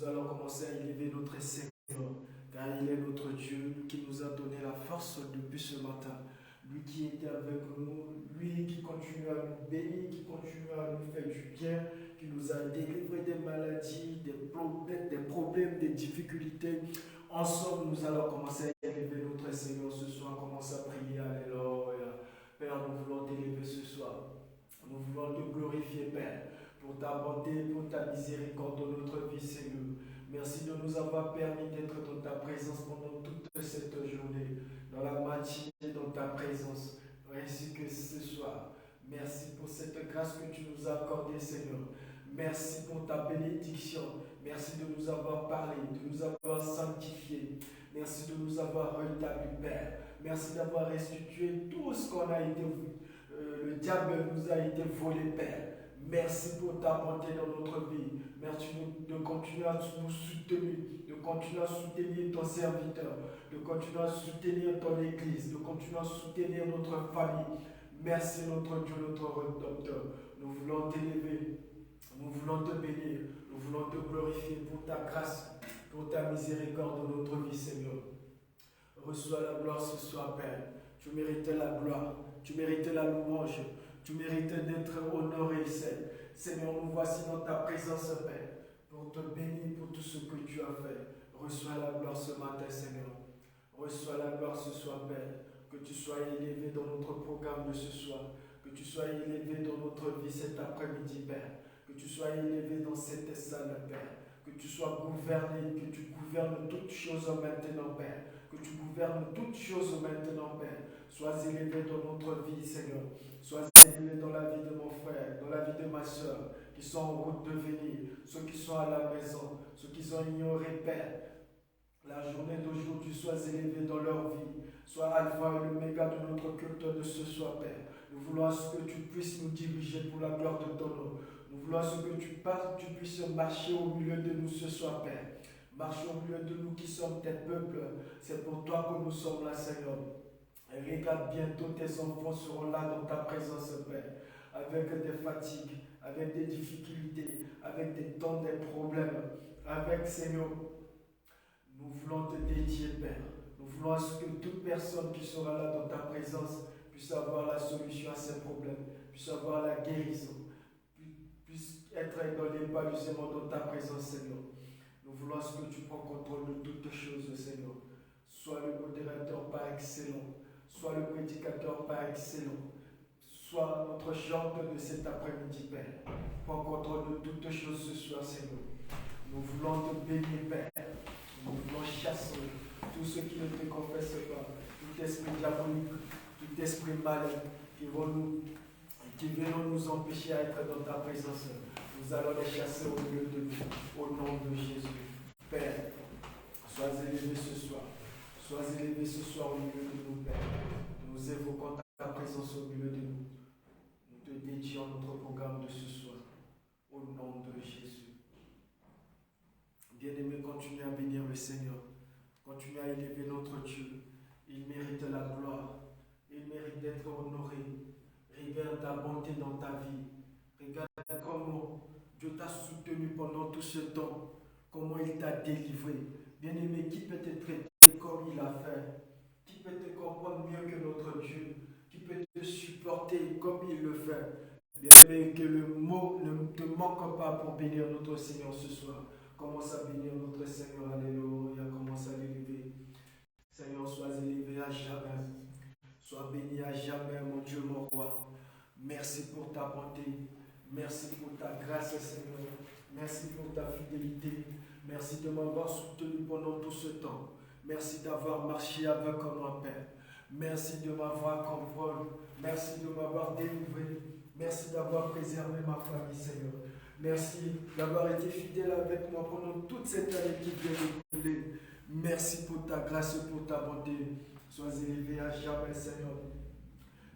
nous allons commencer à élever notre Seigneur, car il est notre Dieu qui nous a donné la force depuis ce matin. Lui qui était avec nous, lui qui continue à nous bénir, qui continue à nous faire du bien, qui nous a délivré des maladies, des problèmes, des difficultés. Ensemble, nous allons commencer à élever notre Seigneur ce soir, commencer à prier, alléluia. Père, nous voulons t'élever ce soir. Nous voulons te glorifier, Père, pour ta bonté, pour ta miséricorde dans notre vie, Seigneur. Merci de nous avoir permis d'être dans ta présence pendant toute cette journée, dans la matinée, dans ta présence, ainsi que ce soir. Merci pour cette grâce que tu nous as accordée, Seigneur. Merci pour ta bénédiction. Merci de nous avoir parlé, de nous avoir sanctifiés. Merci de nous avoir rétablis, Père. Merci d'avoir restitué tout ce qu'on a été vu. Le diable nous a été volé, Père. Merci pour ta bonté dans notre vie. Merci de continuer à nous soutenir, de continuer à soutenir ton serviteur, de continuer à soutenir ton Église, de continuer à soutenir notre famille. Merci notre Dieu, notre Rédempteur. Nous voulons t'élever, nous voulons te bénir, nous voulons te glorifier pour ta grâce, pour ta miséricorde dans notre vie, Seigneur. Reçois la gloire ce soir, Père. Tu mérites la gloire, tu mérites la louange, tu mérites d'être honoré, Seigneur. Nous voici dans ta présence, Père, pour te bénir pour tout ce que tu as fait. Reçois la gloire ce matin, Seigneur. Reçois la gloire ce soir, Père. Que tu sois élevé dans notre programme de ce soir. Que tu sois élevé dans notre vie cet après-midi, Père. Que tu sois élevé dans cette salle, Père. Que tu sois gouverné, que tu gouvernes toutes choses maintenant, Père. Que tu gouvernes toutes choses maintenant, Père. Sois élevé dans notre vie, Seigneur. Sois élevé dans la vie de mon frère, dans la vie de ma soeur, qui sont en route de venir, ceux qui sont à la maison, ceux qui sont ignorés, Père. La journée d'aujourd'hui, sois élevé dans leur vie. Sois alpha et l'oméga de notre culte de ce soir, Père. Nous voulons que tu puisses nous diriger pour la gloire de ton nom. Nous voulons que tu puisses marcher au milieu de nous ce soir, Père. Marche au milieu de nous qui sommes tes peuples. C'est pour toi que nous sommes là, Seigneur. Et regarde, bientôt tes enfants seront là dans ta présence, Père, avec des fatigues, avec des difficultés, avec des temps, des problèmes, avec, Seigneur, nous voulons te dédier, Père. Nous voulons que toute personne qui sera là dans ta présence puisse avoir la solution à ses problèmes, puisse avoir la guérison, puisse être dans l'épanouissement dans ta présence, Seigneur. Nous voulons que tu prends contrôle de toutes choses, Seigneur. Sois le modérateur par excellence. Sois le prédicateur par excellence. Sois notre chanteur de cet après-midi, Père. Prends contrôle de toutes choses ce soir, Seigneur. Nous voulons te bénir, Père. Nous voulons chasser tous ceux qui ne te confessent pas, tout esprit diabolique, tout esprit malin qui viennent nous empêcher à être dans ta présence. Nous allons les chasser au milieu de nous, au nom de Jésus. Père, sois élevé ce soir. Sois élevé ce soir au milieu de nous, Père. Nous évoquons ta présence au milieu de nous. Nous te dédions notre programme de ce soir. Au nom de Jésus. Bien-aimé, continue à bénir le Seigneur. Continue à élever notre Dieu. Il mérite la gloire. Il mérite d'être honoré. Regarde ta bonté dans ta vie. Regarde comment Dieu t'a soutenu pendant tout ce temps. Comment il t'a délivré. Bien-aimé, qui peut te traiter comme il a fait? Qui peut te comprendre mieux que notre Dieu? Qui peut te supporter comme il le fait? Bien-aimé, que le mot ne te manque pas pour bénir notre Seigneur ce soir. Commence à bénir notre Seigneur, alléluia, commence à l'élever. Seigneur, sois élevé à jamais. Sois béni à jamais, mon Dieu, mon roi. Merci pour ta bonté. Merci pour ta grâce, Seigneur. Merci pour ta fidélité. Merci de m'avoir soutenu pendant tout ce temps. Merci d'avoir marché avec moi, Père. Merci de m'avoir compris. Merci de m'avoir délivré. Merci d'avoir préservé ma famille, Seigneur. Merci d'avoir été fidèle avec moi pendant toute cette année qui vient de couler. Merci pour ta grâce et pour ta bonté. Sois élevé à jamais, Seigneur.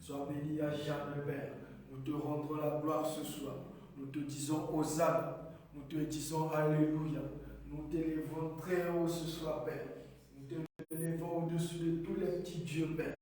Sois béni à jamais, Père. Nous te rendrons la gloire ce soir. Nous te disons Hosanna. Nous te disons Alléluia. Nous t'élevons très haut ce soir, Père. Nous t'élevons au-dessus de tous les petits dieux, Père.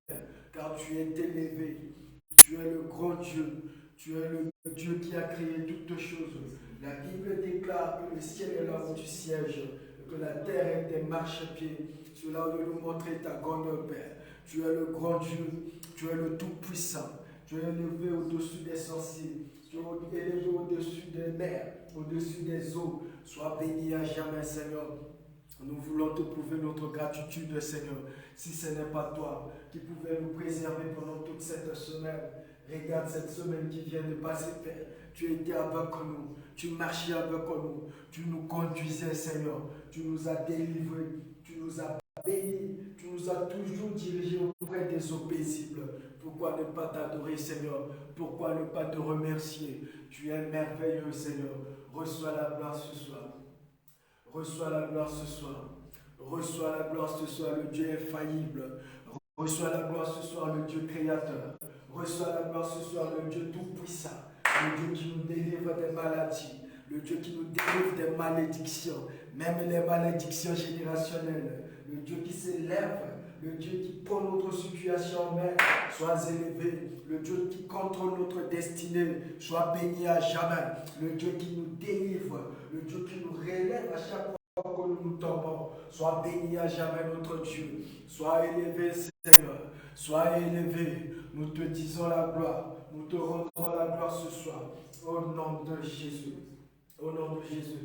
Car tu es élevé. Tu es le grand Dieu. Tu es le Dieu qui a créé toutes choses. La Bible déclare que le ciel est là où tu sièges, que la terre est tes marchepieds. Cela veut nous montrer ta grandeur, Père. Tu es le grand Dieu, tu es le Tout-Puissant. Tu es élevé au-dessus des sorciers, tu es élevé au-dessus des mers, au-dessus des eaux. Sois béni à jamais, Seigneur. Nous voulons te prouver notre gratitude, Seigneur. Si ce n'est pas toi qui pouvais nous préserver pendant toute cette semaine, regarde cette semaine qui vient de passer, Père. Tu étais avec nous, tu marchais avec nous, tu nous conduisais, Seigneur. Tu nous as délivrés, tu nous as bénis, tu nous as toujours dirigés auprès des eaux paisibles. Pourquoi ne pas t'adorer, Seigneur? Pourquoi ne pas te remercier? Tu es merveilleux, Seigneur. Reçois la gloire ce soir. Reçois la gloire ce soir. Reçois la gloire ce soir, le Dieu infaillible. Reçois la gloire ce soir, le Dieu créateur. Reçois la gloire ce soir, le Dieu tout-puissant. Le Dieu qui nous délivre des maladies. Le Dieu qui nous délivre des malédictions. Même les malédictions générationnelles. Le Dieu qui s'élève. Le Dieu qui prend notre situation en main. Sois élevé. Le Dieu qui contrôle notre destinée. Sois béni à jamais. Le Dieu qui nous délivre. Le Dieu qui nous relève à chaque fois que nous tombons. Sois béni à jamais notre Dieu. Sois élevé, Seigneur. Sois élevé. Nous te disons la gloire. Nous te rendons la gloire ce soir. Au nom de Jésus. Au nom de Jésus.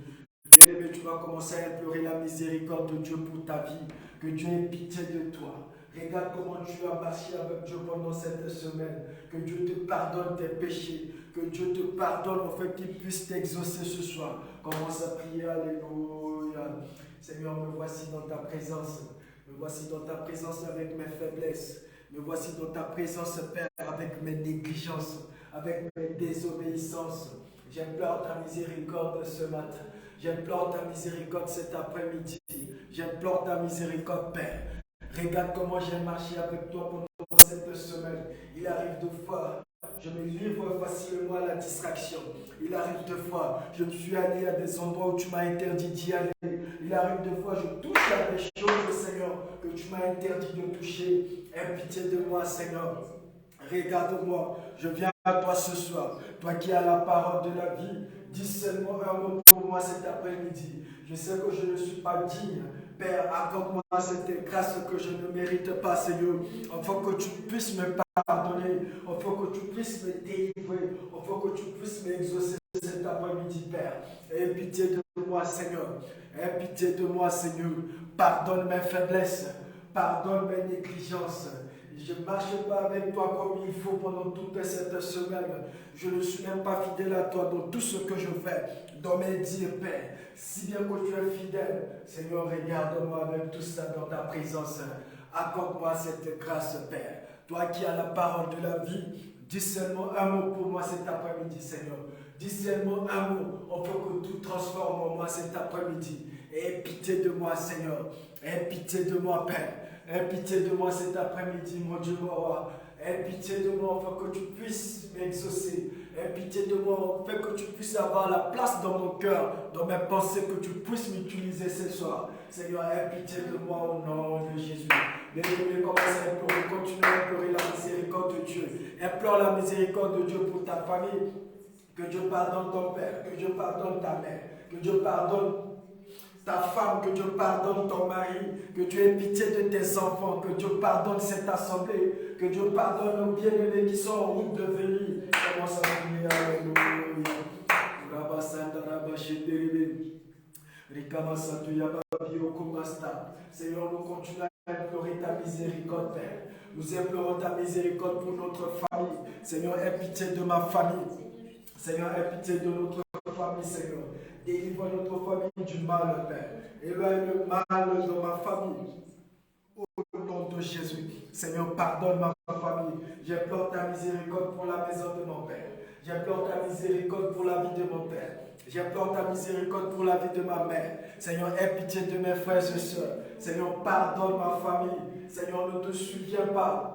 Bien-aimé, tu vas commencer à implorer la miséricorde de Dieu pour ta vie. Que Dieu ait pitié de toi. Regarde comment tu as marché avec Dieu pendant cette semaine. Que Dieu te pardonne tes péchés. Que Dieu te pardonne, en fait, qu'il puisse t'exaucer ce soir. Commence à prier, alléluia. Seigneur, me voici dans ta présence. Me voici dans ta présence avec mes faiblesses. Me voici dans ta présence, Père, avec mes négligences, avec mes désobéissances. J'implore ta miséricorde ce matin. J'implore ta miséricorde cet après-midi. J'implore ta miséricorde, Père. Regarde comment j'ai marché avec toi pendant cette semaine. Il arrive deux fois, je me livre facilement à la distraction. Il arrive deux fois, je me suis allé à des endroits où tu m'as interdit d'y aller. Il arrive deux fois, je touche à des choses, Seigneur, que tu m'as interdit de toucher. Aie pitié de moi, Seigneur. Regarde-moi, je viens à toi ce soir. Toi qui as la parole de la vie, dis seulement un mot pour moi cet après-midi. Je sais que je ne suis pas digne. Père, accorde-moi cette grâce que je ne mérite pas, Seigneur. Afin que tu puisses me pardonner. Afin que tu puisses me délivrer. Afin que tu puisses m'exaucer cet après-midi, Père. Aie pitié de moi, Seigneur. Aie pitié de moi, Seigneur. Pardonne mes faiblesses. Pardonne mes négligences. Je ne marche pas avec toi comme il faut pendant toute cette semaine. Je ne suis même pas fidèle à toi dans tout ce que je fais, dans mes dires, Père. Si bien que tu es fidèle, Seigneur, regarde-moi avec tout ça dans ta présence. Accorde-moi cette grâce, Père. Toi qui as la parole de la vie, dis seulement un mot pour moi cet après-midi, Seigneur. Dis seulement un mot, on peut que tout transforme en moi cet après-midi. Aie pitié de moi, Seigneur. Aie pitié de moi, Père. Aie pitié de moi cet après-midi, mon Dieu, mon roi. Aie pitié de moi, afin que tu puisses m'exaucer. Aie pitié de moi, afin que tu puisses avoir la place dans mon cœur, dans mes pensées, que tu puisses m'utiliser ce soir. Seigneur, aie pitié de moi au nom de Jésus. Bien-aimé, commence à implorer, continue à implorer la miséricorde de Dieu. Implore la miséricorde de Dieu pour ta famille. Que Dieu pardonne ton père, que Dieu pardonne ta mère, que Dieu pardonne ta femme, que Dieu pardonne ton mari, que Dieu ait pitié de tes enfants, que Dieu pardonne cette assemblée, que Dieu pardonne nos bien-aimés qui sont en route de venir. Commence à prier, alléluia. Seigneur, nous continuons à implorer ta miséricorde, Père. Nous implorons ta miséricorde pour notre famille. Seigneur, aie pitié de ma famille. Seigneur, aie pitié de notre famille, Seigneur. Délivre notre famille du mal, Père. Éloigne le mal de ma famille. Au nom de Jésus. Seigneur, pardonne ma famille. J'implore ta miséricorde pour la maison de mon Père. J'implore ta miséricorde pour la vie de mon Père. J'implore ta miséricorde pour la vie de ma mère. Seigneur, aie pitié de mes frères et sœurs. Seigneur, pardonne ma famille. Seigneur, ne te souviens pas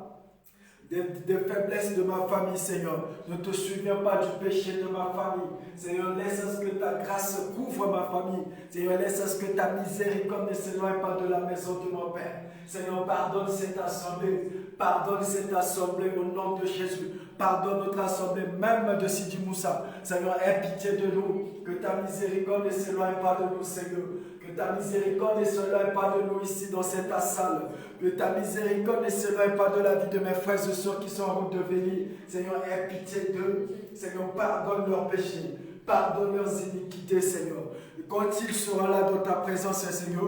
des faiblesses de ma famille, Seigneur. Ne te souviens pas du péché de ma famille. Seigneur, laisse à ce que ta grâce couvre ma famille. Seigneur, laisse à ce que ta miséricorde ne s'éloigne pas de la maison de mon Père. Seigneur, pardonne cette assemblée. Pardonne cette assemblée au nom de Jésus. Pardonne notre assemblée, même de Sidi Moussa. Seigneur, aie pitié de nous. Que ta miséricorde ne s'éloigne pas de nous, Seigneur. Que ta miséricorde ne s'éloigne pas de nous ici dans cette salle. Que ta miséricorde ne s'éloigne pas de la vie de mes frères et sœurs qui sont en route de venir. Seigneur, aie pitié d'eux. Seigneur, pardonne leurs péchés. Pardonne leurs iniquités, Seigneur. Et quand ils seront là dans ta présence, Seigneur,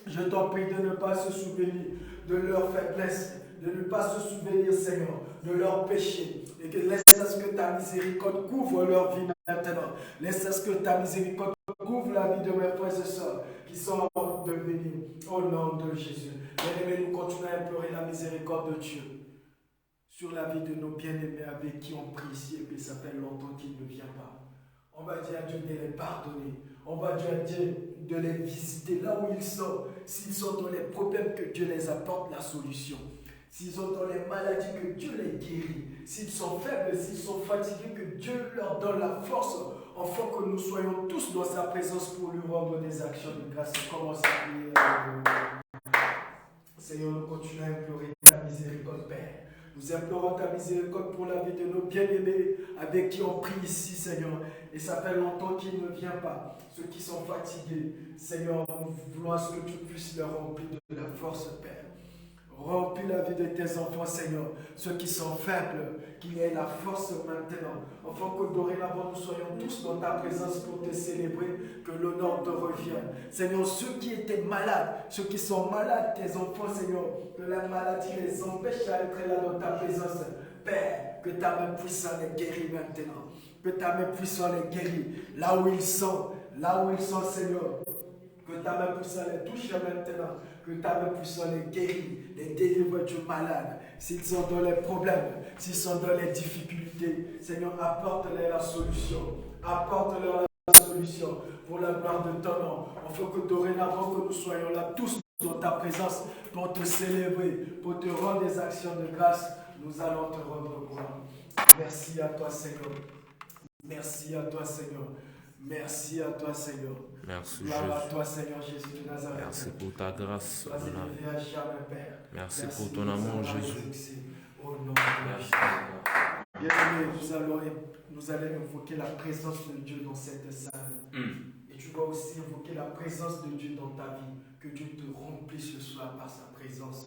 je t'en prie de ne pas se souvenir de leur faiblesse, de ne pas se souvenir, Seigneur, de leurs péchés. Et que laisse à ce que ta miséricorde couvre leur vie maintenant. Laisse à ce que ta miséricorde couvre la vie de mes frères et sœurs qui sont en route de venir. Au nom de Jésus. Bien-aimés, nous continuons à implorer la miséricorde de Dieu sur la vie de nos bien-aimés avec qui on prie ici et puis ça fait longtemps qu'il ne vient pas. On va dire à Dieu de les pardonner. On va dire à Dieu de les visiter là où ils sont. S'ils sont dans les problèmes, que Dieu les apporte la solution. S'ils sont dans les maladies, que Dieu les guérit. S'ils sont faibles, s'ils sont fatigués, que Dieu leur donne la force afin que nous soyons tous dans sa présence pour lui rendre des actions de grâce. Commence à prier. Seigneur, nous continuons à implorer ta miséricorde, Père. Nous implorons ta miséricorde pour la vie de nos bien-aimés avec qui on prie ici, Seigneur. Et ça fait longtemps qu'il ne vient pas. Ceux qui sont fatigués, Seigneur, nous voulons à ce que tu puisses leur remplir de la force, Père. Remplis la vie de tes enfants, Seigneur. Ceux qui sont faibles, qu'il y ait la force maintenant. Afin que dorénavant nous soyons tous dans ta présence pour te célébrer, que l'honneur te revienne. Seigneur, ceux qui étaient malades, ceux qui sont malades, tes enfants, Seigneur, que la maladie les empêche à être là dans ta présence. Père, que ta main puissante les guérit maintenant. Que ta main puissante les guérit. Là où ils sont, Seigneur. Que ta main puissante les touche maintenant. Que ta main puissante les guérit, les délivre du malade. S'ils sont dans les problèmes, s'ils sont dans les difficultés, Seigneur, apporte-leur la solution. Apporte-leur la solution pour la gloire de ton nom. Afin que dorénavant que nous soyons là tous dans ta présence pour te célébrer, pour te rendre des actions de grâce, nous allons te rendre gloire. Merci à toi, Seigneur. Merci à toi, Seigneur. Merci à toi, Seigneur. Merci, Gloire Jésus. à toi, Seigneur Jésus de Nazareth. Merci pour ta grâce. Sois élevé à jamais, Père. Merci pour ton amour, Jésus. Au nom de Jésus. Bien-aimés, nous allons invoquer la présence de Dieu dans cette salle. Et tu vas aussi invoquer la présence de Dieu dans ta vie. Que Dieu te remplisse ce soir par sa présence.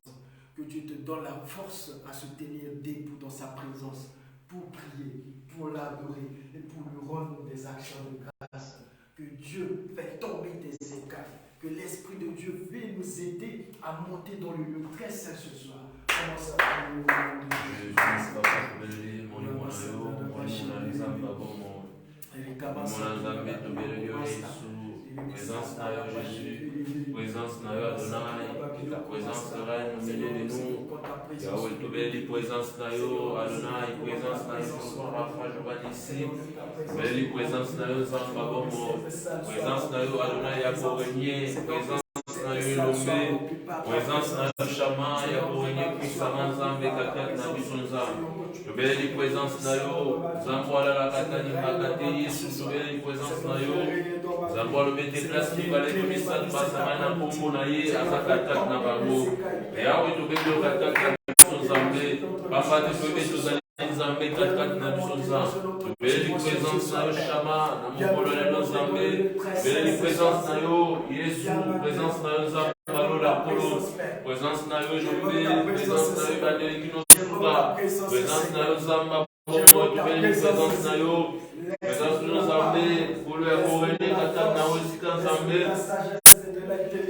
Que Dieu te donne la force à se tenir debout dans sa présence pour prier, pour l'adorer et pour lui rendre des actions de grâce. Que Dieu fait tomber tes écailles. Que l'Esprit de Dieu vienne nous aider à monter dans le lieu très saint ce soir. Commence à prier au nom de Jésus. Présence na yo Jésus, présence na yo Adonai, la présence de règne au milieu de nous. Yahweh, tu bénis présence na yo Adonai, présence na yo pour Rafa Jovanissi, bénis présence na yo Zamba Bomo, présence na yo Adonai ya pour régner, présence na yo Lombe, présence na yo Shama ya pour régner puissamment Zambe Kakat na Bisonza. Tu bénis présence na yo Zambo la Katani Kakate Yesu, tu bénis présence na yo Zambo le bete place qui va les commissaires de Bassamana Pombo na ye Azakatak na Bango. Yahweh tu bénis le Kakat na Bisonzambe, Papa tu bénis tous les Zambé Kakat na Bisonza. Tu bénis présence na yo Shama, na Mongolole no Zambé, bénis présence na yo Yesu, présence na yo Zambalo la Polo, présence na yo Jombe, présence na yo Badele Kino Suba, présence na yo Zamba Pombo, tu bénis présence na yo. Présence de nos armées, pour le Réveiller, Katak na Osika Zambé,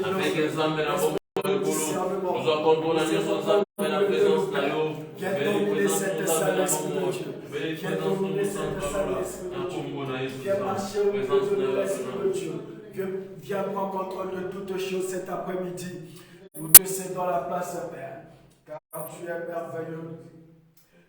avec les Zambé na Bobo de Bolo, nous accordons la naissance Zambé na présence na yo, bénis présence de nos Zambé na Bobo, bénis présence de nos Zambé na Congo na Yesu, présence na yo. Viens prendre contrôle de toutes choses cet après-midi. Nous te cédons la place, Père, car tu es merveilleux.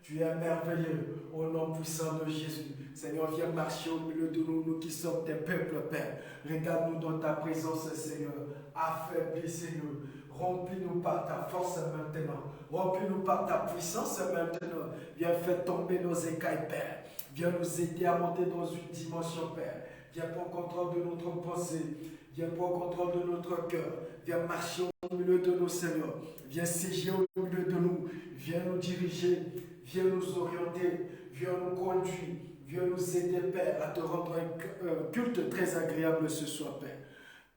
Tu es merveilleux au nom puissant de Jésus. Seigneur, viens marcher au milieu de nous, nous qui sommes tes peuples, Père. Regarde-nous dans ta présence, Seigneur. Affaiblis, Seigneur. Remplis-nous par ta force maintenant. Remplis-nous par ta puissance maintenant. Viens faire tomber nos écailles, Père. Viens nous aider à monter dans une dimension, Père. Viens prendre contrôle de notre pensée. Viens prendre contrôle de notre cœur. Viens marcher au milieu de nous, Seigneur. Viens siéger au milieu de nous. Viens nous diriger. Viens nous orienter, viens nous conduire, Viens nous aider, Père, à te rendre un culte très agréable ce soir, Père.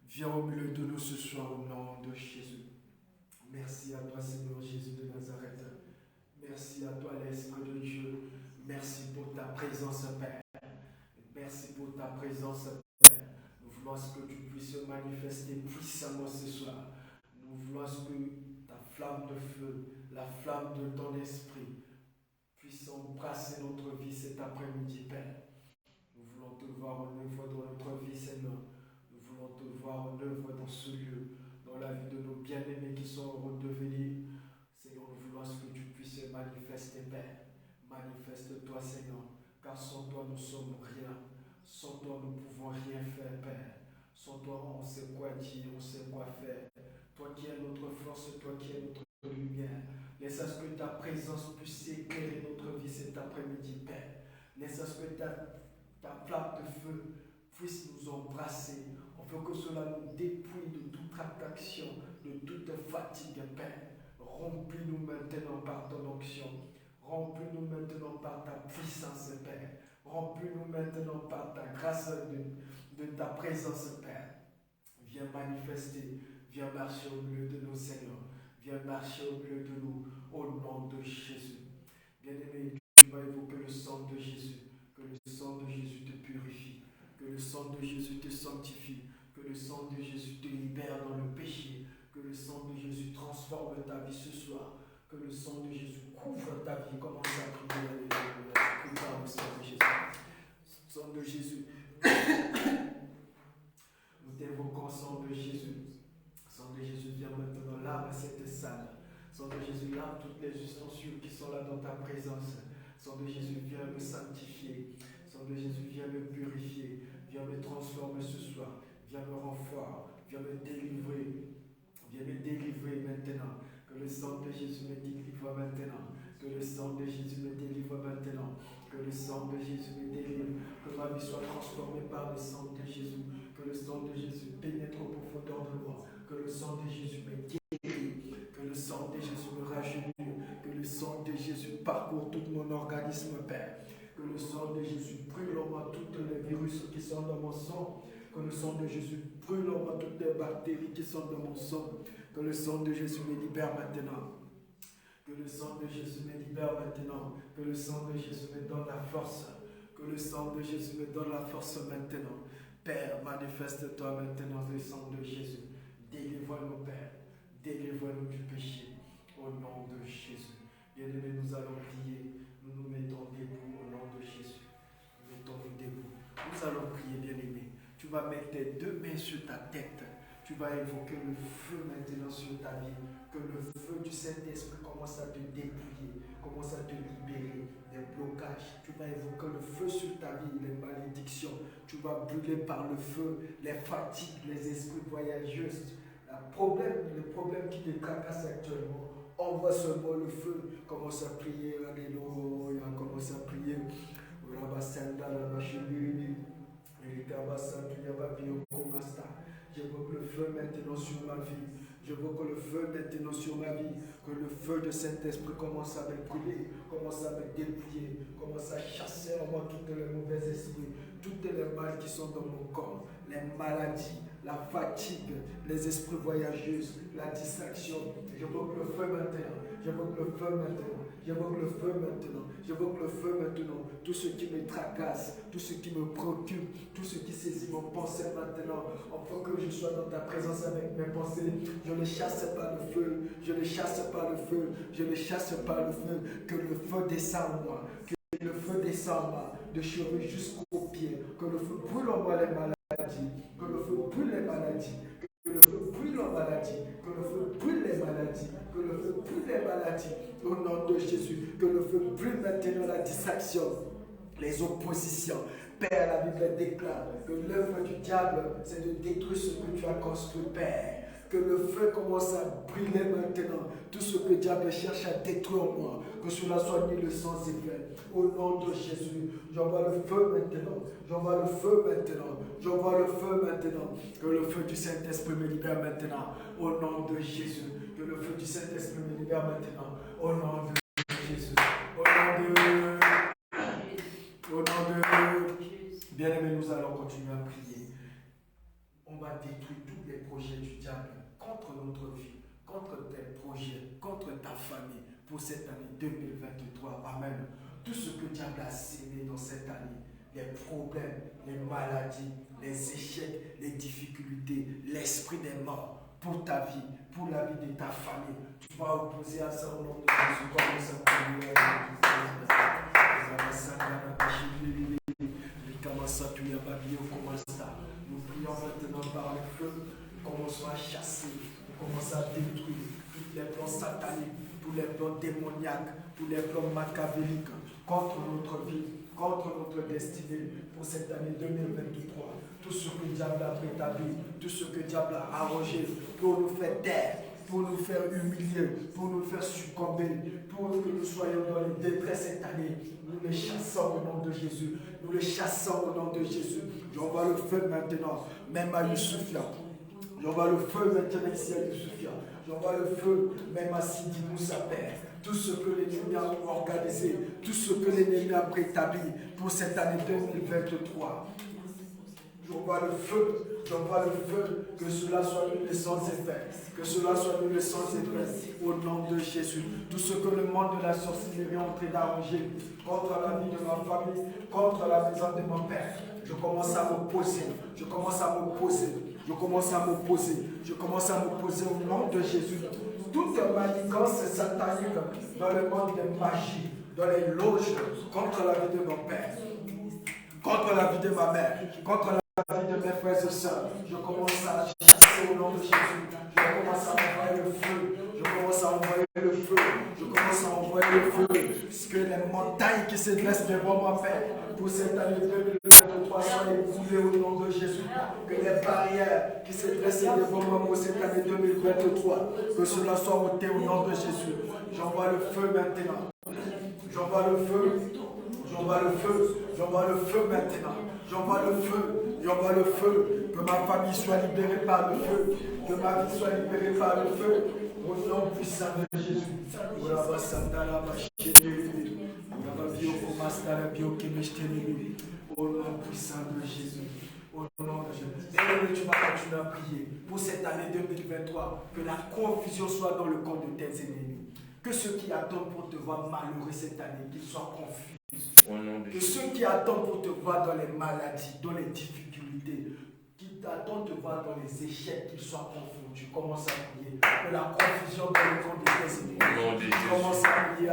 Viens au milieu de nous ce soir au nom de Jésus. Merci à toi, Seigneur Jésus de Nazareth. Merci à toi, l'Esprit de Dieu. Merci pour ta présence, Père. Merci pour ta présence, Père. Nous voulons que tu puisses manifester puissamment ce soir. Nous voulons que ta flamme de feu, la flamme de ton esprit, puisse embrasser notre vie cet après-midi, Père. Nous voulons te voir en œuvre dans notre vie, Seigneur. Nous voulons te voir en œuvre dans ce lieu, dans la vie de nos bien-aimés qui sont heureux de venir. Seigneur, nous voulons que tu puisses manifester, Père. Manifeste-toi, Seigneur, car sans toi nous sommes rien. Sans toi nous ne pouvons rien faire, Père. Sans toi on sait quoi dire, on sait quoi faire. Toi qui es notre force, toi qui es notre lumière. Laisse à ce que ta présence puisse éclairer notre vie cet après-midi, Père. Laisse à ce que ta flamme de feu puisse nous embrasser. On veut que cela nous dépouille de toute attraction, de toute fatigue, Père. Remplis-nous maintenant par ton onction. Remplis-nous maintenant par ta puissance, Père. Remplis-nous maintenant par ta grâce de ta présence, Père. Viens manifester, viens marcher au milieu de nous, Seigneur. Viens marcher au milieu de nous, au nom de Jésus. Bien-aimé, tu vas évoquer le sang de Jésus. Que le sang de Jésus te purifie. Que le sang de Jésus te sanctifie. Que le sang de Jésus te libère dans le péché. Que le sang de Jésus transforme ta vie ce soir. Que le sang de Jésus couvre ta vie. Commence à prier. Alléluia. Par le sang de Jésus. Sang de Jésus. Nous t'évoquons, sang de Jésus. Sang de Jésus, viens maintenant, lave cette salle. Sang de Jésus, lave toutes les ustensiles qui sont là dans ta présence. Sang de Jésus, viens me sanctifier. Sang de Jésus, viens me purifier. Viens me transformer ce soir. Viens me rendre fort. Viens me délivrer. Viens me délivrer maintenant. Que le sang de Jésus me délivre maintenant. Que le sang de Jésus me délivre maintenant. Que le sang de Jésus me délivre. Que ma vie soit transformée par le sang de Jésus. Que le sang de Jésus pénètre au profondeur de moi. Que le sang de Jésus me guérit. Que le sang de Jésus me rajeunit. Que le sang de Jésus parcourt tout mon organisme, Père. Que le sang de Jésus brûle en moi tous les virus qui sont dans mon sang. Que le sang de Jésus brûle en moi toutes les bactéries qui sont dans mon sang. Que le sang de Jésus me libère maintenant. Que le sang de Jésus me libère maintenant. Que le sang de Jésus me donne la force. Que le sang de Jésus me donne la force maintenant. Père, manifeste-toi maintenant le sang de Jésus. Délivre-nous, Père. Délivre-nous du péché. Au nom de Jésus. Bien-aimés, nous allons prier. Nous nous mettons debout au nom de Jésus. Mettons-nous debout. Nous allons prier, bien-aimés. Tu vas mettre tes deux mains sur ta tête. Tu vas évoquer le feu maintenant sur ta vie. Que le feu du Saint-Esprit commence à te dépouiller, commence à te libérer des blocages. Tu vas évoquer le feu sur ta vie, les malédictions. Tu vas brûler par le feu les fatigues, les esprits voyageurs. Les problèmes qui te tracassent actuellement. Envoie seulement le feu. Commence à prier. Alléluia. Commence à prier. J'évoque le feu maintenant sur ma vie. J'évoque le feu maintenant sur ma vie. Que le feu de Saint-Esprit commence à me brûler, commence à me dépouiller, commence à chasser en moi tous les mauvais esprits, toutes les mal qui sont dans mon corps, les maladies, la fatigue, les esprits voyageurs, la distraction. J'évoque le feu maintenant. J'évoque le feu maintenant. J'évoque le feu maintenant. J'évoque le feu maintenant. Tout ce qui me tracasse, tout ce qui me préoccupe, tout ce qui saisit mon pensée maintenant. Afin que je sois dans ta présence avec mes pensées. Je ne chasse pas le feu. Je ne chasse pas le feu. Je ne chasse pas le feu. Que le feu descende en moi. Que le feu descende en moi. De cheveux jusqu'aux pieds. Que le feu brûle en moi les maladies. Que le feu brûle les maladies. Que le feu brûle les maladies. Que le feu brûle les maladies. Que le feu brûle les maladies. Au nom de Jésus. Que le feu brûle maintenant la distraction. Les oppositions. Père, la Bible déclare que l'œuvre du diable, c'est de détruire ce que tu as construit, Père. Que le feu commence à brûler maintenant. Tout ce que le diable cherche à détruire en moi. Que cela soit nul sans effet. Au nom de Jésus, j'envoie le feu maintenant. J'envoie le feu maintenant. J'envoie le feu maintenant. Que le feu du Saint-Esprit me libère maintenant. Au nom de Jésus. Que le feu du Saint-Esprit me libère maintenant. Au nom de Jésus. Au nom de Au nom de bien-aimés, nous allons continuer à prier. On va détruire tous les projets du diable contre notre vie, contre tes projets, contre ta famille pour cette année 2023. Amen. Tout ce que le diable a sémé dans cette année, les problèmes, les maladies, les échecs, les difficultés, l'esprit des morts, pour ta vie, pour la vie de ta famille. Tu vas opposer à ça au nom de Jésus. Commence à prier. Nous prions maintenant par le feu. Nous commençons à chasser, nous commençons à détruire tous les plans sataniques, tous les plans démoniaques, tous les plans machiavéliques contre notre vie, contre notre destinée pour cette année 2023. Tout ce que le diable a prétabli, tout ce que le diable a arrangé pour nous faire taire, pour nous faire humilier, pour nous faire succomber, pour que nous soyons dans les détresse cette année. Nous les chassons au nom de Jésus. Nous les chassons au nom de Jésus. J'envoie le feu maintenant, même à Youssoufia. J'envoie le feu maintenant ici à Youssoufia. J'envoie le feu même à Sidi Moussa Père. Tout ce que l'ennemi a organisé, tout ce que l'ennemi a prétabli pour cette année 2023. J'envoie le feu, que cela soit nul et sans effet, que cela soit nul et sans effet, au nom de Jésus. Tout ce que le monde de la sorcellerie est en train d'arranger contre la vie de ma famille, contre la maison de mon père, je commence à m'opposer, je commence à m'opposer au nom de Jésus. Toute manigance satanique dans le monde des magies, dans les loges, contre la vie de mon père, contre la vie de ma mère, contre la vie de mes frères et sœurs, je commence à chasser au nom de Jésus. Je commence à envoyer le feu. Parce que les montagnes qui se dressent devant mon Père pour cette année 2023 soient écoulées au nom de Jésus. Que les barrières qui se dressent devant moi pour cette année 2023, que cela soit ôté au nom de Jésus. J'envoie le feu maintenant. J'envoie le feu, que ma famille soit libérée par le feu, que ma vie soit libérée par le feu, au nom puissant de Jésus. Au nom puissant de Jésus. Au nom de Jésus. Et tu vas continuer à prier pour cette année 2023, que la confusion soit dans le camp de tes ennemis. Que ceux qui attendent pour te voir malheureux cette année, qu'ils soient confus. Que ceux qui attendent pour te voir dans les maladies, dans les difficultés, qui attendent te voir dans les échecs, qu'ils soient confondus. Commence à prier. Que la confusion dans le camp de tes ennemis. Commence à prier à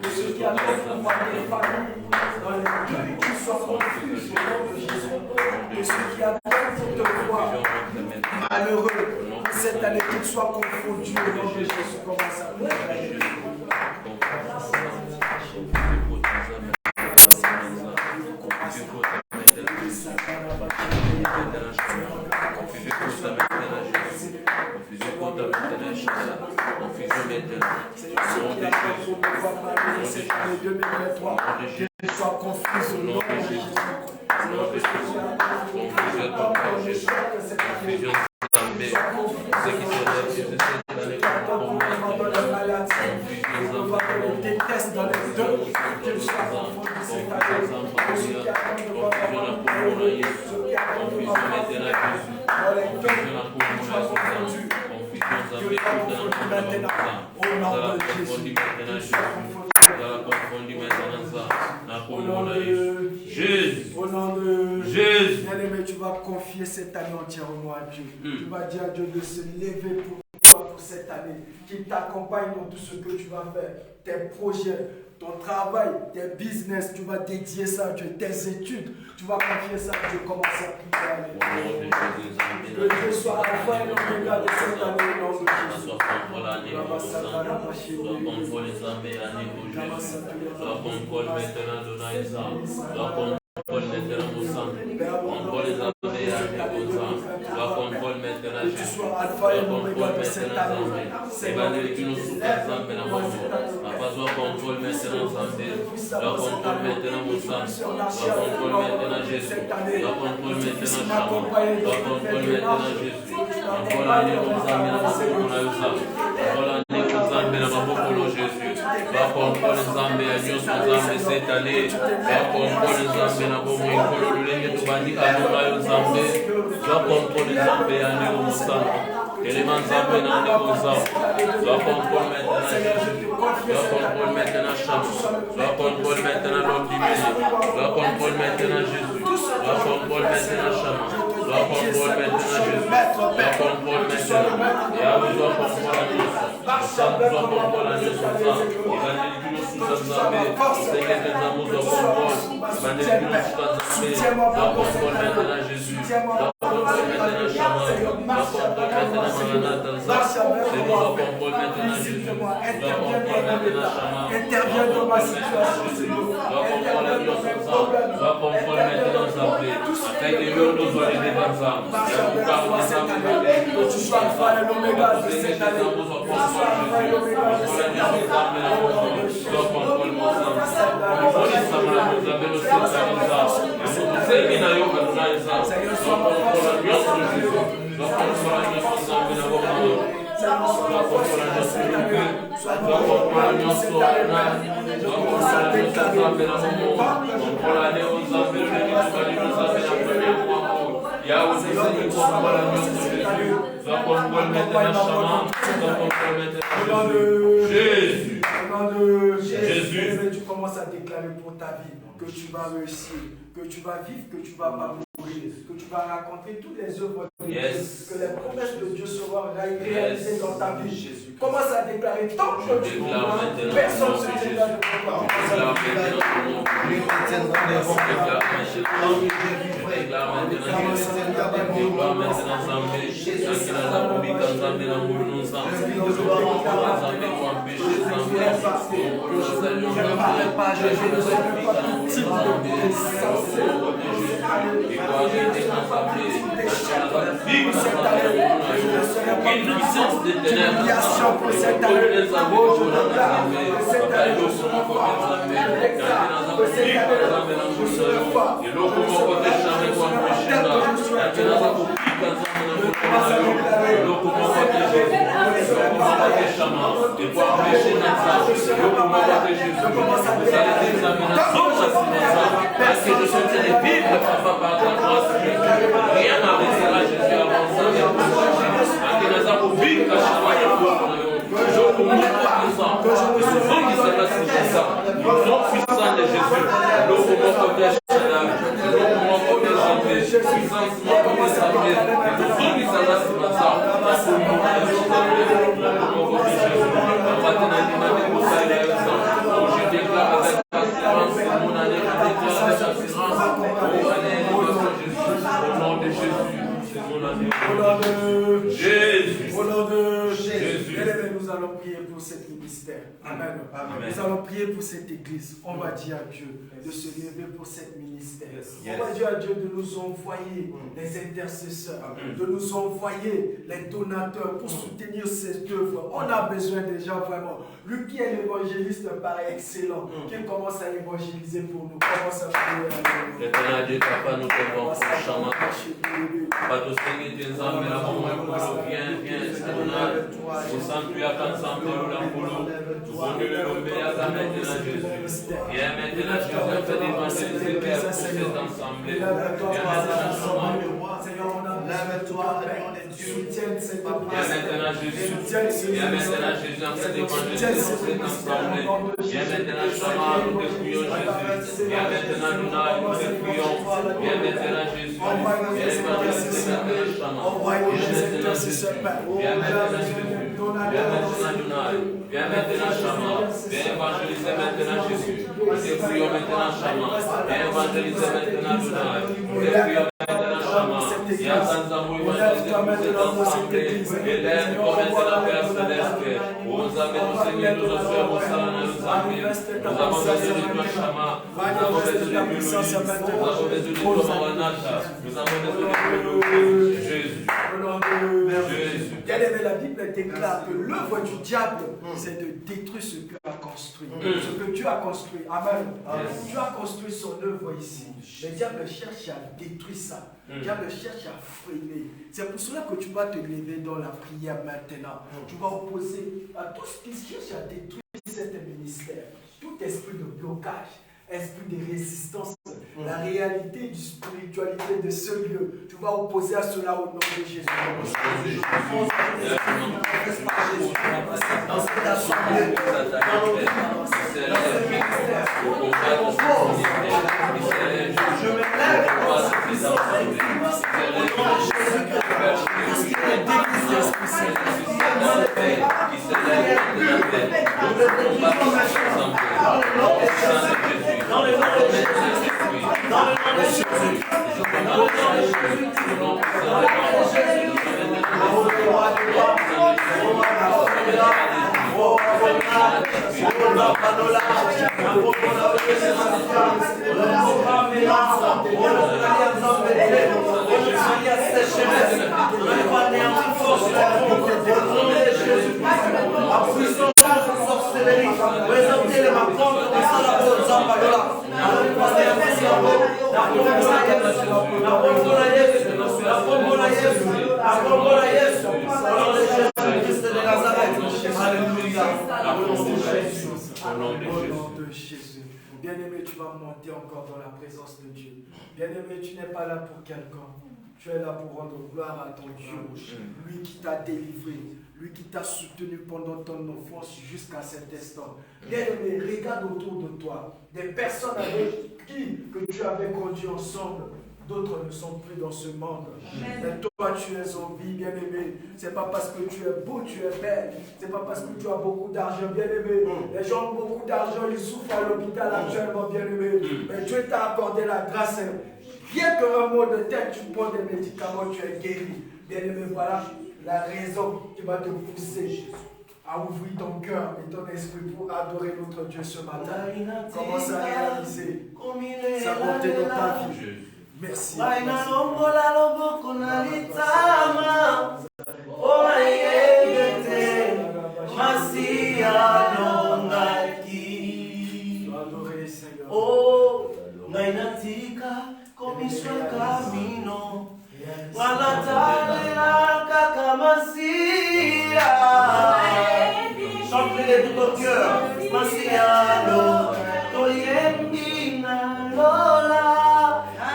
que ceux qui attendent pour voir tes familles dans les deuils, qu'ils soient confus au nom de Jésus. Que ceux qui attendent pour te voir malheureux, cette année qu'ils soient confondus au nom de Jésus. Commence à prier. Au nom de Jésus. Bien-aimé, tu vas confier cette année entièrement à Dieu. Tu vas dire à Dieu de se lever pour toi pour cette année, qu'il t'accompagne dans tout ce que tu vas faire, tes projets, ton travail, tes business, tu vas dédier ça à Dieu, tes études, tu vas confier ça à Dieu, commence à prier. Que Dieu soit alpha et l'oméga de cette année au nom de Jésus. Tu sois alpha et l'oméga de cette année. C'est va contrôler Zambé, à Dieu son Zambé s'est allé, va contrôler Zambé, n'a pas moins que le lenge de bandi à Nonayo Zambé, va contrôler Zambé à Néo Moussa, élément Zambé n'a pas Moussa, va contrôler maintenant Jésus, va contrôler maintenant Cham, va contrôler maintenant l'homme d'Ibéli, va contrôler maintenant Jésus, va contrôler maintenant Cham, va contrôler maintenant Jésus, va contrôler maintenant, et à vous doit contrôler Dieu, Sam doit contrôler Dieu son sang, évangélique sous sa Zambé, Seigneur des amours doit contrôler, évangélique sous sa Zambé, va contrôler maintenant Jésus, va contrôler maintenant Cham, va contrôler maintenant Maranatha, Seigneur doit contrôler maintenant Jésus, va contrôler maintenant Cham, interviens dans ma situation, va contrôler Dieu son sang, va contrôler maintenant Zambé, afin que nous nous voyons devant Zambé, et à vous parler de Zambé, que tu sois le Alpha et l'Oméga de cette année, que tu sois l'Alpha et l'Oméga de cette année, doit contrôler mon sang, on est Samara, nous avons le Seigneur, Seigneur n'a eu à nous donner ça, doit contrôler Dieu sur Jésus, doit contrôler Dieu sur Zambé, doit contrôler Dieu sur Jésus, doit contrôler Dieu sur Anna, doit contrôler Dieu sur Zambé, contrôler Dieu sur Zambé, le Dieu sur Zambé, la première fois, Yahweh, Seigneur, contrôler Dieu sur Jésus, doit contrôler maintenant Chama, doit contrôler maintenant Jésus. Jésus, tu commences à déclarer pour ta vie que tu vas réussir, que tu vas vivre, que tu vas pas mourir, que tu vas raconter toutes les œuvres de Dieu, que les promesses de Dieu seront réalisées dans ta vie. Commence à déclarer tant que tu veux, personne ne se déclare de parce que je suis allé vivre par ta grâce. Rien n'arrêtera Jésus avant ça. Jésus. Au nom de Jésus. Nous allons prier pour cet ministère. Amen. Nous allons prier pour cette église. On va dire à Dieu de se lever pour cet ministère. On va dire à Dieu de nous envoyer les intercesseurs, de nous envoyer les donateurs pour soutenir cette œuvre. On a besoin des gens vraiment. Lui qui est l'évangéliste par excellent, qui commence à évangéliser pour nous. Commence à prier à Éternel Dieu, Papa, nous t'aimons pour le chemin. Papa, tout ce qui est ensemble, là, pour moi, viens, Adonai. Au sanctuaire, quand ensemble, là, pour nous. Pour nous, le bénéfice à maintenant Jésus. Viens maintenant, Jésus, en fait d'évangéliser Père pour cet ensemble. Viens maintenant, Seigneur, on a lève-toi, soutiens cette Viens maintenant, Jésus. Viens maintenant, Jésus, en fait d'évangéliser cet ensemble. Viens maintenant, Chama, nous te prions, Jésus. Viens maintenant, Adonai, nous te prions. Viens maintenant, Jésus. Viens évangéliser maintenant, Chama. Viens maintenant, Jésus. Viens maintenant, Adonai. Viens maintenant, Chama. Viens évangéliser maintenant, Jésus. Nous te prions maintenant, Chama. Viens évangéliser maintenant, Adonai. Nous te prions maintenant, Chama. Viens sans amour évangéliser pour cet ensemble. Élève comme maintenant, Père Céleste. Nous avons Seigneur, nous offrons au salon, nous avons besoin de toi, Chama. Nous avons besoin de toi, nous avons besoin de toi, Maranatha. Nous avons besoin de Jésus. Jésus. Bien-aimé, la Bible déclare que l'œuvre du diable, c'est de détruire ce que a construit. Ce que Dieu a construit. Amen. Dieu a construit son œuvre ici. Le diable cherche à détruire ça. Le diable cherche à freiner. C'est pour cela que tu vas te lever dans la prière maintenant. Tu vas opposer à tout ce qui cherche à détruire cette ministère. ministère, tout esprit de blocage, esprit de résistance, la réalité du spiritualité de ce lieu, tu vas opposer à cela au nom de Jésus. Dans cette assemblée, dans nos vies, dans ce ministère, je me lève dans cette puissance au nom de Jésus-Christ. Parce qu'il est déguisé, l'Esprit Saint. Dans le nom de Jésus. Dans le nom de Jésus. Dans le nom de Jésus. Dans le nom de Jésus. Bien-aimé, tu vas monter encore dans la présence de Dieu. Bien-aimé, tu n'es pas là pour quelqu'un. Tu es là pour rendre gloire à ton Dieu. Lui qui t'a délivré. Lui qui t'a soutenu pendant ton enfance jusqu'à cet instant. Bien-aimé, regarde autour de toi. Des personnes avec qui que tu avais conduit ensemble. D'autres ne sont plus dans ce monde. Mais toi, tu es en vie, bien-aimé. C'est pas parce que tu es beau, tu es belle. C'est pas parce que tu as beaucoup d'argent, bien-aimé. Les gens ont beaucoup d'argent, ils souffrent à l'hôpital actuellement, bien-aimé. Mais Dieu t'a accordé la grâce. Rien qu'un mot de tête, tu prends des médicaments, tu es guéri. Bien-aimé, voilà la raison qui va te pousser à ouvrir ton cœur et ton esprit pour adorer notre Dieu ce matin. Commence à réaliser sa bonté dans ta vie. Merci. Oh, chante-le de tout ton cœur. Masiano, Toyembi, Nalola,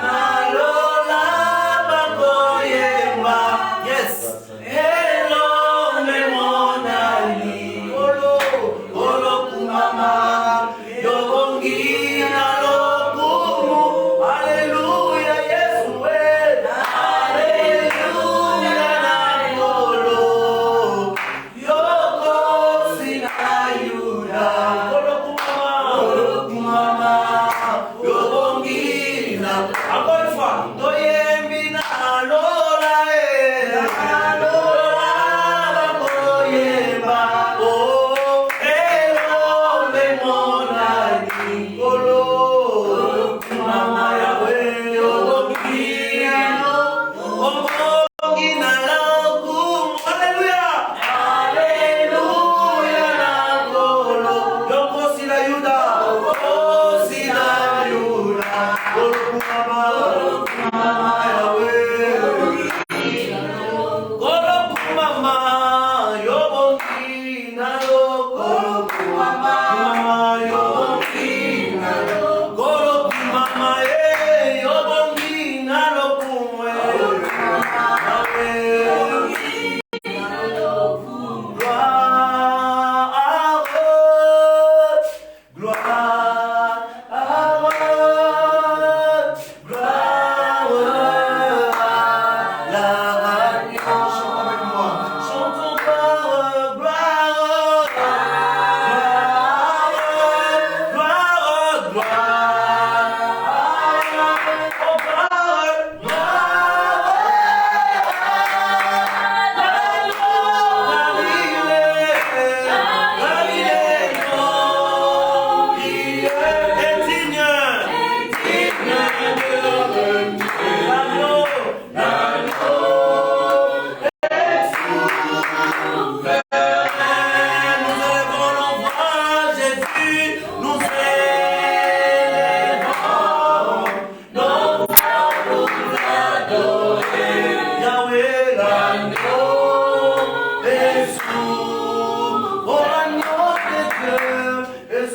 Nalola, Bakoyemba. Yes. Hello, Memonali, Olo, Olo Kumama, Yobongi, Nalokumu. Alléluia, Yesoué. Alléluia, Nalolo. Yoko, Sinayuda. Olo Kumama, Yobongi, Nalokumu. Encore une fois, Toyembi, Nalola, Nalola, Bakoyemba. Oh, Hello, Memonali, Olo, Kumama, Yahweh, Yobongi, Yobongi, Nalokumu. Alléluia. Alléluia, Nalolo. Yoko, Sinayuda. Yoko, Sinayuda. Olo, Kumama, Yahweh. Olo Kumama, Yobongi, Naloko. Olo Kumama, Yobongi, Naloko. Olo Kumama, Yobongi, Naloko. Yes,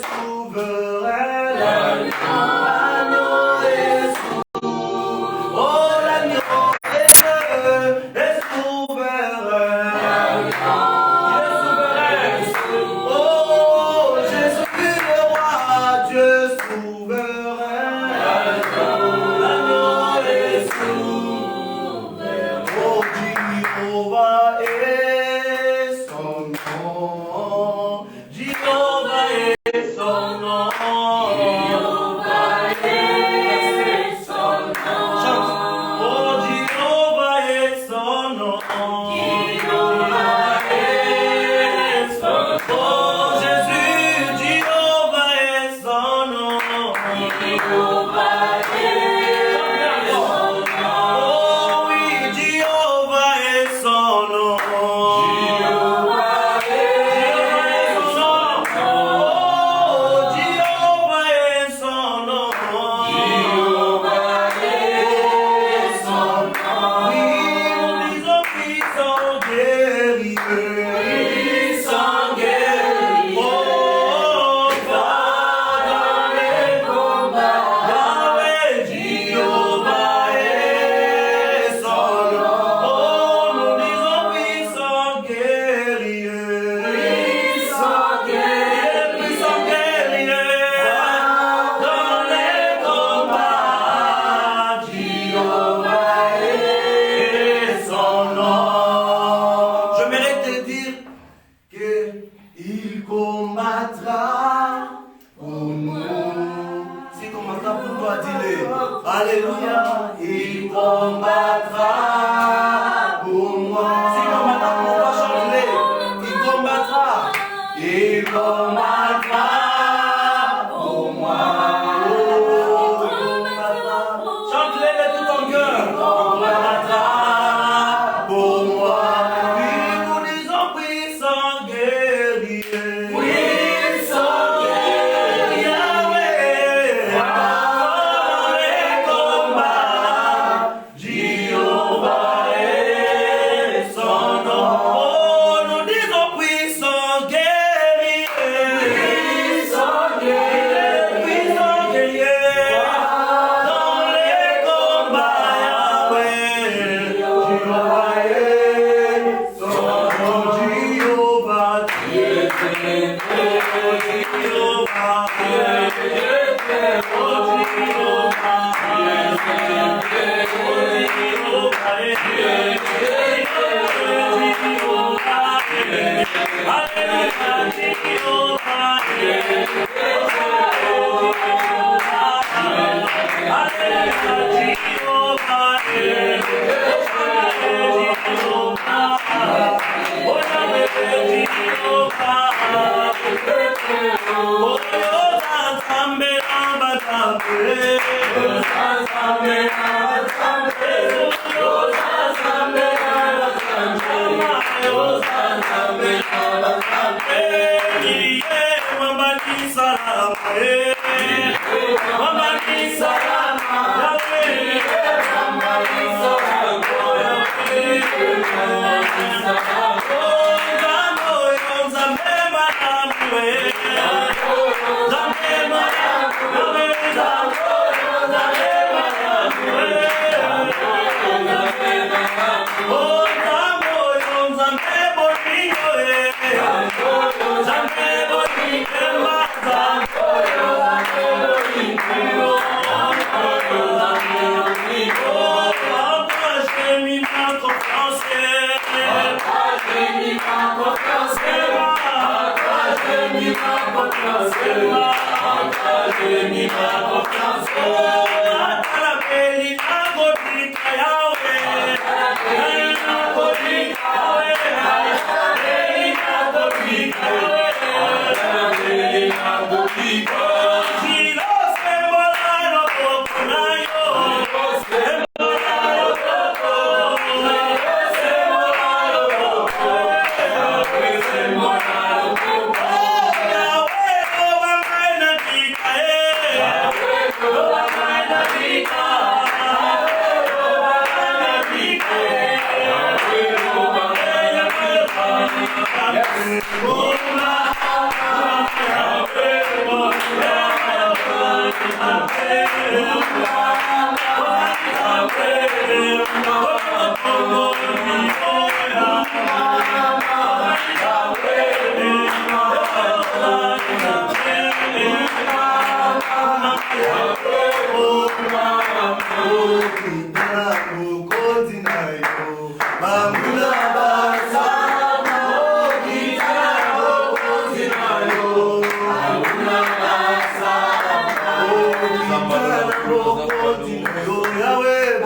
Yahweh,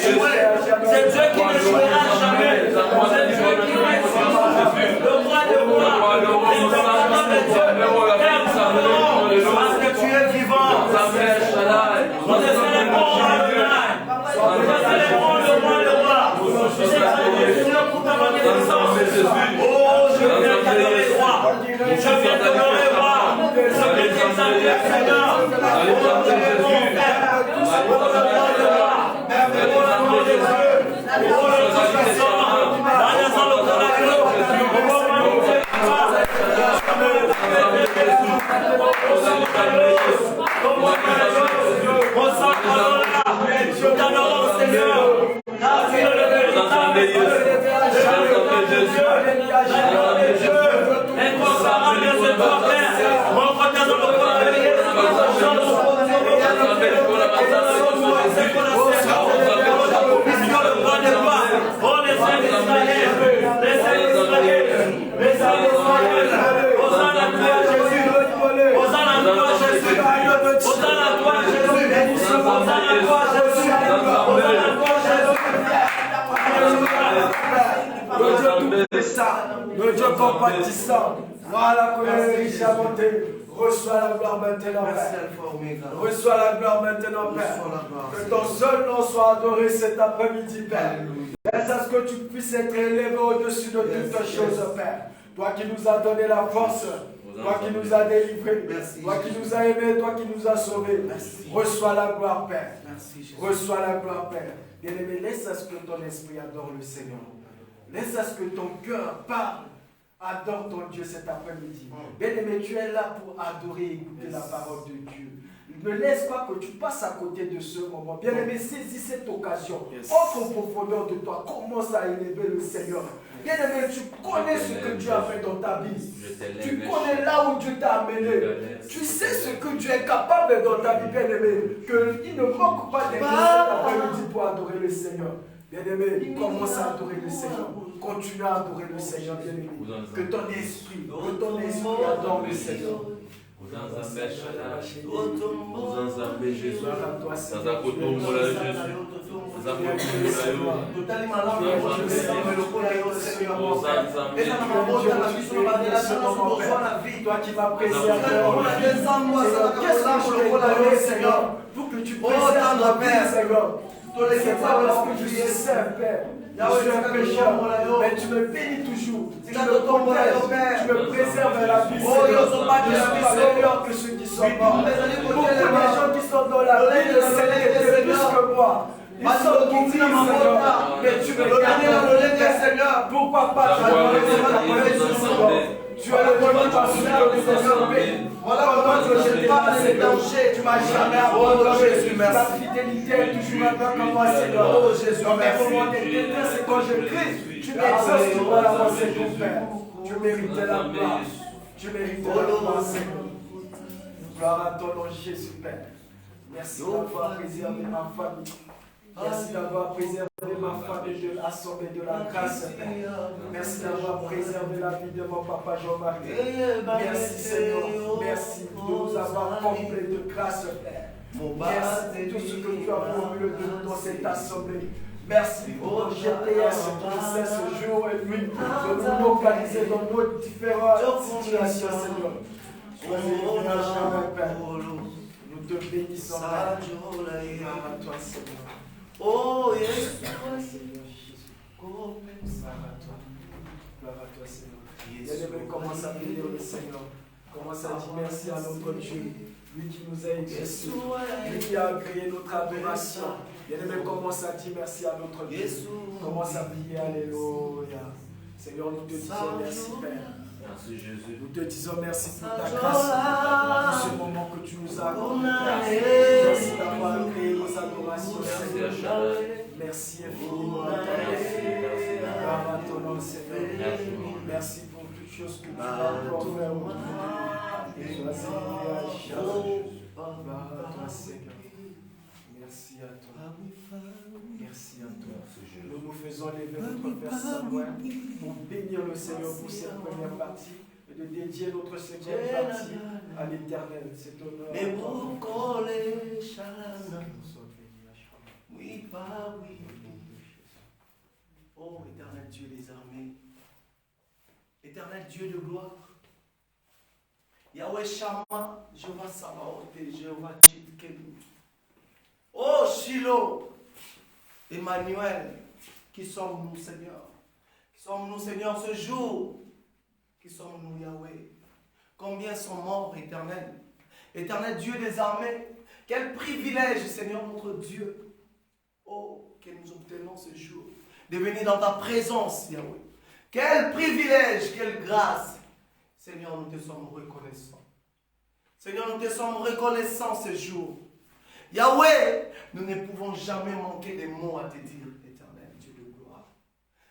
échoué. C'est Dieu qui n'échouera jamais. C'est Dieu qui va être le roi de roi. Les gouvernements de Dieu t'aimeront parce que tu es vivant. Nous te célébrons Adonai. Nous te célébrons le roi de roi. Nous te célébrons pour ta magnificence. Oh, je viens t'adorer, roi. Je viens t'adorer, roi. Je viens t'exalter, Seigneur. Oh, tu es mon Père. Oh, le roi de roi. Oh, l'amour de Dieu. Oh, le Tout-Puissant. La naissance de ton agneau. Oh, magnifique roi. On s'accorde là. Je t'adore, Seigneur. Car tu es le véritable Dieu. Incomparable est toi, Père. Mon frère, dans le corps de Dieu, le Dieu compatissant, voilà que le riche a monté. Reçois la gloire maintenant, Père. Reçois la gloire maintenant, Père. Que ton seul nom soit adoré cet après-midi, Père. Laisse à ce que tu puisses être élevé au-dessus de toutes choses, Père. Toi qui nous as donné la force, toi qui nous as délivrés, toi qui nous as aimés, toi qui nous as sauvés. Reçois la gloire, Père. Reçois la gloire, Père. Bien-aimé, laisse à ce que ton esprit adore le Seigneur. Laisse à ce que ton cœur parle. Adore ton Dieu cet après-midi. Bien-aimé, tu es là pour adorer et écouter la parole de Dieu. Ne laisse pas que tu passes à côté de ce moment. Bien-aimé, saisis cette occasion. Entre en profondeur de toi. Commence à élever le Seigneur. Bien-aimé, tu connais ce que Dieu a fait dans ta vie. Tu connais là où Dieu t'a amené. Tu sais ce que tu es capable dans ta vie, bien-aimé. Qu'il ne manque pas d'être cet après-midi pour adorer le Seigneur. Bien-aimé, commence à adorer le Seigneur. Continue à adorer le Seigneur, bien-aimé. Que ton esprit adore le Seigneur. Toi qui m'as préservé, qu'est-ce que je peux donner, Seigneur, pour que tu préserves ma Père, Seigneur. C'est pas parce que je suis saint, Père. Je suis un pécheur, mais tu me bénis toujours. Tu me protèges, tu me préserves la vie. Je suis pas meilleur que ceux qui sont morts. Beaucoup de gens qui sont dans la vie de Seigneur plus que moi. Ils sont qui Seigneur, mais tu me gardes, Seigneur. Pourquoi pas tu as le premier parce que Seigneur. Voilà comment je t'ai passé danger. Tu m'as jamais abandonné. Ta fidélité est toujours avec moi, Seigneur. Oh Jésus, dans mes moments de détresse, c'est quand je crie. Tu m'exauces, tu vois l'avancer, ton Père. Tu mérites la gloire. Tu mérites la gloire, Seigneur. Gloire à ton nom, Jésus, Père. Merci d'avoir préservé ma famille. Merci d'avoir préservé ma famille de l'assemblée de la grâce, Père. Merci d'avoir préservé la vie de mon papa Jean-Marie. Merci, Seigneur. Merci de nous avoir comblés de grâce, Père. Merci pour tout ce que tu as promu dans cette assemblée. Merci pour le GPS qui cesse jour et nuit de nous localiser dans nos différentes situations, Seigneur. Soyez à jamais, Père. Nous te bénissons, Père. Gloire à toi, Seigneur. Oh, yes. Gloire à toi, Seigneur. Bien-aimé, commence à bénir le Seigneur. Commence à dire merci à notre Dieu. Lui qui nous a exaucés. Lui qui a agréé notre adoration. Bien-aimé, commence à dire merci à notre Dieu. Commence à prier, alléluia. Seigneur, nous te disons merci, Père. Merci Jésus. Nous te disons merci pour ta grâce, pour ce moment que tu nous as accordé. Merci d'avoir agréé nos adorations, Seigneur. Merci infiniment. Gloire à ton nom, Seigneur. Merci pour toutes choses que tu as encore fait aujourd'hui. Sois élevé à jamais. Gloire à toi, Seigneur. Merci à toi. Merci à toi. Nous nous faisons lever notre Père Samuel pour bénir le Seigneur pour cette première partie et de dédier notre seconde partie à l'Éternel. C'est honneur. Mais pour qu'on les chalasse, oui, pas oui. Dieu des armées, éternel Dieu de gloire, Yahweh Shammah, Jéhovah Sabaoth, Jéhovah Tchidkenu. Oh Shiloh, Emmanuel, qui sommes-nous Seigneur? Qui sommes-nous Seigneur ce jour? Qui sommes-nous Yahweh? Combien sont morts, éternel? Éternel Dieu des armées, quel privilège Seigneur notre Dieu. Oh, que nous obtenons ce jour de venir dans ta présence Yahweh. Quel privilège, quelle grâce. Seigneur, nous te sommes reconnaissants. Seigneur, nous te sommes reconnaissants ce jour. Yahweh, nous ne pouvons jamais manquer de mots à te dire, éternel Dieu de gloire.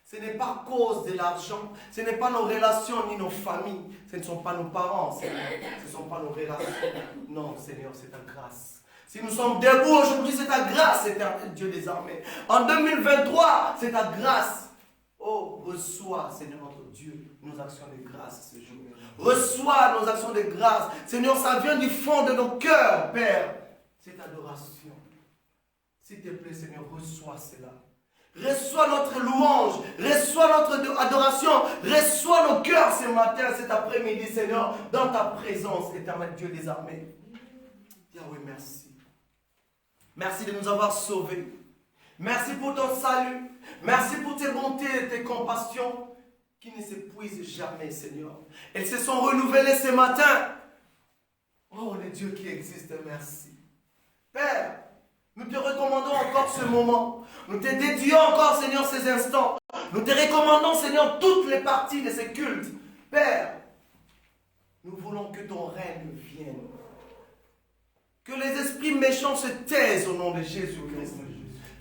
Ce n'est pas à cause de l'argent, ce n'est pas nos relations ni nos familles, ce ne sont pas nos parents, Seigneur, ce ne sont pas nos relations. Non, Seigneur, c'est ta grâce. Si nous sommes debout aujourd'hui, c'est ta grâce, éternel Dieu des armées. En 2023, c'est ta grâce. Oh, reçois, Seigneur notre Dieu, nos actions de grâce ce jour. Reçois nos actions de grâce. Seigneur, ça vient du fond de nos cœurs, Père. Cette adoration. S'il te plaît, Seigneur, reçois cela. Reçois notre louange. Reçois notre adoration. Reçois nos cœurs ce matin, cet après-midi, Seigneur, dans ta présence, éternel Dieu des armées. Yahweh, merci. Merci de nous avoir sauvés. Merci pour ton salut. Merci pour tes bontés et tes compassions qui ne s'épuisent jamais, Seigneur. Elles se sont renouvelées ce matin. Oh, le Dieu qui existe, merci. Père, nous te recommandons encore ce moment. Nous te dédions encore, Seigneur, ces instants. Nous te recommandons, Seigneur, toutes les parties de ces cultes. Père, nous voulons que ton règne vienne. Que les esprits méchants se taisent au nom de Jésus-Christ.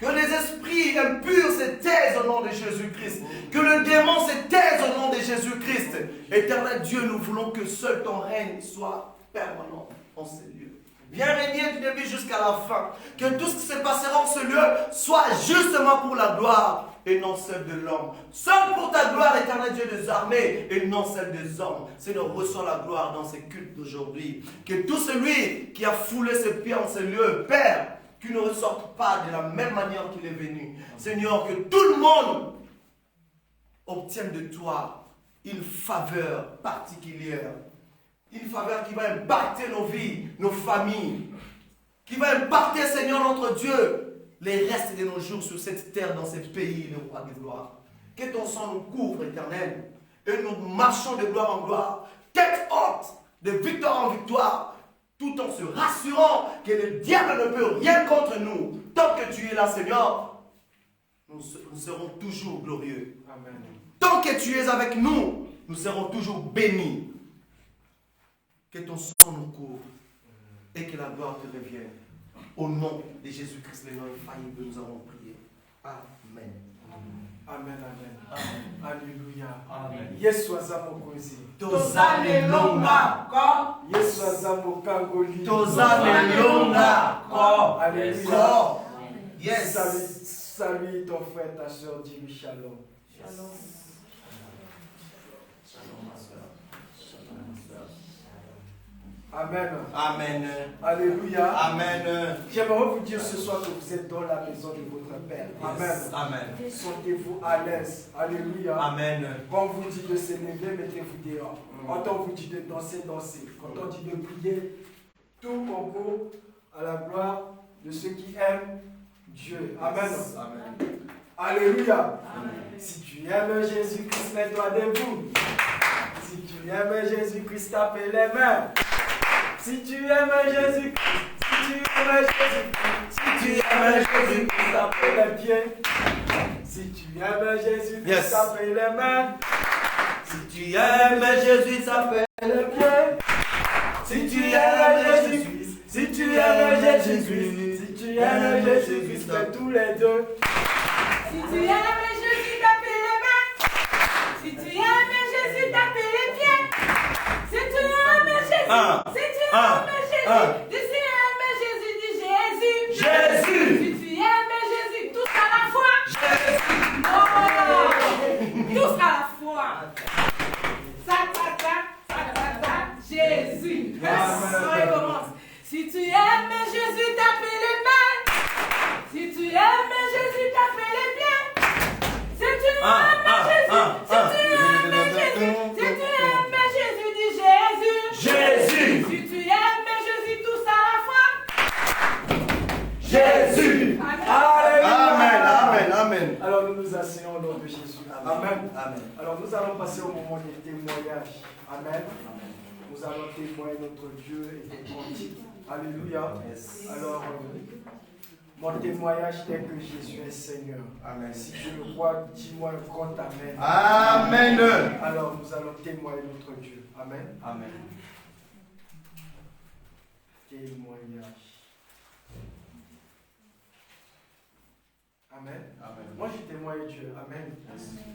Que les esprits impurs se taisent au nom de Jésus-Christ. Que le démon se taise au nom de Jésus-Christ. Éternel Dieu, nous voulons que seul ton règne soit permanent en ces lieux. Viens régner du début jusqu'à la fin. Que tout ce qui se passera en ce lieu soit justement pour la gloire et non celle de l'homme. Seul pour ta gloire, éternel Dieu des armées, et non celle des hommes. Seigneur, reçois la gloire dans ces cultes d'aujourd'hui. Que tout celui qui a foulé ses pieds en ce lieu, Père, qu'il ne ressorte pas de la même manière qu'il est venu. Seigneur, que tout le monde obtienne de toi une faveur particulière. Une faveur qui va impacter nos vies, nos familles. Qui va impacter, Seigneur notre Dieu, les restes de nos jours sur cette terre, dans ce pays, le roi de gloire. Que ton sang nous couvre, éternel. Et nous marchons de gloire en gloire, tête haute, de victoire en victoire, tout en se rassurant que le diable ne peut rien contre nous. Tant que tu es là, Seigneur, nous serons toujours glorieux. Amen. Tant que tu es avec nous, nous serons toujours bénis. Que ton sang nous couvre et que la gloire te revienne. Au nom de Jésus-Christ, le nom infaillible, nous avons prié. Amen. Amen, amen. Amen. Alléluia. Amen. Yesu azamokozi. Tozane longa ko. Yesu azamokangoli. Tozane longa ko. Alléluia. Yes. Salut ton frère, ta soeur, dis-lui shalom. Shalom. Shalom, ma soeur. Shalom, ma soeur. Amen. Amen. Alléluia. Amen. J'aimerais vous dire ce soir que vous êtes dans la maison de votre Père. Amen. Amen. Sentez-vous à l'aise. Alléluia. Amen. Quand on vous dit de se lever, mettez-vous dehors. Quand on vous dit de danser, dansez. Quand on dit de prier, tout concourt à la gloire de ceux qui aiment Dieu. Amen. Amen. Alléluia. Amen. Si tu aimes Jésus-Christ, mets-toi debout. Si tu aimes Jésus-Christ, tape les mains. Si tu aimes Jésus-Christ, si tu aimes Jésus-Christ, si tu aimes Jésus-Christ, tape les pieds. Si tu aimes Jésus-Christ, tape les mains. Si tu aimes Jésus, tape les pieds. Si tu aimes Jésus-Christ, si tu aimes Jésus-Christ, si tu aimes Jésus-Christ, fais tous les deux. Si tu aimes Jésus, tape les mains. Si tu aimes Jésus, tape les pieds. Si tu aimes Jésus, si tu aimes Jésus, dis si aimes Jésus, dis Jésus. Jésus. Si tu aimes Jésus, tous à la fois. Jésus. Oh, tous à la fois. Jésus. On recommence. Si tu aimes Jésus, tape les mains. Si tu aimes Jésus, tape les pieds. Si tu aimes Jésus, Amen. Amen. Alors nous allons passer au moment des témoignages. Amen. Nous allons témoigner notre Dieu et des cantiques. Alléluia. Yes. Alors, mon témoignage est que Jésus est Seigneur. Amen. Si tu le crois, dis-moi un grand Amen. Amen. Alors nous allons témoigner notre Dieu. Amen. Amen. Témoignage. Amen. Amen. Moi, je témoigne Dieu. Amen.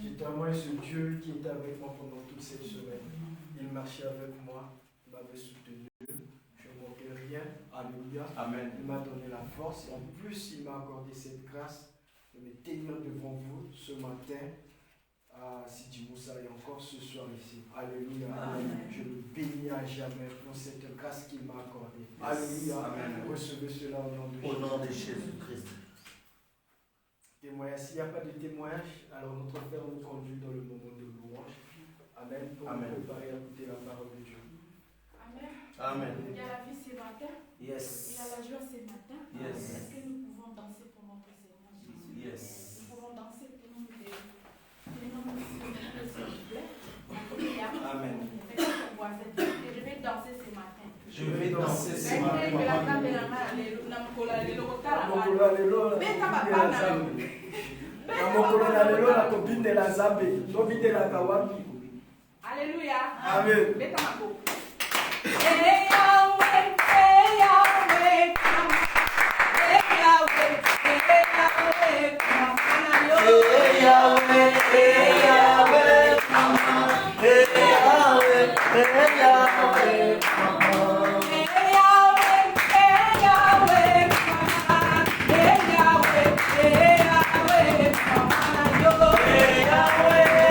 Je témoigne ce Dieu qui était avec moi pendant toute cette semaine. Il marchait avec moi, il m'avait soutenu. Je ne manquais rien. Alléluia. Amen. Il m'a donné la force. En plus, il m'a accordé cette grâce de me tenir devant vous ce matin à Sidi Moussa et encore ce soir ici. Alléluia. Amen. Je le bénis à jamais pour cette grâce qu'il m'a accordée. Yes. Alléluia. Amen. Recevez cela au nom de Jésus. Au nom de Jésus-Christ. Témoignage. S'il n'y a pas de témoignage, alors notre Père nous conduit dans le moment de louange. Amen. Pour Amen. nous préparer à écouter la parole de Dieu. Amen. Amen. Il y a la vie ce matin. Il y Yes. a la joie ce matin. Yes. Est-ce que nous pouvons danser pour notre Seigneur Jésus? Yes. Nous pouvons danser pour nous aider. S'il vous plaît. Alléluia. Amen. Faites ton voisin. Je vais danser ce matin. Je vais danser ce Alléluia. matin. Alléluia. Amen. Beta mako. Hey Yahweh, hey Yahweh, come. Hey Yahweh, hey Yahweh, come. Hey Yahweh, hey Yahweh, come on. Hey Yahweh, hey Yahweh, come on. Hey Yahweh, hey Yahweh, come. Hey Yahweh, hey Yahweh, come. Hey Yahweh, hey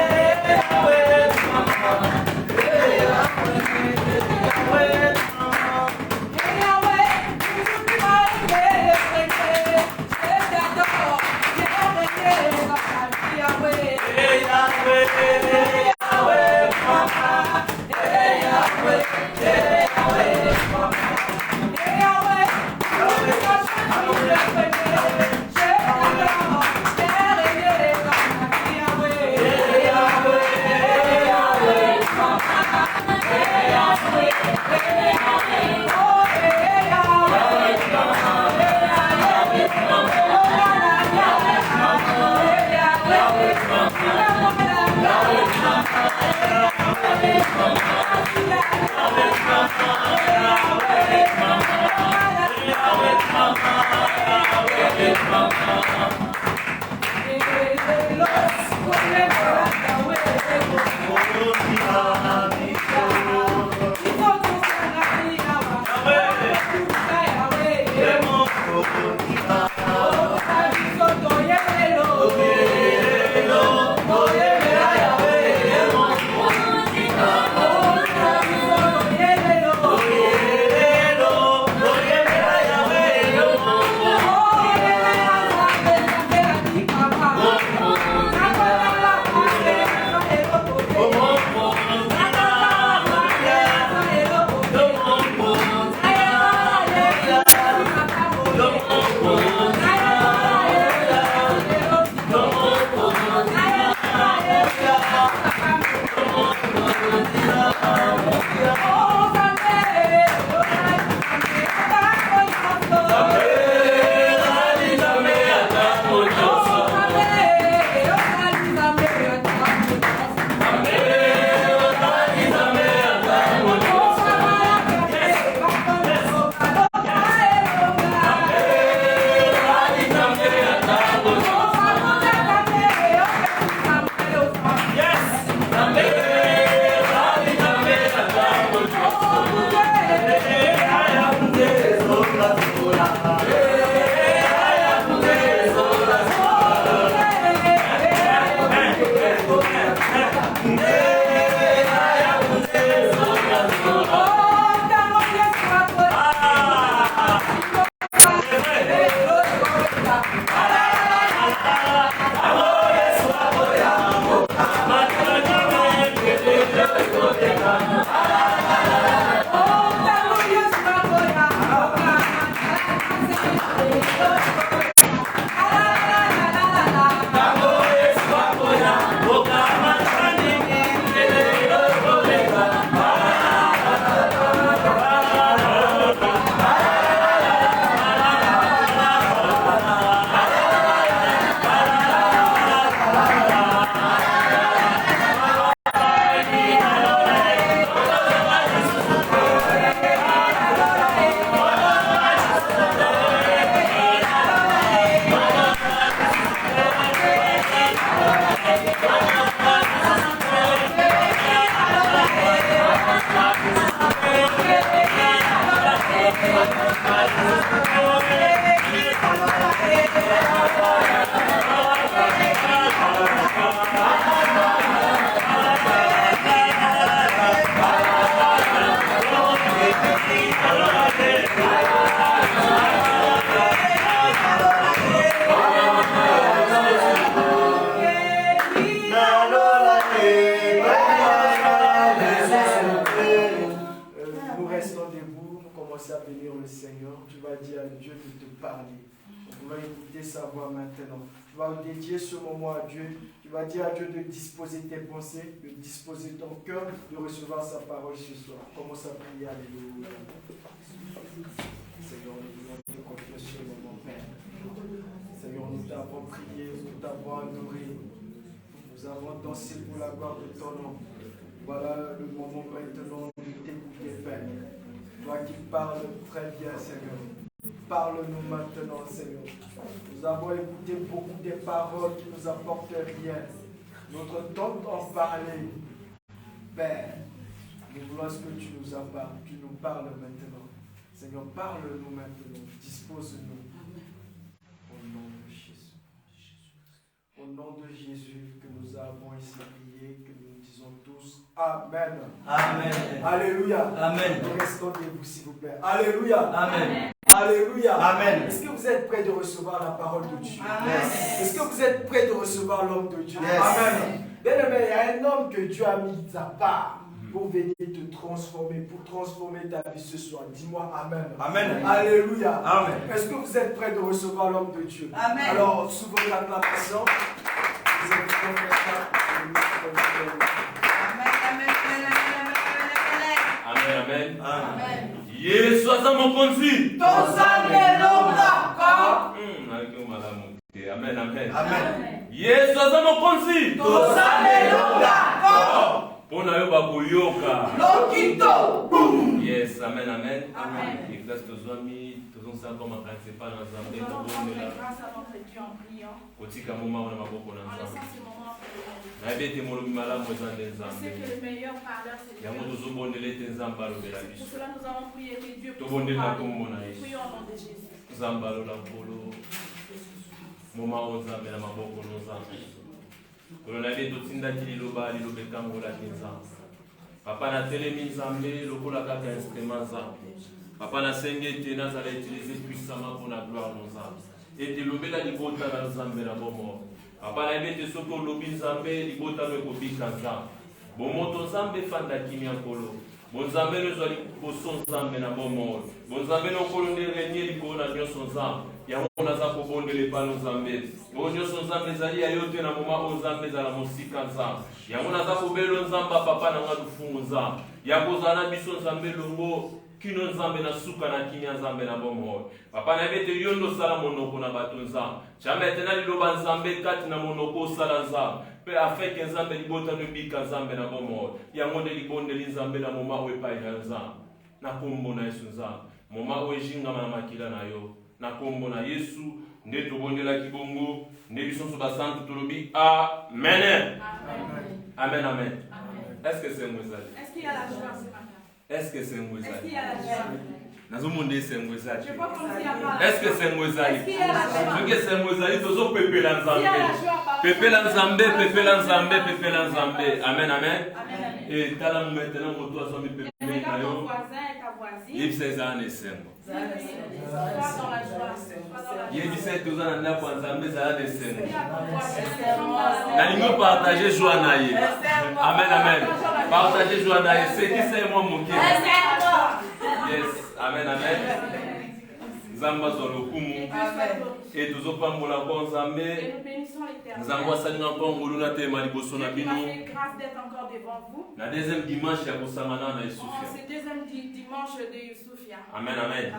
Yahweh, come on. Hey Yahweh, hey Yahweh, come on. dire à Dieu de te parler. Tu vas écouter sa voix maintenant. Tu vas dédier ce moment à Dieu. Tu vas dire à Dieu de disposer tes pensées, de disposer ton cœur, de recevoir sa parole ce soir. Commence à prier. Alléluia. Seigneur, nous voulons te confier ce moment, Père. Seigneur, nous t'avons prié, nous t'avons adoré. Nous avons dansé pour la gloire de ton nom. Voilà le moment maintenant de t'écouter, Père. Toi qui parles très bien, Seigneur. Parle-nous maintenant, Seigneur. Nous avons écouté beaucoup de paroles qui nous apportent rien. Notre temps d'en parler. Père, nous voulons ce que tu nous en parles. Tu nous parles maintenant. Seigneur, parle-nous maintenant. Dispose-nous. Au nom de Jésus. Au nom de Jésus que nous avons ici prié, que nous disons tous Amen. Amen. Alléluia. Amen. Restons debout, s'il vous plaît. Alléluia. Amen. Alléluia. Amen. Est-ce que vous êtes prêts de recevoir la parole de Dieu? Amen. Est-ce que vous êtes prêts de recevoir l'homme de Dieu? Yes. Amen. Bien-aimé, il y a un homme que Dieu a mis à part pour venir te transformer, pour transformer ta vie ce soir. Dis-moi Amen. Amen. Alléluia. Amen. Est-ce que vous êtes prêts de recevoir l'homme de Dieu? Amen. Alors, sous votre acclamation, vous êtes prêts de Amen. Amen. Yesu aza mokonzi. Amen, amen. Amen. Yesu aza mokonzi. Pona yo bakoyoka. Yes, amen, amen. Amen. Église tozwami, tozonsa comme akatse pa na Nzambe Nous allons rendre tobondela. grâce à notre Dieu en priant. Kotika moma wana maboko na En laissant Nzambe. ce moment pour le Nayebi ete molobi malamu eza nde Je sais Nzambe. que le meilleur parleur c'est Dieu. Yango tozobondela ete Nzambe alobela Pour biso. cela nous allons prier que Dieu puisse nous Tobondela parler. kombo na Yesu. Prions au nom de Jésus. Nzambe alola nkolo. Moma oyo Nzambe na maboko no Nzambe. Kolo nayebi totindaki liloba liloba ekangolaki Nzambe. Papa natelemi Nzambe lokola kaka instrument Nzambe. Papa nasengi ete nazala utiliser puissamment pour la gloire de Nzambe. Ete lobela libota na Nzambe na bomo. Papa nayebi ete soki olobi Nzambe libota no ekobika Nzambe. Bomoto Nzambe efanda kimia nkolo. Bonzambe nozwa liboso Nzambe na bomo. Bonzambe nokolo nde renie likolo na nyonso Nzambe. Yango naza kobondela epano Nzambe. Oyo nyonso Nzambe ezali ya yo te na moma oyo Nzambe ezala mosika Nzambe. Yango naza kobelo Nzambe papa na nga lufungu Nzambe. Ya kozala na biso Nzambe longo kino Nzambe na suka na kimia Nzambe na bomo. Papa na bete yo ndo sala monoko na bato Nzambe. Jamais tena liloba Nzambe kati na monoko sala Nzambe. Pe afin que Nzambe libota no bika Nzambe na bomo. Yango nde libondeli Nzambe na moma oyo epai na Nzambe. Na kombo na Yesu Nzambe. Moma oyo ejingama na makila na yo. Na kombo na Yesu nde tobondelaki bongo nde biso so basantu tolobi amen. Amen, amen. Est-ce que c'est Mwezali? Est-ce qu'il y a la joie ce matin? Est-ce que c'est Est-ce Mwezali? qu'il y a la joie? Nazomonde c'est Mwezali. Je vois comme s'il y a pas la Est-ce que c'est Mwezali? Est-ce qu'il y a la joie? Est-ce que c'est Mwezali? Tozo pepela Nzambe. S'il y a la joie par Pepela Nzambe, pepela Nzambe, pepela Nzambe. Amen, amen. Amen, amen. Et tala maintenant moto azomi Et pepela regarde ton yo. voisin et ta voisine. Yebisa eza na esengo. Sois dans la joie. Sois dans la joie. Yebisa ete oza na ndako ya Nzambe ezala na esengo. Dis à ton voisin, Nalingi opartage joie na ye. Amen, amen. Partage joie na ye. Sekisa ye mwa moke. Yes, amen, amen. Nzambe azwa lokumu. Et tozopambola mpo Nzambe. Et nous bénissons l'Éternel. Nzambe asalinga mpo ngolu na tema liboso na Dieu qui m'a bino. fait grâce d'être encore devant vous. Na deuxième dimanche ya kosangana na En Yusufia. ce deuxième dimanche de Youssoufia. Amen, amen.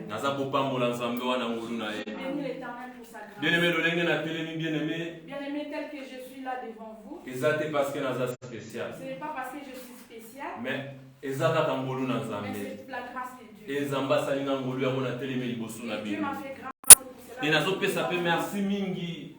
Naza kopambola Nzambe wana ngolu na ye. Bénis l'Éternel pour sa grâce. Bien-aimé lolenge na telemi bien-aimé. Bien-aimé, tel que je suis là devant vous, Eza te parce que naza spécial. ce n'est pas parce que je suis spécial, Mais eza kaka ngolu na mais Nzambe. c'est la grâce de Dieu. Et Nzambe asalinga ngolu yango na telemi liboso na Dieu bino. m'a fait grâce pour cela. Et nazopesa pe merci mingi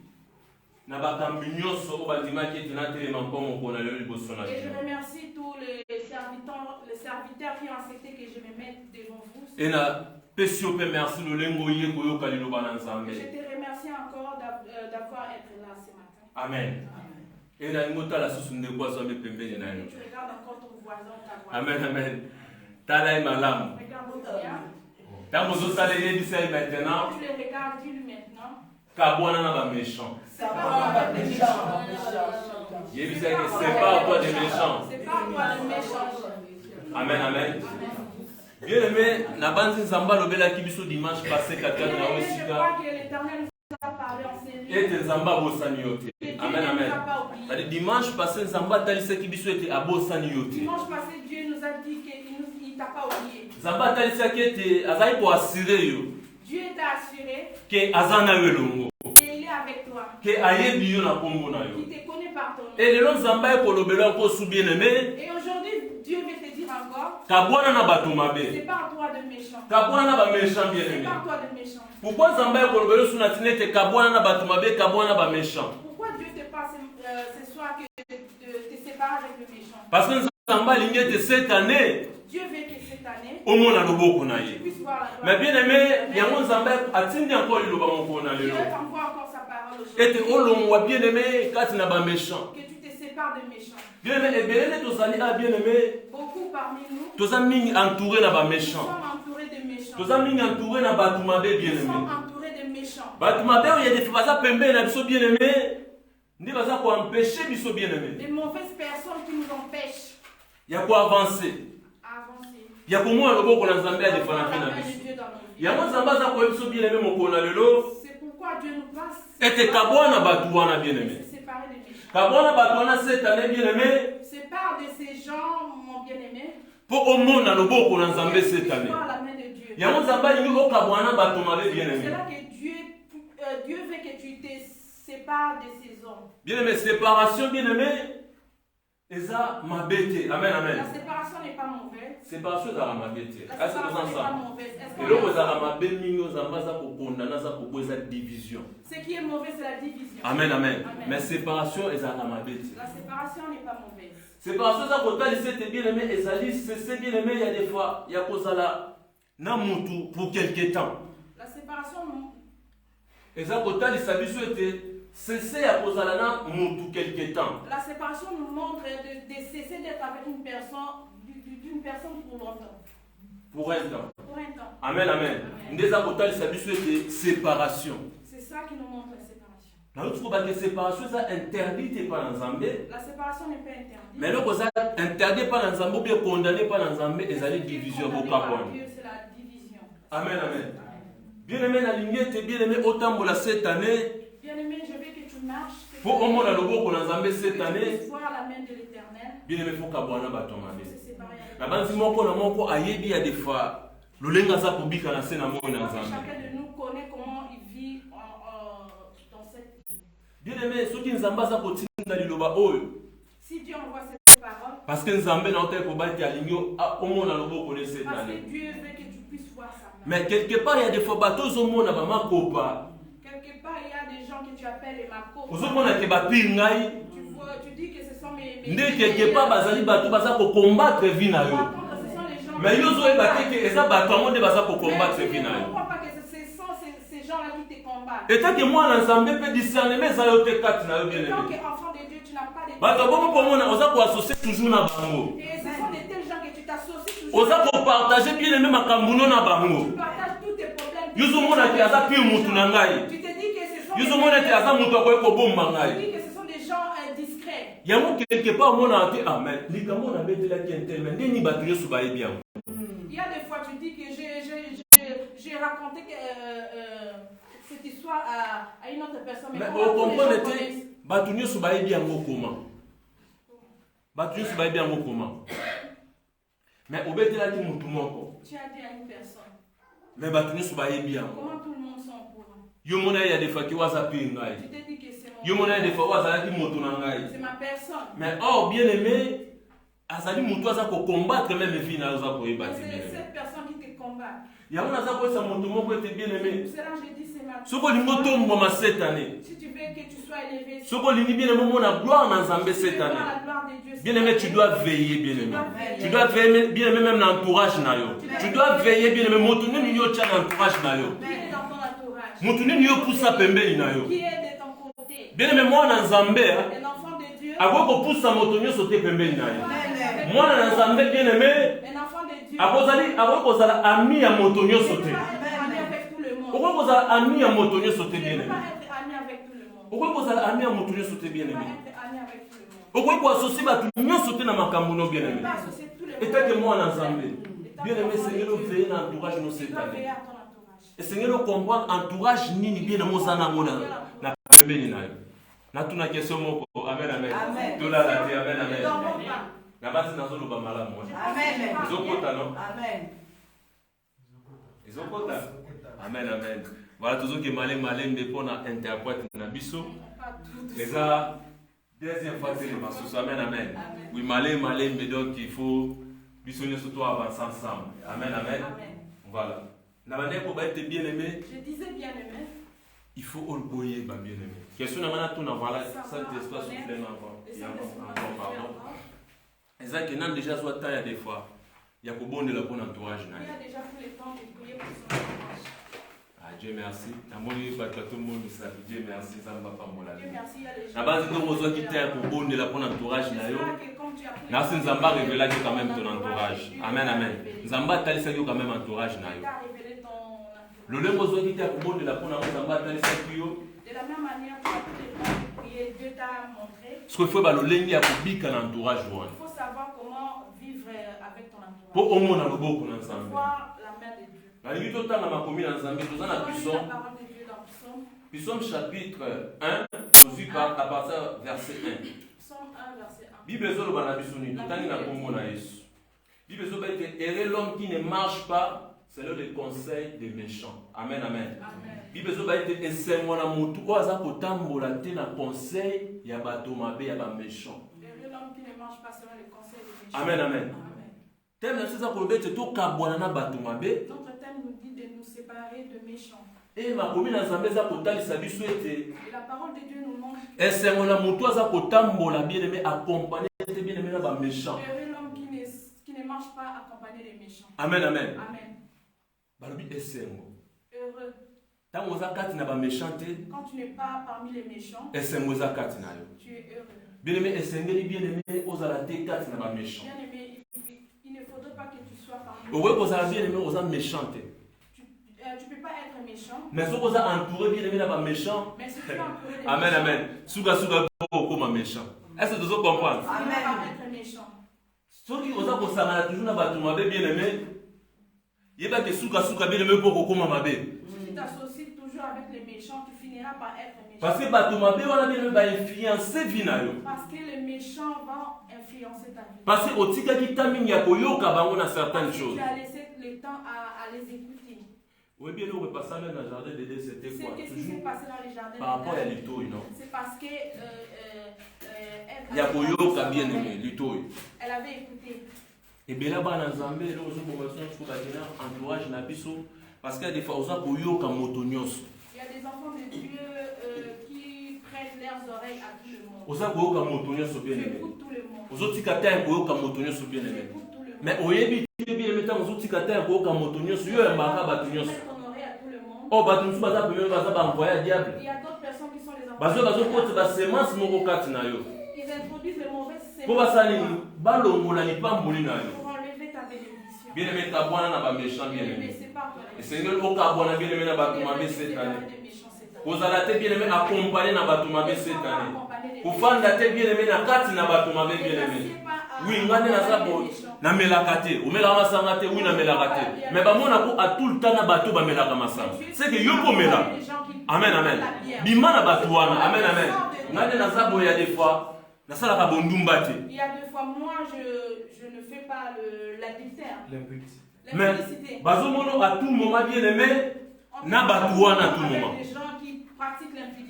na bakambi nyonso oyo bandimaki ete natelema mpo moko na lelo liboso na Et je bino. remercie tous les serviteurs qui ont accepté que je me mette devant vous. E na pesi yo pe merci lolenge oye koyoka liloba na Nzambe. Je te remercie encore d'avoir été là ce matin. Amen. E na lingo tala susu ndeko azwami pembeni na yo. Tu regardes encore ton voisin ou ta voisine. Amen, amen. Tala ye malamu. Regarde bien. Ntango ozosala eyebisa ye maintenant Quand tu les regardes, dis-lui maintenant. kabwana na baméchant. C'est pas des méchants. Yebisa ke c'est pas à toi des méchants. C'est pas toi le méchant. Amen, amen. Bien aimé, Nabanzi Zamba Lobela Kibiso dimanche passé, Je crois que l'Éternel nous a parlé en série. et Zamba Bosani Yote. Amen, amen. C'est-à-dire, dimanche passé, Zamba Talisa Kibiso était à Bosani Yote. Dimanche passé, Dieu nous a dit qu'il ne t'a pas oublié. Zamba Talisa qui était Azaï pour assurer yo. Dieu t'a assuré Que Azana Welongo. qu'il est avec toi. Que Ayebi yo na Kombo na yo. Qu'il te connaît par ton nom. Et le nom Zamba est pour le bel encore sous bien aimé. Et aujourd'hui, Dieu veut te dire encore. Kabwana na Batumabe. C'est pas toi de méchant. Kabwana na ba méchant bien C'est aimé. pas toi de méchant. Pourquoi Zamba est pour le bel sous na tinete Kabwana na Batumabe, Kabwana na ba méchant? Pourquoi Dieu te passe ce soir que de te séparer avec le méchant? Parce que Zamba lingete cette année. Dieu veut que cette année, Au moins, loboko na tu ye. puisses voir la gloire. Mais bien aimé, yango Zamba atindi encore le loboko na Dieu lelo. t'envoie encore sa parole Et aujourd'hui. olongwa bien aimé, kati na ba méchant. Que tu te sépares de méchants. Bien aimé, et bien aimé tozali a bien aimé, Beaucoup parmi nous toza mingi entouré na ba nous méchant. sommes entourés de méchants. Toza mingi entouré na batumabe bien Nous aimé. sommes entourés de méchants. Batumabe il y a des baza pembe na biso bien aimé. Ndi baza ko empêcher biso bien aimé. Des mauvaises personnes qui nous empêchent Ya ko avancer. à avancer. Ya ko mwa loboko na Nzambe ya defana Avoir la na main de biso. Dieu dans nos vies. Yango Nzambe za ko biso bien aimé moko na lelo. C'est pourquoi Dieu nous passe Ete kabwana batu wana bien de aimé. se séparer des méchants. Kabwana batu wana cette année bien aimé. Sépare de ces gens, mon bien-aimé. Pour au monde na loboko na Nzambe cette année. Voir la main de Dieu. Yango Nzambe lingi okabwana batu mabe bien C'est aimé. là que Dieu veut que tu te sépares de ces hommes. Bien aimé, séparation bien aimé. Eza mabete. Amen, La amen. séparation n'est pas mauvaise. Séparation za mabete. La Est-ce que séparation vous n'est en pas savez? mauvaise. Est-ce Et qu'on là, vous est- avez mabé mingi ozamba za kokondana za koboza division. Ce qui est mauvais, c'est la division. Amen, amen. Amen. Mais séparation eza mabete. La séparation n'est pas mauvaise. Séparation za kotalisa te bien aimé ezali c'est bien aimé il y a des fois ya kozala na mutu pour quelque temps. La séparation, Eza kotalisa biso ete cesser ya kozala na mutu quelque temps. la séparation nous montre de cesser d'être avec une personne pour longtemps. Pour un temps. Pour un temps. Amen, amen. Ndeza kotalisa biso ete séparation. C'est ça qui nous montre la séparation. Na lutu ko ba que séparation eza interdite par Nzambe. La séparation n'est pas interdite. Mais loko eza interdit par Nzambe ou bien condamné par Nzambe ezali division Condamné boka par pona. Dieu, c'est la division. Amen, amen. Bien aimé na lingete bien aimé otambola cette année. Bien-aimé, je veux que tu marches. Pour au na loboko na Nzambe cette Que tu année. puisses voir la main de l'Éternel. Bien aimé faut kabwana bato mabe. Se séparer avec Na banzi moko na moko ayebi ya des fois lolenga za kobika na se na moyo na Nzambe. Chacun de nous connaît comment il vit dans cette vie. Bien aimé soki Nzambe za kotinda liloba oyo Si Dieu envoie cette parole, parce que Nzambe na otel ko bati alingi au na loboko na cette parce que année. Dieu veut que tu puisses voir sa main. Mais quelque part il y a des fois bato zomona ba makopa. Quelque part, il y a des gens que tu appelles les macos. Ozomona ke bapir ngai Tu dis que ce sont mes. nde quelque part bazali bato baza ko combattre vie na yo. Par contre, ce sont les gens. Mais yo zo ebate ke eza bato ngo nde baza ko Mais combattre tu vie ne na yo. comprends pas que ce sont ces gens-là qui te combattent. Eta ke mwana Nzambe pe discernement za yo te kati na yo bien Et tant aimé. qu'enfant de Dieu, tu n'as pas de. Bato bongo komona oza ko associer toujours na bango. Et ce sont de tels gens que tu t'associes toujours. Oza ko partager bien aimé makambo no na bango. Tu partages tous tes problèmes. Yo zo mona ke aza pire mutu na ngai. Tu te dis que ce sont. Yo zo mona ke aza mutu akoye ko bomba Tu ngai. dis que ce sont des gens discrets. Yango quelque part mona te amen. Likambo na betela ki intelme ndeni bato yo suba yebi yango. Il y a des fois, tu dis que j'ai raconté cette histoire à une autre personne. Mais comment au tous les comprendre gens te connaissent? bato nyonso bayebi yango comment. Bato nyonso bayebi yango comment. Mais obetelaki mutu moko. Tu as dit à une personne. Mais bato nyonso bayebi yango. Comment tout le monde sont au courant? Yo mona ya des fois ki waza pe Tu ngai. t'es dit que c'est mon. Yo mona ya des fois wazalaki moto na ngai. C'est ma personne. Mais or bien aimé azali mutu aza ko combattre même vie na za ko Mais yeba te c'est bien. cette personne qui te combat. Yango naza ko esa moto moko ete bien aimé. C'est là que je dis c'est ma. Soko lingo tombo ma cette année. Si tu veux que tu sois élevé. Soko lingi bien aimé mona gloire na Nzambe si tu veux cette voir année. la gloire de Dieu, Bien aimé, tu dois veiller, bien aimé. veiller. Tu dois veiller, bien aimé, même dans l'entourage na yo. Tu dois veiller, bien aimé, moto nini yo tia dans l'entourage na yo. Qui est dans ton entourage? Moto nini yo poussa pembeni na yo. Qui est de ton côté? Bien aimé, moi na Nzambe, Un enfant de Dieu. ako ko poussa moto nyonso te pembeni na yo. Amen. Moi na Nzambe, bien aimé, Un enfant de Dieu. ako kozala ami ya moto nyonso Tu te. ne peux pas être ami avec tout le monde. Oko kozala ami ya moto nyonso te, Tu bien ne peux aimé. pas être ami avec tout le monde. Oko kozala ami ya moto nyonso te, bien Tu ne peux aimé. pas être ami avec tout le monde. Oko ko associer bato nyonso te na makambo no, bien Tu ne aimé. peux pas associer tout le monde. Etake moi na Nzambe. Et Bien aimé, Seigneur, veille dans l'entourage de nos Tu dois veiller à ton entourage. et Seigneur, comprendre l'entourage ni bien aimé, ça n'a pas de na tuna question moko. Amen, amen. Tout là, là, amen, amen. Na base na zolo ba malamu. Amen. Ils ont quota, non? Amen. Ils ont quota. Amen, amen. Voilà, tous ceux qui malin mais pour na interprète na biso. Les gars, deuxième fois c'est les massos. Amen, amen. Oui, malin mais donc il faut biso nous surtout avancer ensemble. Amen, amen. Voilà. La manière pour être bien aimé. Je disais bien aimé. Il faut orgueiller bien aimé. Question na tout na voilà, ça t'espace souffler encore. Il y a encore pardon. Exact, il y a déjà soit temps, il y a des fois. Il y a pour bon de la bonne entourage. Il y a déjà pris le temps de prier pour son entourage. Ah, Dieu merci. Tout le monde ça. Dieu merci, ça ne va pas me Dieu merci, il y a des gens. La base de nos besoins qui t'aident pour bon de la bonne entourage. Merci, nous avons révélé quand même ton entourage. Amen, amen. Nous avons révélé quand même entourage. Le lien besoin qui t'aide pour bon de la bonne entourage. De la même manière, tu as pris le temps de prier, Dieu t'a montré. Ce qu'il faut, c'est le lien qui est entourage. Il faut savoir comment vivre avec ton entourage. Pour au moins, on a voir la main de Dieu. La limite au temps, ma commune en Zambie, nous avons Psaume chapitre 1, à partir verset 1. Psaume 1, verset 1. Bible est le banabisoni, tout le temps na Jésus. Bible est heureux l'homme qui ne marche pas selon les conseils des méchants. Amen, amen. Bible est esemwana mutu o aza kotambola te na conseil ya bato mabe ya ba méchant. Heureux l'homme qui ne marche pas selon les conseils des méchants. Amen, amen. Thème na sisa ko bete to kabwana na bato mabe. Notre thème nous dit de nous séparer de méchants. Et ma commune en Zambie za kotalisa biso ete. Et la parole de Dieu nous montre. Esemwana mutu aza kotambola bien aimé accompagner bien aimé na ba méchant. Heureux l'homme qui ne marche pas accompagné des méchants. Amen, amen. Amen. Balobi esengo. Heureux. Quand tu n'es pas parmi les méchants, tu es heureux. Bien aimé, bien aimé, il ne faudrait pas que tu sois parmi les méchants. Tu ne peux pas être méchant. Mais si tu es entouré bien aimé de méchants, mais si tu es entouré de amen, amen. Suga comme méchant. Est-ce que tu comprends? Tu ne peux pas être méchant. Ceux qui osent toujours na batuma bien aimé, il y a que suga bien aimé pour comme mabé. Si tu t'associes toujours avec les méchants, tu finiras par être méchant. Parce que batuma bien on a bien va influencer vie na yo. Parce que les méchants vont influencer ta vie. Parce que otika ki tamingi ya koyoka bango na certaines choses. Tu as laissé le temps à les écouter. Oui, bien, on repasse dans le jardin de Dieu, c'était quoi? Qu'est-ce qui s'est passé dans les jardins par rapport à l'Utoi, non? C'est parce que il y a Koyoka bien aimé, l'Utoi. Elle avait écouté. Et bien là-bas, dans Zambie, là, entourage na biso, parce qu'il y a des fois, on a Koyoka motonios. Il y a des enfants de Dieu qui prêtent leurs oreilles à tout le monde. On a Koyoka motonios bien aimé. J'écoute tout le monde. On a Tikata Koyoka motonios bien aimé. J'écoute tout le monde. Mais au début, bien aimé, on a Tikata Koyoka motonios, yo et Maka batunios. Oh, batunios, baza premier, baza ba envoyer à diable. Il y a d'autres personnes qui sont les enfants. Bazo kote ba semence moko kati na yo. Ils introduisent les mauvaises semences. Po basali balongola ni pamboli na yo. Pour enlever ta bénédiction. Bien aimé kabwana na ba méchant bien aimé. Mais c'est pas toi. Et Seigneur okabwana bien aimé na bato mabe cette année. Kozala te bien aimé accompagner na bato mabe cette année. Kufanda te bien aimé na kati na bato mabe bien aimé. Oui, ngane na zabo na melaka te. Omela masanga te, oui na melaka te. Mais ba mona ko a tout le temps na bato ba melaka masanga. C'est que yo ko mela. Amen, amen. Bima na bato wana. Amen, amen. Ngane na zabo ya des fois na sala ka bondumba te. Il y a des fois moi je ne fais pas l'adultère. Mais bazo mono à tout moment bien aimé na bato wana à tout moment.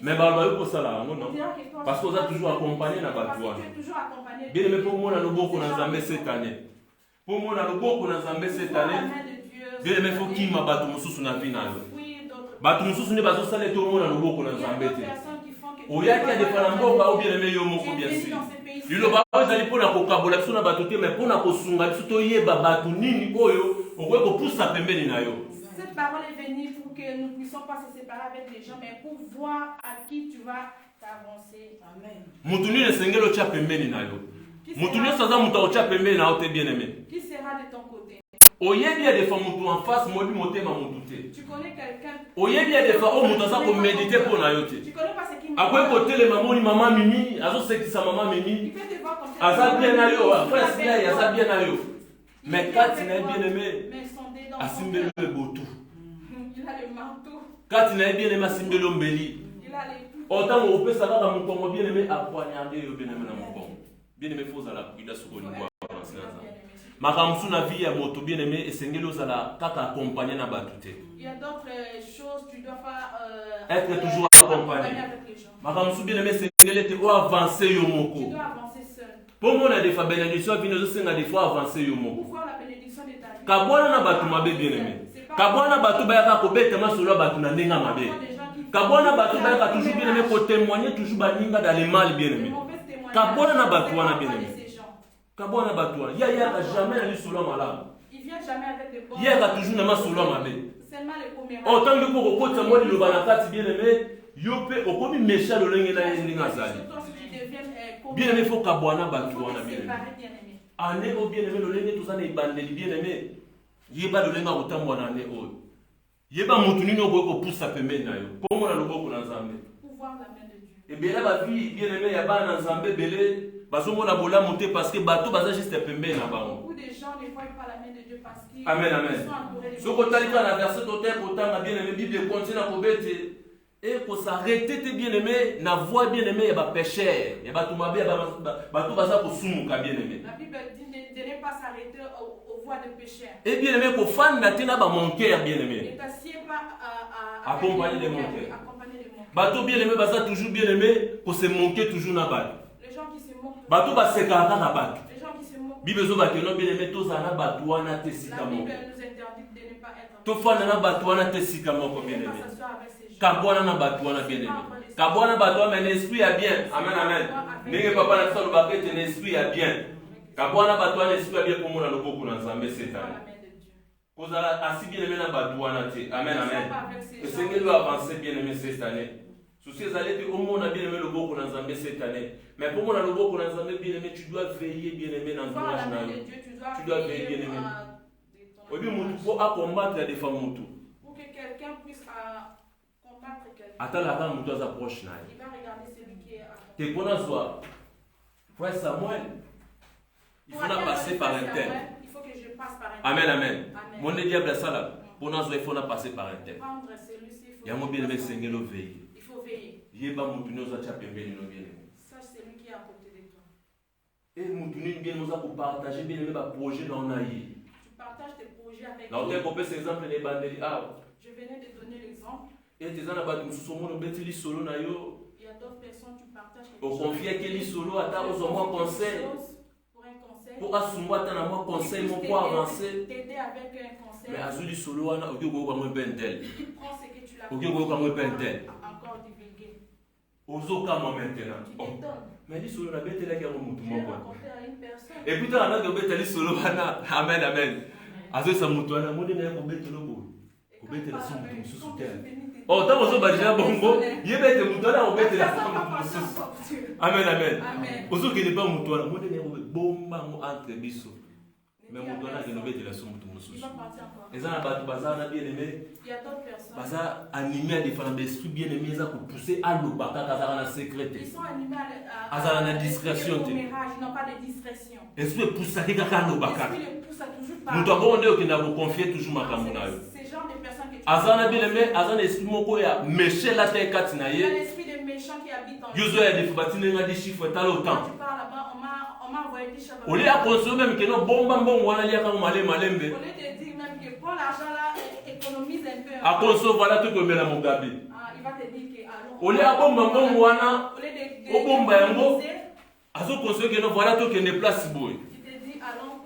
Mais balba yo sala non non. Parce qu'on a toujours accompagné na bato wana. Bien aimé pour moi na loboko na Nzambe cette année. Pour moi na loboko na Nzambe cette année. Bien aimé faut ki ma bato mususu na vie na yo. Bato mususu ne bazo sala to mo na loboko na Nzambe te. Oyaki a des falamboka ou bien aimé yo moko bien sûr. Lilo ba ozali pona kokabola biso na bato te mais pona kosunga biso to yeba bato nini oyo okwe ko poussa pembeni na yo. Cette parole est venue pour que nous ne puissions pas se séparer avec les gens mais pour voir à qui tu vas t'avancer. Amen. Mutuni ne sengelo cha pembeni na yo. Mutuni saza muta ocha pembeni na ote bien aimé. Qui sera de ton côté? Oyebi a des fois mutu en face modi motema mutu te. Tu connais quelqu'un? Oyebi a des fois o mutu za ko méditer pour na yo te. Tu connais pas ce qui Après côté les mamoni maman mimi, azo sekisa maman mimi. Il peut te voir comme ça. Aza bien na yo, après cela il aza bien na yo. Mais quand tu n'es bien aimé, mais sondé dans à son Simbelo cœur. et Botou. Il a le marteau. Quand tu n'es bien aimé, à Simbelo Mbeli. Il a les coups. Autant on peut savoir dans mon Congo, bien aimé, à poignarder bien aimé dans mon Congo. Bien aimé, il faut la prudence sur le niveau. Makamsu na vie ya moto bien aimé et sengelo sala kaka accompagner na batute. Il y a d'autres choses, tu dois pas Être toujours accompagné. avec les gens. Makamsu bien aimé sengelo te o avancer yo Tu moko. dois avancer seul. Pour moi na des fois bénédiction vino zo senga des fois avancer yo Pour moko. voir la bénédiction de ta vie. Kabwana na batu mabe bien aimé. Kabwana batu ba yaka ko betema solo batu na ndenga mabe. Kabwana batu ba yaka toujours bien aimé pour témoigner toujours baninga dans les mal bien aimé. Kabwana na batu wana bien aimé. Kabwana batu wana. Ya jamais na solo malamu. Il vient jamais avec les bons. Il y a toujours na solo mabe. Seulement les premiers. Autant que pour côté moi le banakati bien aimé, yo pe okomi méchant le lenge na ndinga zali. Bien aimé faut kabwana batu wana bien aimé. Ane o bien aimé le lenge tout ça na ibandeli bien aimé. Yeba le lenga otambwa na ane o. Yeba mutu nini okoko poussa pembeni na yo. Komo na loboko na Nzambe. Pouvoir la main de Dieu. Et bien là ba vie bien aimé ya ba na Nzambe belé. Bazomona bola monter parce que bateau baza juste pembeni na bango. Beaucoup de gens ne voient pas la main de Dieu parce qu'ils Amen, amen. sont entourés de Ce qu'on t'a dit dans la verset total, autant bien aimé, Bible continue à probéter. Et pour s'arrêter, t'es bien aimé, na voix bien aimé, il y a des pécheurs. Il y a des tomabés, il y a des baza pour soumuka bien aimé. La Bible dit de ne pas s'arrêter aux voies de pécheurs. Et bien aimé, pour fan na tena ba mon cœur bien aimé. Ne t'assieds pas à Accompagner de mon cœur. Accompagner de mon cœur. Bateau bien aimé, baza toujours bien aimé, pour se manquer toujours na balle. Les gens qui se moquent. Bateau ba se kaka na balle. Les gens qui se moquent. Bible zo ba kenon bien aimé, tous ana bateau wana te La sika Bible moko. nous interdit de ne pas être. To fan na bateau wana te sika moko bien Ne aimé. pas s'asseoir avec ces gens. Kabwana na bateau wana bien aimé. Kabwana bateau mais l'esprit est bien. Amen amen. Ndenge papa na solo ba kete l'esprit est bien. Kabwana bateau wana l'esprit est bien pour moi na loboko na Nzambe cette Voir année. la main de Dieu. Kozala asi bien aimé na bateau wana te. Amen amen. Ne Le sois pas avec ces Seigneur gens. doit avancer bien aimé cette année. Souci ezali te au monde a bien aimé loboko na Nzambe cette année. Mais pour moi na loboko na Nzambe bien aimé, tu dois veiller bien aimé dans Voir la entourage main na de yo. Dieu, Tu dois veiller bien aimé. Obi mutu po akombattre ya defa mutu. Pour que quelqu'un puisse combattre quelqu'un. Atalaka mutu aza proche na ye. Il va regarder celui qui est à côté. Te pona zwa. Frère Samuel. Il faut na passer par un tel. Il faut que je passe par un tel. Amen amen. Amen. Mon diable sala. Pona zwa il faut na passer par un tel. Prendre celui-ci, il faut Yango bien aimé sengelo veiller. il faut veiller. Yeba mutu noza cha pembeni no bien aimé. Sache celui qui est à côté de toi. Et mutu ni bien noza ko partager bien aimé ba projet na ona yi. Tu partages tes projets avec Na ote lui. ko pesa exemple ne bandeli ah. Je venais de donner l'exemple. Et tes ana ba mususu mono beteli solo na yo. Il y a d'autres personnes, tu partages quelque Au chose. confier quel solo ata Tu ozo moi confies conseil. quelque chose pour un conseil. Pour asumwa ta na moi conseil mon Qu'il pour puisse avancer. t'aider avec un conseil. Mais azuli solo wana oki ko ko bentel. Il prend ce que tu l'as Ok, vous avez un tel. encore divulgué. Ozoka moi maintenant. Tu Oh. t'étonnes. Mais dis solo na betela ki mo mutu J'ai moko. rencontré à une personne. Et puis tu as que beteli solo wana. Amen amen. Azo sa mutu wana mo de na ko betelo bo. Et Ko betela quand so par mutu la mususu main, tel. quand tu finis tes- Oh, tant ozo badina bongo. Désolé. Yebete mutu wana ko betela Ça so va mutu pas mususu. passer. Amen amen. Amen. Ozo ke ne pas mutu wana mo de na ko bomba mo entre biso. Ne Mais dis à mutu wana ke no personne. betela so mutu Il mususu. va partir encore. Eza na batu baza na bien aimé. Il y a d'autres personnes. Baza animé à défendre l'esprit bien aimé za ko pousser à lobaka kaza na Ils secret. sont animés à Azala na discrétion, ils n'ont pas de discrétion. Esprit poussa ki kaka lobaka. L'esprit les pousse à toujours Mutu abongo nde okenda koconfie toujours makambo na yo. C'est ce genre de personnes que tu aza na bien aimé aza na esprit moko ya meshela te kati na Il y a ye l'esprit des méchants qui habitent en yo zo ya defu batinenga di chiffre tala Quand autant tu pars là-bas, on m'a envoyé des chapeaux. au lieu ya conseiller même que no bomba mbongo wana liaka male malembe Au lieu de dire même que prends l'argent là, économise un peu. a conseiller voilà to komela mugabe Ah, il va te dire que allons. au lieu ya bomba mbongo wana Au lieu de obomba yango économiser, azo conseiller que no voilà to kende place boy il te dit allons.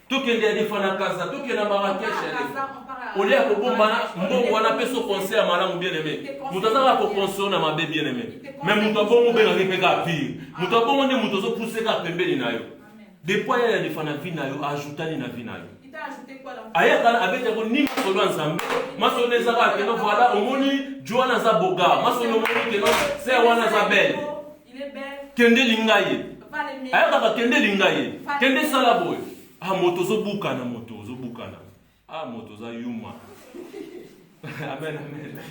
to kende ya defana kaza to kende On part à Marrakech Gaza, on part à- au lieu ya kobomba na mbongo wana pe so conseiller ya malamu bien aimé mutu azaka koconseiller na mabe bien aimé mais mutu abongo bengaki mpe ka pire mutu abongo nde mutu ozopuse ka pembeni na yo Amen. depuis aya ya defana vi na yo ajutani na vi na yo Il t'a ajouté quoi dans ayaka abetako ni masolo ya nzambe masolo ezaka keno voilà omoni jo wana aza boga masolo omoni keno se wana aza bele Il est belle. kende linga ye Va les mettre. ayakaka kende linga ye kende sala boye moto ozobukana moto ozobukana moto oza yuma amen amen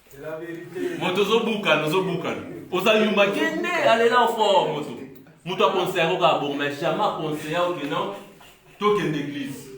C'est la vérité. moto ozobukana oza yuma kende alela fort moto Mouta conseiller au Gabon, mais jamais conseiller au Kenan, token d'église.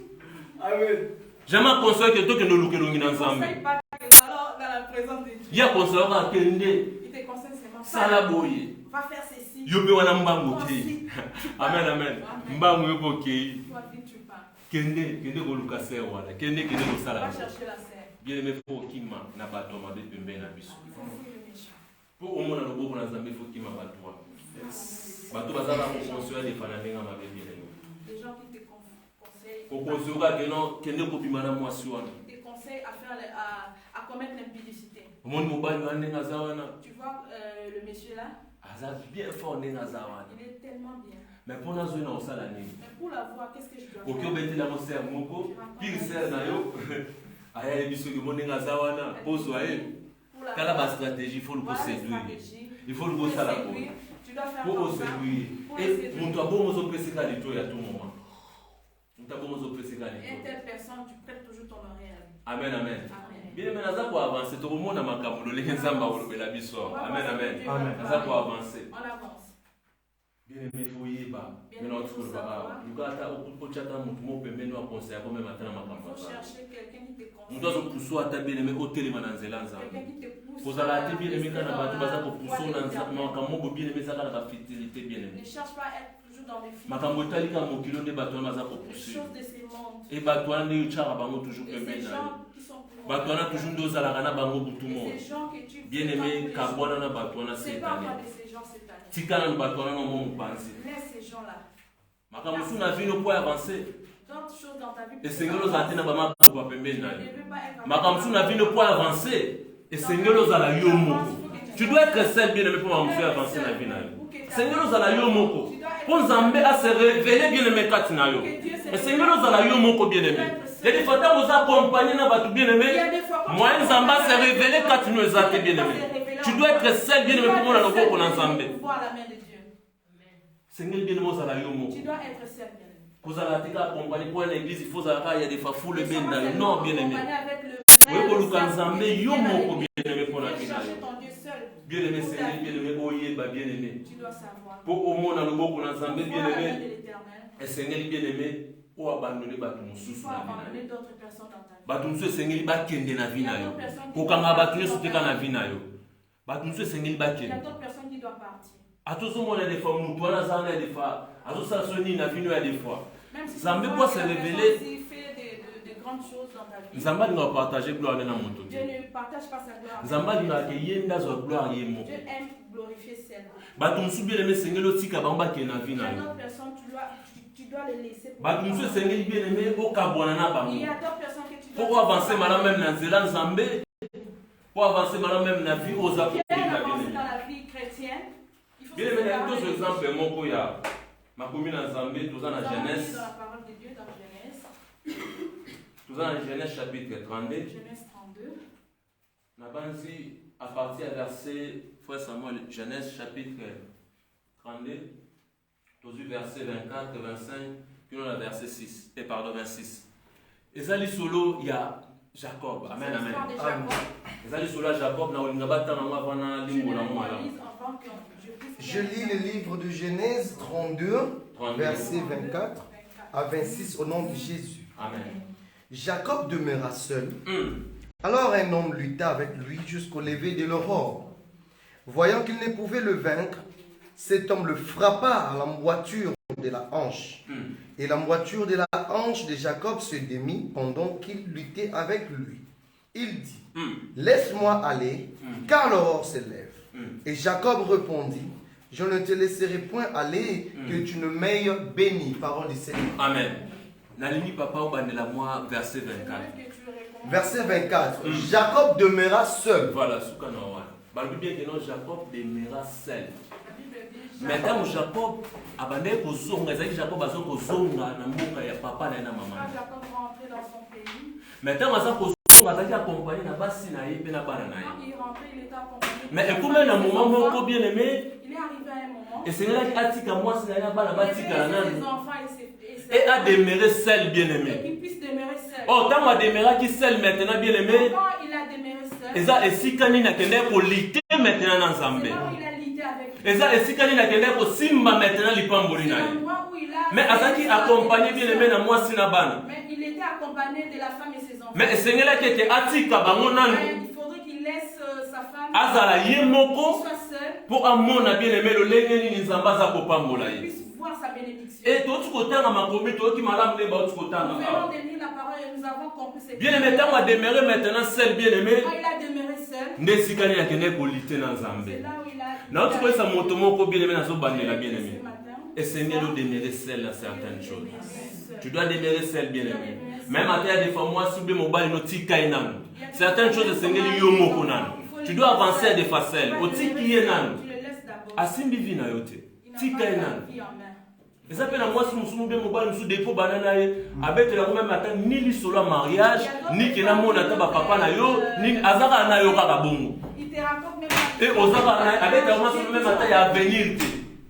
Amen. Jamais conseiller que token de l'Ukelongi dans Conseille Zambie. pas alors dans la présence de Dieu. Il y a conseiller au Kende, Il te conseille seulement. Salaboye. Va faire ceci. Yobe wana mbango Toi ke. aussi, tu Amen, pars. amen. Mbango yoko ke. Toi vite, tu pars. Kende ko luka ser wala. Kende ko Va sala. chercher la sœur. Bien aimé faut kima na bato mabe pembe na biso. Il faut fuir le méchant. Pour au moins na loboko na Zambie faut kima bato. Bato bazala ko conseiller de fana benga mabe bien aimé. Des gens qui te conseillent. Ko conseiller ke non kende ko bimana mwasi wana. Ils te conseillent à faire à commettre l'impudicité. Omoni mobali wana nga zawana. Tu vois le monsieur là, Aza bien fort nga zawana. il est tellement bien. Mais pour na zo na osala nini? Mais pour la voir, qu'est-ce que je dois Oki faire? obeti la moser moko, pire ser na yo. Aya biso ke moni nga zawana, poso aye. Pour la Kala ba voir, stratégie, il faut le voilà la séduire. stratégie. Il faut le Pour le bosala séduire, tu dois faire pour comme ça. séduire. Pour le Et séduire. mon toi bon zo peseka de toi à tout moment. Mon toi bon zo peseka de Et toi. telle personne, tu prêtes toujours ton oreille à lui. Amen amen. Amen. Bien mais naza pour avancer to mona makambo le nzamba olobela biso. Amen amen. Naza pour avancer. On avance. Bien aimé faut yeba. Maintenant tu peux pas. Lukata ochata mutu mo pembeni wa conseil comme matin na Il makambo. faut chercher quelqu'un qui te Nous doit conseille. se pousser à ta bien aimé hôtel mananzela nzambe. Quelqu'un qui te pousse. Kozala te bien aimé rester kana dans bato la baza ko voie pousser de na l'éternel. makambo bien aimé saka na fidélité bien aimé. Ne cherche pas à être toujours dans les films. Makambo talika mokilo nde bato wana baza ko Les pousser. choses de ces mondes. Et bato wana nde uchara bango toujours Et ces pembeni na yo. gens qui sont pour Bato wana toujours nde ozalaka na bango butu Et mo. ces gens que tu Bien aimé kabwana na bato wana c'est cette pas année. encore de ces gens cette année. Tika na bato wana no mo mopanzi. Laisse ces gens-là. Makambo su na vino po avancer. D'autres choses dans ta vie. Esengelo ozala te na bama kwa pembeni na Tu yo. ne veux pas être Makambo su na vino po avancer. Esengelo ozala yo moko. Tu dois être seul bien aimé pour avancer avancer na vie na yo. Esengelo ozala yo moko. Po Nzambe a se révéler bien aimé kati na yo. Esengelo ozala yo moko bien aimé. Il y a des fois où vous accompagnez na bato bien aimé. Moi Nzambe a se révéler kati no ezate bien aimé. Tu dois être seul bien aimé pour mona loboko na Nzambe. Voir la main de Dieu. Sengel bien aimé ozala yo moko. Tu dois être seul bien aimé. Kozala te ka accompagner pour l'église, il faut zalaka il y a des fois foule bien na yo. Non bien aimé. Avec le Oui ko luka Nzambe yo moko bien aimé pour la vie na chercher yo. ton Dieu seul. Bien aimé Seigneur bien aimé oyeba bien aimé. Tu dois savoir. Pour au mona loboko na Nzambe bien Voir la main aimé. de l'Éternel. Et Seigneur bien aimé o abandonner bato Il mosusu faut na vie na abandonner yo. d'autres personnes dans ta vie. Bato mosusu esengeli bakende na vie na yo. Kokanga bato nyonso te ka na vie na yo. Bato mosusu esengeli Il y a bakende. d'autres personnes qui doivent partir. Atozomona des fois mutu wana azala na des fois azosala so nini na vie no ya des fois. Même si Nzambe tu peut vois se que la révéler. personne aussi fait de grandes choses dans ta vie. Nzambe alinga partager gloire na moto Dieu te. ne partage pas sa gloire. Nzambe alinga ke ye nde azwa gloire ye moko. Dieu aime glorifier seul. Bato mosusu bien aimé sengeli otika bango bakende na vie Il y na a yo. d'autres personnes, tu dois les laisser. pour Bato mosusu esengeli bien aimé okabwana na Il bango. y a d'autres personnes que tu dois. Po avancer malamu même na nzela Nzambe. Po avancer malamu même na vie oza Bien kolinga bien avancer aimé. dans la vie chrétienne. Il faut Bien se aimé na séparer tozo des exemple péchés. moko ya makomi na Nzambe toza na Nous allons lire Genèse. dans la parole de Dieu dans Genèse. Toza na Genèse chapitre 32. Genèse 32. Nabanzi à partir du verset frère Samuel Genèse chapitre 32. Tozu verset 24 25 puis on a verset 6 et pardon 26. Ezali solo ya Jacob. Amen amen. L'histoire de Jacob. Ezali solo ya Jacob na olinga batanga mwa vana Je limbo ne na mwa la. lise avant que je puisse Je lis le livre de Genèse 32, verset 24 à 26 au nom de Jésus. Amen. Jacob demeura seul. Alors un homme lutta avec lui jusqu'au lever de l'aurore. Voyant qu'il ne pouvait le vaincre, cet homme le frappa à l'emboîture de la hanche. Et l'emboîture de la hanche de Jacob se démit pendant qu'il luttait avec lui. Il dit, laisse-moi aller, car l'aurore s'élève. Et Jacob répondit, je ne te laisserai point aller, que tu ne m'aies béni. Parole du Seigneur. Amen. Nalini papa obandela moi verset 24. Verset 24. Jacob demeura seul. Voilà, souka na wana. Balobi bien que non Jacob demeura seul. Maintenant Jacob abandé kozonga, ezali Jacob azo kozonga na mboka ya papa na maman. Jacob rentrait dans son pays. Maintenant aza kozonga azali accompagné na basi na ye pe na bana na ye. Quand il rentrait, il était accompagné. Mais écoute na moment moko bien aimé, Il est arrivé à un moment. et c'est là atika mwasi na ye na bana batika na ses nani. enfants et Et a demeuré seul bien et aimé. qu'il puisse demeurer seul. Oh, tant a demeuré qui seul maintenant bien aimé. Quand il a demeuré seul, Eza esika nini akende kolite maintenant na c'est Nzambe. là où il a lutté avec eza esikani na kende ko simba maintenant lipamboli na ye. Mais azaki accompagné bien aimé na mwasi na bana. Mais il était accompagné de la femme et ses enfants. Mais esengela kete atika bango nanu. Il faudrait qu'il laisse sa femme. Azala ye moko soit seul. pour amona bien aimé le lenge nini nzamba za kopambola ye. Voir sa bénédiction. Et tout ce côté na makomi to ki malamu ne ba tout côté na. Nous venons de lire la parole et nous avons compris ce bien aimé tant a demeuré maintenant seul bien aimé. Quand il a demeuré seul. Ndesikani ya kende ko lite na Nzambe. C'est là où il a. Na tu sa moto moko bien aimé na zo bandela bien aimé. Ce matin. Et Seigneur doit demeurer seul à certaines choses. Tu dois demeurer seul bien aimé. Même à terre des fois moi si mon bal no tika inam. Certaines choses Seigneur yo moko nan. Tu dois avancer des fois seul. O tiki enan. Tu le laisses d'abord. Asimbi vi na yote. Tika enan. Et ça fait la moi si musumu be mobile musu dépôt banana ye abete la même matin ni li solo mariage ni kena mona ta papa na yo ni azaka na yo kaka bongo. Il te raconte même et ozaka na abete la moi sur même matin ya avenir te.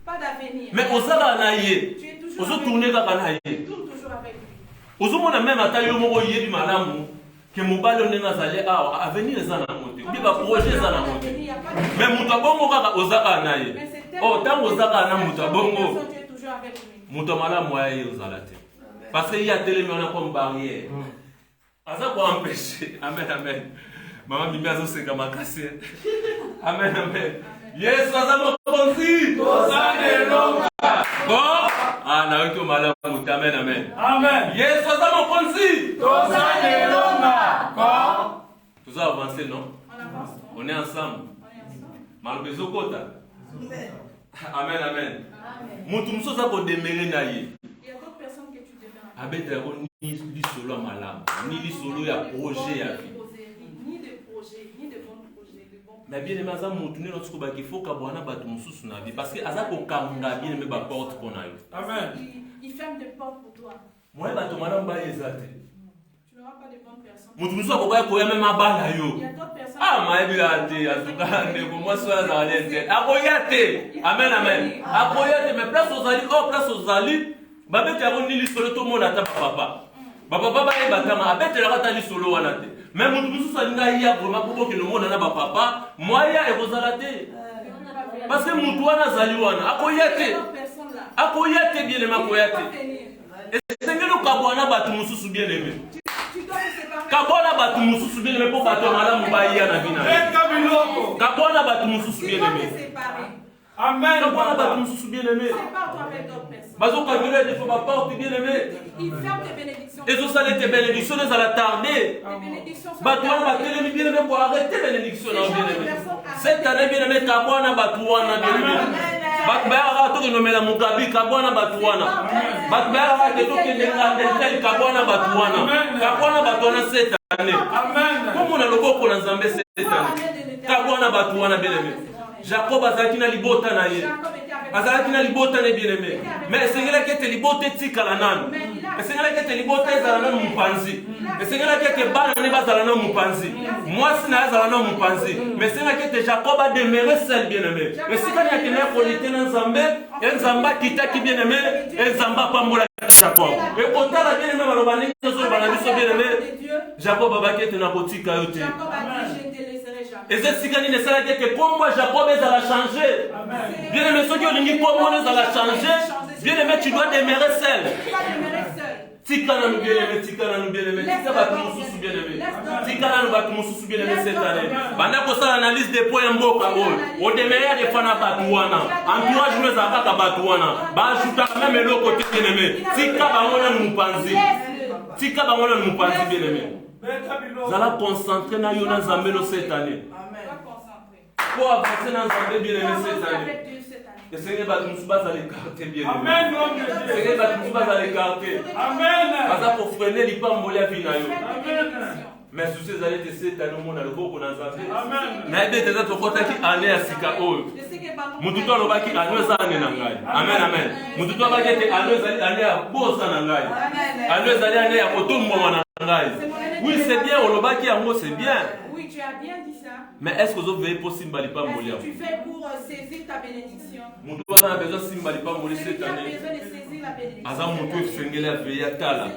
Pas d'avenir. Mais ozaka na ye. Tu es toujours. Ozo tourner kaka na ye. Tourne toujours avec lui. Ozo mona même matin yo moko yebi malamu que mobile on nga zali a avenir za na monte. Bi ba projet za na monte. Mais mutu bongo kaka ozaka na ye. Oh tango ozaka na mutu bongo. Mutu malamu aye ozala te. Parce qu'il y a tellement on a comme barrière. Aza ko empêcher. Amen amen. Maman Mimi azo seka makase. Amen amen. Yesu aza mokonzi. Tozane longa. Bon. Ah na wiki malamu amen amen. Amen. Yesu aza mokonzi. Tozane longa. Bon. Vous avez avancé non? On avance. On est ensemble. Malbezo kota. Amen amen. Mutu musoza ko demele na ye. Il y a d'autres personnes que tu deviens. Abete ko ni solo malamu. Ni li solo ya projet ya vie. Ni de projet, ni de bons projets, de bons. Mais bien aimé aza mutu ne notre ba ki faut ka bwana ba tumususu na vie parce que aza ko kanga bien aimé ba porte pona yo. Amen. Il ferme des portes pour toi. Moi ba to malamu ba ezate. Tu n'auras pas de bonnes personnes. Mutu muso ko ba ko ya même abala yo. Il y a d'autres personnes. Ah ma ebi ate atuka ne ko mo so za lente. Akoyate. Amen amen. Akoyate mais place aux ali babete ya ni li solo to mona ta papa. Papa ba e batama abete la ta li solo wana te. Mais mutu muso sa nga ya vraiment pour que le monde na ba papa, moya e kozala te. Parce que mutu wana zali wana akoyate. Akoyate bien aimé akoyate. Et sengelo kabwana batu mususu bien aimé. Kabwana batu mususu bien aimé pour bato malamu ba ya na bina. Kabwana batu mususu bien aimé. Amen. Kabwana batu mususu bien aimé. Sépare-toi avec d'autres personnes. Bazo kangela de fa porte bien aimé. Il ferme tes bénédictions. Et ça les tes bénédictions les à tarder. Les bénédictions sont Bato wana batele bien aimé pour arrêter bénédiction na bien aimé. Cette année bien aimé kabwana batu wana bien aimé. Bato ba to no mela mugabi kabwana batu wana. Bato ba to ke ngande kabwana batu wana. Kabwana batu wana cette année. Amen. Comme on a le boko na Nzambe cette année. Kabwana batu wana bien aimé. Jacob azaki na libota na ye. Azaki na libota ne bien aimé. Mais sengela kete libota tikala nanu. Sengela kete libota ezala nanu mupanzi. Sengela kete bana ne bazala nanu mupanzi. Mwasi na azala nanu mupanzi. Mais sengela kete Jacob a demeuré seul bien aimé. Mais si quand il y a quelqu'un qui était dans Nzambe, Nzamba kitaki bien aimé, Nzamba pambola Jacob. Et kota la bien aimé balobani zo bana biso bien aimé. Jacob abakete na botika yote. Jacob a dit je te laisserai jamais. Et c'est si quand il ne sera que pour moi Jacob ça va changer. Bien aimé ceux qui ont dit pour moi ça va changer. Bien aimé tu dois demeurer seul. Tu dois demeurer seul. Tikana nous bien aimé, tikana nous bien aimé, tikana batu mususu bien aimé. Tikana nous batu mususu bien aimé cette année. Banda ko sala analyse des points mboka o. O demeya de fana batu wana. Entourage nous azaka batu wana. Ba ajuta même eloko bien aimé. Tika bangona mupanzi. Tika bangona mupanzi bien aimé. Zala concentrer na yo na Nzambe no cette année. Pour avancer dans Nzambe bien aimé cette année. Et Seigneur va nous battre les cartes bien aimé. Amen. Seigneur va nous battre les cartes. Amen. Parce que pour freiner les pas molia vinayo. Amen. Mais sous ces années de cette année on a le beau qu'on a Nzambe. Amen. Mais des gens qui kota ki année à sika o. Mututo aloba ki année za année na ngai. Amen amen. Mututo aloba ki année za année à bosa na ngai. Année za année ya kotombo na ngai. Oui, c'est bien oloba ki yango c'est bien. Oui, tu as bien dit ça. Mais est-ce que vous veillez pour Simba Lipa Molia? Tu fais pour saisir ta bénédiction. Mon doigt a besoin de Simba Lipa Molia cette année. Celui qui a besoin de saisir la bénédiction. Azam mon doigt fengele veiller tala.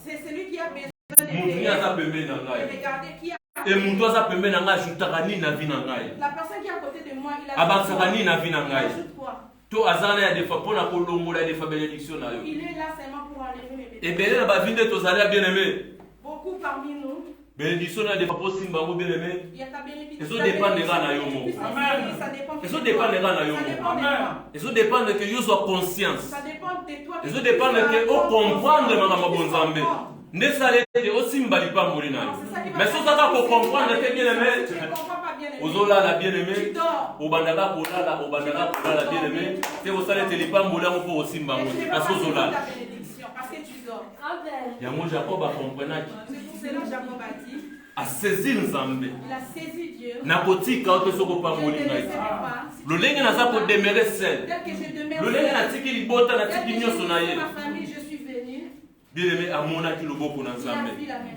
C'est celui qui a besoin de mon doigt a besoin de regarder qui a Et Moutoisa peut même ajouter à Nina Vinangai. La personne qui est à côté de moi, il a ajoute quoi? To azana des fois pour la colombola des fois bénédiction na yo. Il est là seulement pour enlever mes bénédictions. Et bien là ba vinde to zala bien aimé. Beaucoup parmi nous. Bénédiction na des fois pour simba bien aimé. Il y a ta bénédiction. Eso dépend de na yo mo. Amen. Ça dépend. Eso dépend de na yo mo. Amen. Eso dépend de que yo soit conscience. Ça dépend de toi. Eso dépend de que o comprendre ma bonzambe. Ne salé de o simba li pa mori na yo. Mais so ça ko comprendre que bien aimé. Ozola la bien-aimé, Obandaka Kolala, Obandaka bien-aimé, c'est au salaire Télépambola pour aussi Mbambo, parce que Zola. Parce que tu dors. Il y a mon Jacob à comprendre. C'est pour cela que Jacob a dit. À saisir Nzambe. Il a saisi Dieu. Nakoti quand tu soko pa moli ngai. Le lenga na za ko demeurer seul. Le lenga na tiki libota na tiki nyoso na ye. Ma famille, je suis venu. Bien-aimé à mon aki loboko na Nzambe.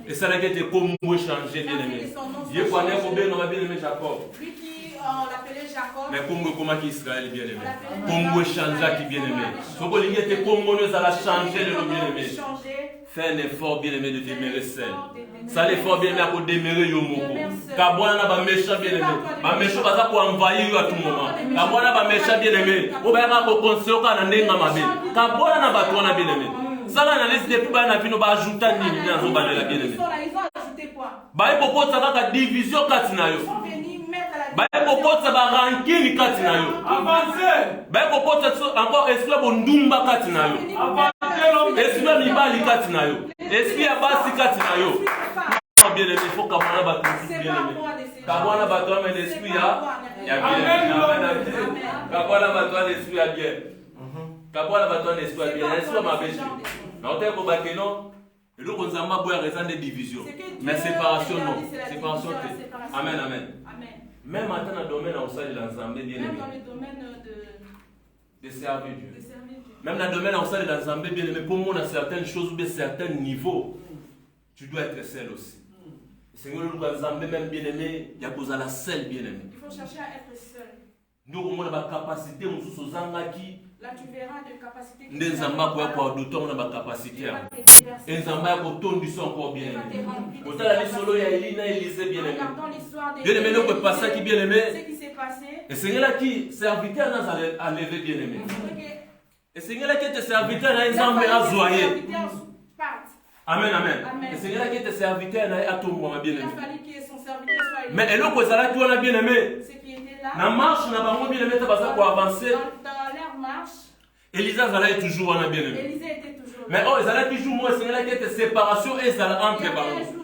Et ça n'a été comme changer bien-aimé. Ye kwa ne ko be no bien-aimé Jacob. Lui qui on l'appelait Jacob. Mais Congo comment qui Israël bien-aimé. Congo changer qui bien-aimé. Soko lingi était Congo nous allons changer le bien-aimé. Fais un effort bien-aimé de demeurer seul. Ça l'effort bien-aimé à demeurer yomoko. Kabwana na ba méchant bien-aimé. Ba méchant baza ko envahir à tout moment. Kabwana ba méchant bien-aimé. O ba ka ko conseiller ka na ndenga mabe. Kabwana na bato na bien-aimé. Ça là na liste depuis ba na bino ba ajouta nini na zo ba la bien-aimé. Ils ont ajouté quoi? Ba ko ko tsaka ka division katina yo. Ba ko ko tsaka ranking katina yo. Avancer. Ba ko ko tsaka encore esclave ndumba katina yo. Esclave mibali katina yo. Esclave basi katina yo. Bien aimé, il faut qu'Abwana batte bien aimé. Qu'Abwana batte un l'esprit il y a bien. Qu'Abwana batte un l'esprit à bien. Qu'Abwana batte un l'esprit à bien. L'esprit m'a bêché. Mais on t'a dit que non. Et donc on s'en va boire raison de division. Mais séparation non. Séparation. Amen, amen. Même maintenant dans le domaine où ça de l'ensemble bien aimé. Même dans le domaine de servir Dieu. Même dans le domaine où ça de l'ensemble bien aimé. Pour moi, on a certaines choses ou certains niveaux. Tu dois être seul aussi. Seigneur, nous avons même bien aimé, il y a besoin de la seule bien aimé. Il faut chercher à être seul. Nous avons la capacité, nous sommes qui. Là, tu verras de capacité. Nous avons la capacité. Nous avons du son encore bien aimé. Nous avons solo ya Elina Élisée bien aimé. Bien aimé, nous ne pas ça qui bien aimé. Ce qui s'est passé. Et Seigneur qui serviteur à lever bien aimé. Et Seigneur qui était serviteur à Nzambe à zoyer. Amen, amen. Et Seigneur qui était serviteur à tout moment bien aimé. Il a fallu que son serviteur soit élevé. Mais elle a tout bien aimé. Ce qui était là. La marche n'a pas bien aimé pour avancer. Dans leur marche. Elisa est toujours bien aimé. Élisée était toujours. Mais oh, Zala toujours moi Seigneur qui était séparation et Zala entre nous.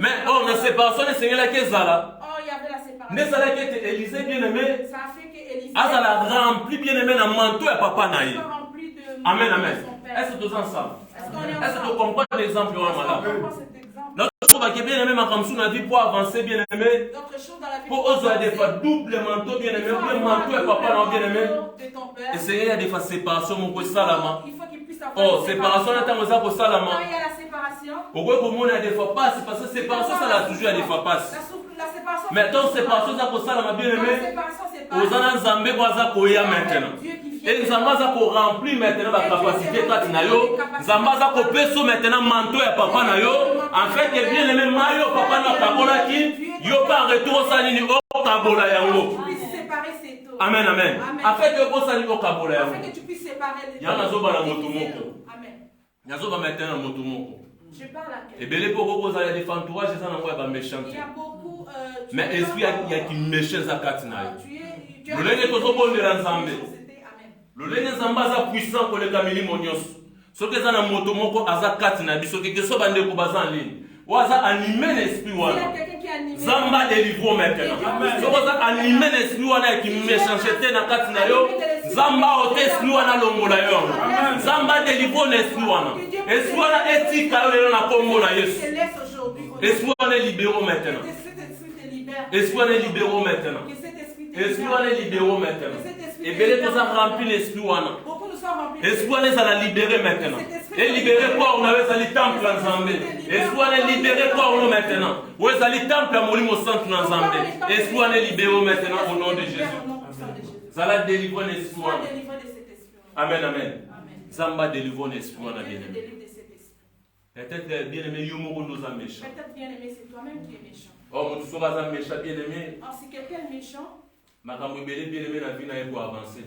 Mais oh, la séparation le Seigneur qui est Zala. Oh, il y avait la séparation. Mais Zala qui était Élisée bien aimé. Ça a fait que Élisée. Ah, Zala rempli bien aimé dans manteau et papa naïe. Amen, amen. Est-ce que tous ensemble? Est-ce que tu comprends l'exemple madame? Notre chose qui est bien aimé, ma femme a dit pour avancer bien aimé. Pour oser des fois double manteau bien aimé, ou bien manteau et papa non bien aimé. Et Seigneur, il y a des fois séparation, mon côté salama. Oh, séparation, on attend ça pour salama. Il y a la séparation. Pourquoi pour moi, il y a des fois passe? Parce que séparation, ça l'a toujours des fois passe. Mais tant séparation, ça pour salama bien aimé. Aux années Zambé, ça pour y maintenant. Et Nzambaza ko remplir maintenant la capacité quand na yo. Nzambaza ko peso maintenant manteau et papa na yo. En fait, que bien aimé mayo papa na kabola ki yo pas retour ça ni au kabola yango. Amen, amen. En fait, que ko ça ni au kabola yango. En fait, que tu puisses séparer les. Ya nazo ba na moto moko. Amen. Nazo ba maintenant moto moko. Je parle à quelqu'un. Et belé poko ko ça y a des entourages ça na ba méchant. Il y a beaucoup mais esprit il y a qui méchant za katina yo. Le lenge to zo bon de l'ensemble. Le lenge Nzambaza puissant pour les kamili monios. Ce que ça na moto moko aza katina biso que so bande ko bazan ligne. Ou aza animer l'esprit wana. Zamba délivre maintenant. Ce que ça animer l'esprit wana qui méchanceté na katina yo. Zamba ote esprit wana longola yo. Zamba délivre l'esprit wana. Esprit wana etika yo na kombo na Yesu. Esprit wana libéré maintenant. Esprit wana libéré maintenant. Esprit wana libéré maintenant. Et bien tout ça remplit l'esprit wana. Esprit wana ça la libéré maintenant. Et libéré quoi on avait ça le temple ensemble. Esprit wana libéré quoi on maintenant. Ouais ça le temple à molimo centre ensemble. Esprit wana libéré maintenant au nom de Jésus. Ça la délivre l'esprit wana. Amen, amen. Zamba délivre l'esprit wana bien aimé. Peut-être bien aimé yomo nous a méchant. Peut-être bien aimé c'est toi-même qui es méchant. Oh, mon tout ça méchant bien aimé. Si quelqu'un est méchant, Makambo bien aimé la vie n'a pas avancé.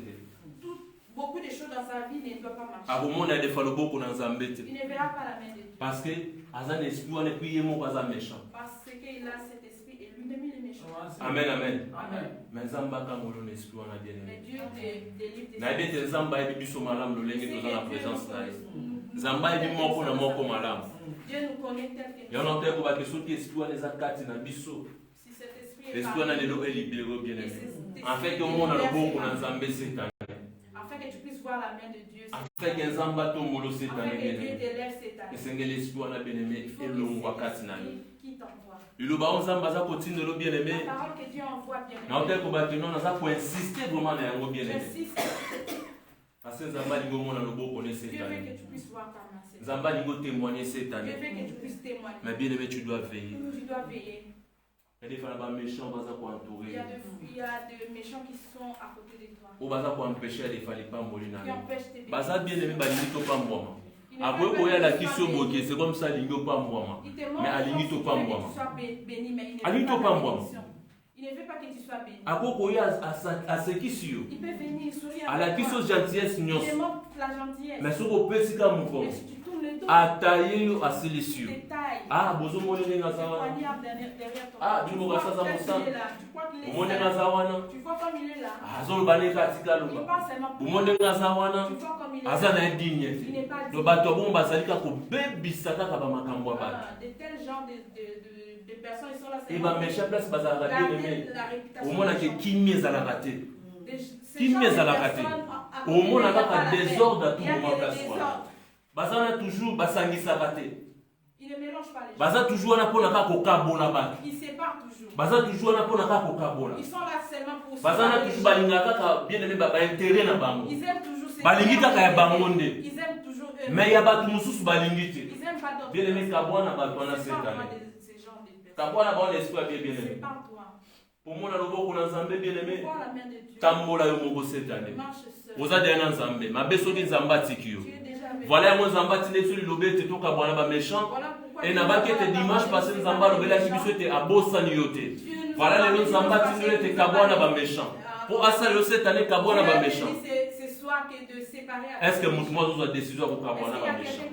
Beaucoup de choses dans sa vie ne doivent pas marcher. Ah, au monde a des fois le beau qu'on a zambé. Il ne verra pas la main de Dieu. Parce que Azan esprit on est prié mon pas méchant. Parce qu'il a cet esprit et lui-même il est méchant. Amen amen. Amen. Mais Zamba quand mon esprit on a bien aimé. Mais Dieu délivre des Na bete Zamba et biso malam lo lenge dans la présence là. Zamba et moko na moko malam. Dieu nous connaît tel que nous. Et on entend que parce que ce qui esprit on les a quatre na biso. Si cet esprit est l'esprit on a les lots et libéré bien aimé. En fait que on a le bon qu'on a Zambé cette année. Afin que tu puisses voir la main de Dieu. Afin que Zamba tombe cette Afin année. que Dieu t'élève cette année. Et c'est que l'esprit on a bien aimé et le on quatre na. Qui t'envoie. Le baon Zamba za continue le bien aimé. La parole que Dieu envoie bien aimé. Na hôtel ko batino na za pour insister vraiment na yango bien aimé. J'insiste. Parce que Zamba lingo mona le beau connaît cette Dieu veut année. que tu puisses voir ta main cette année. Zamba lingo témoigner cette Dieu année. veut que tu puisses témoigner. Mais bien aimé tu dois veiller. Tu dois veiller. Il y a des fois méchants qui sont entourés. Il y a des méchants qui sont à côté de toi. Ou qui empêcher les femmes pas mourir. Qui empêchent tes Baza bien aimé balingi pas moi. Après quand il y a la question bloquée, c'est comme ça lingo pas moi. Mais alingi pas moi. Alingi pas moi. Il ne veut pas que tu sois béni. Après quand il y a à ce qui sur. Il peut venir sourire. À la question gentillesse Il nyos. demande la gentillesse. Mais ce qu'on peut c'est comme quoi. Mais si tu tournes le dos. À tailler à sélection. Ah, bozo mo lenga Tu zawana. poignardes derrière toi. Ah, tu me vois ça dans mon sang. Tu crois qu'il est Mo là. lenga zawana. Tu vois comme il est là. Ah, zo bane katika Il luba. parle seulement pour Mo lenga zawana. Tu vois comme il est là. Aza na indigne. Il n'est pas Le bateau bon bazalika ko bebisa kaka ba makambo ba. de tels genres de personnes, ils sont là. Et ba méchant place bazalaka bien aimé. Au moins que kimi ezala raté. Kimi ezala raté. Au moins kaka désordre à tout moment place quoi. Bazana toujours basangisa raté. Il ne mélange pas les gens. Baza toujours na pona kaka kokabona ba. Ils séparent toujours. Baza toujours na pona kaka kokabona. Ils sont là seulement pour Bazana toujours balinga kaka bien aimé ba intérêt na bango. Ils aiment toujours ces Balingi kaka ya bango nde. Ils aiment toujours eux. Mais ya batu mususu balingi te. Ils aiment pas d'autres. Bien aimé kabwana batu na cette année. Kabwana ba esprit bien aimé. C'est pas toi. Pour moi na loboko na Nzambe bien aimé. Vois la main de Dieu. Tambola yo moko cette année. Marche seul. Oza de na Nzambe. Mabeso ki Nzamba tikio. Tu es déjà avec. Voilà mon Nzamba tine sur lobete to kabwana ba méchant. Voilà pourquoi. Et na ba kete dimanche passé Nzamba lobela ki biso te abosani yote. Voilà le Nzamba tine te kabwana ba méchant. Pour asa yo cette année kabwana ba méchant. Est-ce que mutumwa zo décision ko kabwana ba méchant?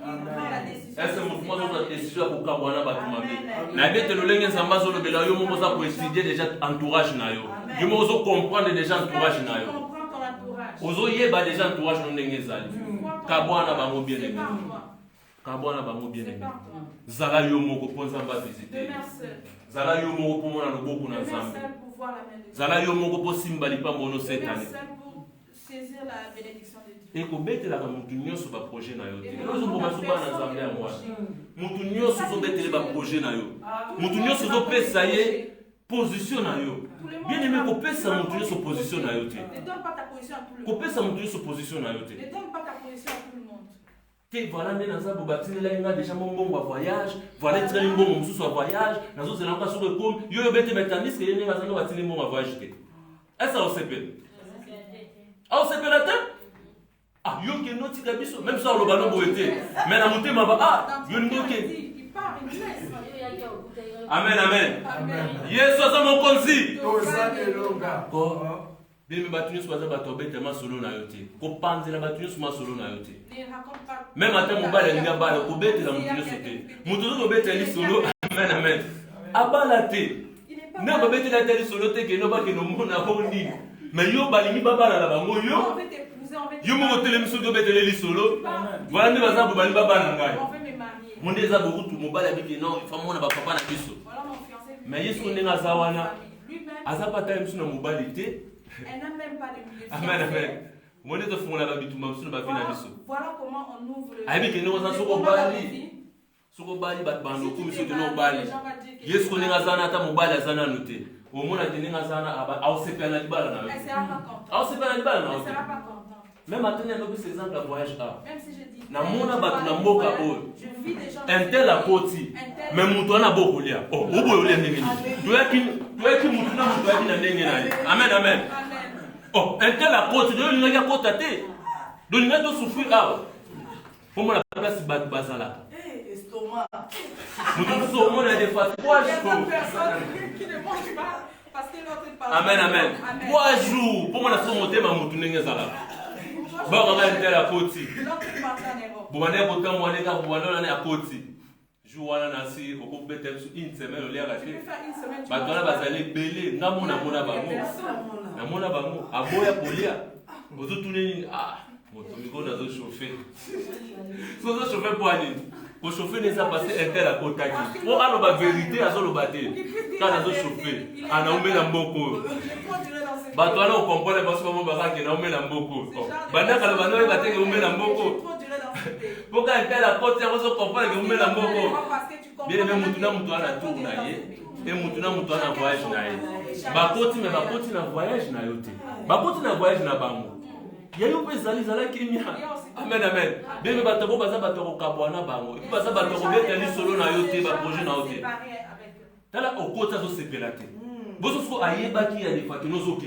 Est-ce que mutumwa zo décision ko kabwana ba tumami? Na bete lo lenge Nzamba zo lobela yo mo za pour étudier déjà entourage na yo. Yo mo zo comprendre déjà entourage na yo. Ozo yeba déjà entourage no ndenge ezali. Kabwana bango bien aimé. Kabwana bango bien aimé. Zala yo moko po Nzamba visiter. Zala yo moko po mona loboko na Nzambe. Zala yo moko po simba lipa mono cette année. Saisir la bénédiction de Dieu. Et ko betela ka mutu nyonso ba projet na yo te. Ozo boma so bana Nzambe ya mwa. Mutu nyonso zo betela ba projet na yo. Mutu nyonso zo pesa ye position na yo. Bien aimé ko pesa mutu nyonso position na yo te. Ne donne pas ta position à tout le monde. Ko pesa mutu nyonso position na yo te. Ne donne pas ta position à tout le monde. Te voilà nde naza bobatinela nga déjà mbongo ya voyage, voilà etikali mbongo mosusu ya voyage, nazozela nka soki ekomi yo yobete metandis ke ye ndenge azanga batindi mbongo ya voyage te. Esa osepela aosepela te? Ah, yo ke notika biso même so aloba no boye te, mais na motema ba ah yo lingi oke. Amen amen. Yesu aza mokonzi. Bien bato nyonso baza bato obetema solo na yo te. Kopanzela bato nyonso masolo na yo te. Même ata mobali alingi abala kobetela moto nyonso te. Moto ozo kobetela solo amen amen. Abala te. Ne babetela te solo te ke no bakeno mona ko nini. Mais yo balingi babala na bango yo. Yo mo telemi soki obetela solo. Voilà nde baza bobali babala ngai. Monde eza bokutu mobali abiki non il faut mona ba papa na biso. Mais yesu ndenge aza wana aza pata misu na mobali te. Elle n'a même pas de milieu. Amen, amen. Moi, je te fais la bitumba, je ne vais pas finir. Voilà comment on ouvre le. Aïe, mais nous avons un bali. Soko bali, bat bando, comme si tu n'as bali. Yes, qu'on est à Zana, ta mobile à Zana noté. Au moins, à tenir à Zana, à Osepen à Libala. Elle sera pas contente. À Osepen à Libala. Elle sera pas contente. Même à tenir un peu ces exemples à voyage là. Même si je dis. Na mona bat na mboka o. Je vis des gens. Un tel à poti. Mais mutu na boko lia. Oh, obo ole ndenge ni. Tu es qui mutu na mutu ya na ndenge na. Amen, amen. Oh, un tel apôtre, il n'y a pas de côté. Donc, il y a de souffrir. Pour moi, la place, c'est Bazala. l'estomac. Nous sommes des fois 3 Il y a jours. d'autres personnes qui ne mangent pas parce que l'autre parle. Amen, amen. 3 jours. Pour moi, la somme monter, ma moutoune n'est pas là. Bon, on va être à côté. L'autre parle en Europe. Bon, on est autant, on est à côté. Jour, on a assis, on peut peut-être une semaine, on est à Tu rater. peux faire une semaine. tu Bah, manges on pas. va aller belé. Namona, mona, bamo. Namona, bamo. Aboya, polia. Vous tout tournez. Ah, mon tomico n'a pas chauffé. Si vous avez chauffé pour aller. Pour chauffer, les a passé un tel à côté. Pour aller la vérité, à le battre. Quand on a chauffé, on a mis la mboko. Bah, toi, on comprend les passes comme on va dire, on a mis la mboko. Bah, quand on va dire, on met la mboko. Pourquoi un tel à côté, on comprend qu'on met la mboko. Bien aimé, Moutuna Moutouana tourne et Moutuna Moutouana voyage. Bakoti, mais Bakoti na voyage na yote. Bakoti na voyage na bango. Il y a eu des zali Kenya. Amen, amen. Bien aimé, Batabo Baza Batoro Kabwana bango. Et puis Baza Batoro Betali solo na yote, ba projet na yote. Tala okota zo sepelate. Bozo so ayeba ki ya des fois que nous aucun.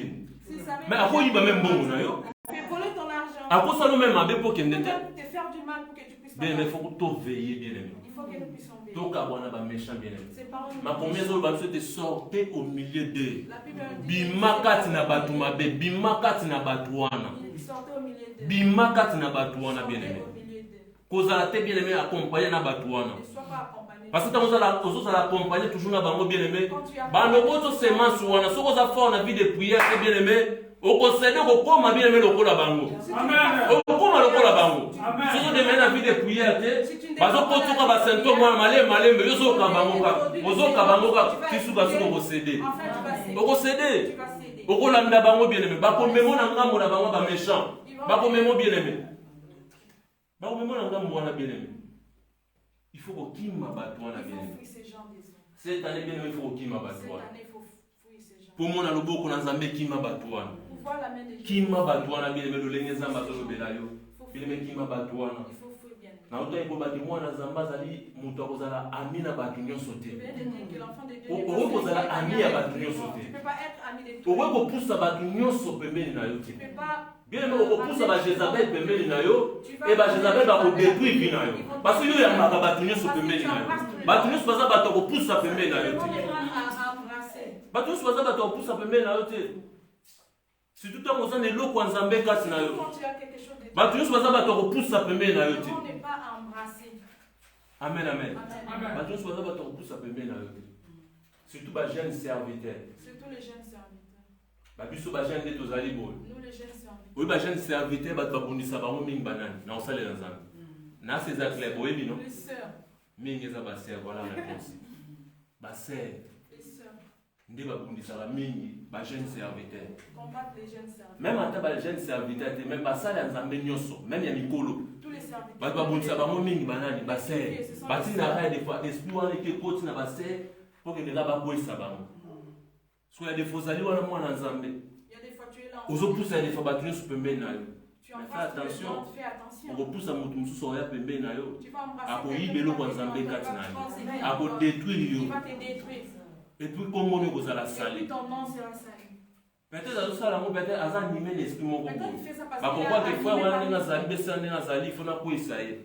Mais à quoi il va même bon na yo? Fais voler ton argent. À quoi ça nous même abe pour qu'il Te faire du mal pour que tu puisses. bien, mais il faut que tu veilles, bien aimé. Il faut que nous puissions veiller. Donc, abona ba méchant, bien aimé. C'est pas Ma première chose, c'est de sortir au milieu d'eux. La Bible dit. Bimakati na batu mabe, bimakati na batuana. Sortez au milieu d'eux. Bimakati na batuana, bien aimé. Au milieu d'eux. Cause la te bien aimé accompagné na batuana. Ne sois pas accompagné. Parce que tu as accompagné toujours na bango, bien aimé. Bando boto semence wana, soko za fa na vie de prière, bien aimé. Okosede okoma bien aimé lokola bango. Amen. Okoma lokola bango. Soso de mena vie de prière te. Bazo kotuka ba symptôme malé mais yoso ka bango ka. Ozo ka bango ka kisu baso ko céder. En fait, tu vas céder. Oko céder. Tu vas céder. Okolanda bango bien aimé. Bako memo na ngambo na bango ba méchant. Bako memo bien aimé. Bako memo na ngambo wana bien aimé. Il faut qu'on kima bato wana bien aimé. Il faut fuir ces gens des hommes. Cette année bien aimé, il faut qu'on kima bato Cette wana. année, il faut fuir ces gens. Pour moi na loboko na nzambe kima bato wana. Pour voir la main de Jésus. Kima bato wana bien aimé lolenge nzamba to lobela yo. Il faut Bien aimé kima bato wana. Il faut fuir bien. Na oto eko baki mwana nzamba zali muto akozala ami na bato nyonso Je te. viens de dire que l'enfant de Dieu. Owe kozala ami ya bato nyonso Tu te. ne peux pas être ami de tout. Owe kopusa bato nyonso pembeni na yo Tu te. ne peux pas. Bien aimé okopusa ba Jezabel pembeni na yo et ba Jezabel ba kodétruire vie na yo. Parce que yo yambaka bato nyonso pembeni na yo. Bato nyonso baza bato kopusa pembeni na yo Le monde te. est prêt à embrasser. Bato nyonso baza bato kopusa pembeni na yo te. Surtout ntango oza na eloko ya nzambe kati na yo. Quand tu as quelque chose de Bato nyonso baza bato kopusa pembeni na yo le te. monde n'est pas à embrasser. Amen, amen. Amen. Bato nyonso baza bato kopusa pembeni na yo te. Surtout ba jeune serviteur. Surtout les jeunes serviteurs. Ba biso ba jeune nde tozali boye. Nous, les jeunes serviteurs. Oyi ba jeune serviteur bato babundisa bango mingi banani na kosalela nzambe. Na seza clair boyebi no. Les sœurs. Mingi eza basere, voilà la réponse. Basere Les sœurs. nde babundisaka mingi ba jeune serviteur. Combattre les jeunes serviteurs. Même ata ba jeune serviteur te, même basala ya nzambe nyonso, même ya mikolo. Tous les serviteurs. Bato babundisa bango mingi banani basere. Batinaka des fois esprit wana eke koti na basere po kendeka bakweyisa bango. So ya defo ozali wana mwana nzambe. Il y a des fois tu es là. Ozopusa ya defo bato nyonso pembeni na yo. Tu embrasses tout le monde. Fais attention. Okopusa moto mosusu oya pembeni na yo. Tu vas embrasser. Akoyiba eloko ya nzambe kati na yo. Akodétruire Il yo. va te détruire. Et puis kombo no kozala Et puis sali. ton nom sera sali. Peut-être azosala yango peut-être aza animé l'esprit moko Maintenant, boye. il fait ça parce Bakokoa qu'il ke est fois wana animé ndenge par azali besala ndenge azali il faut nakweyisa ye.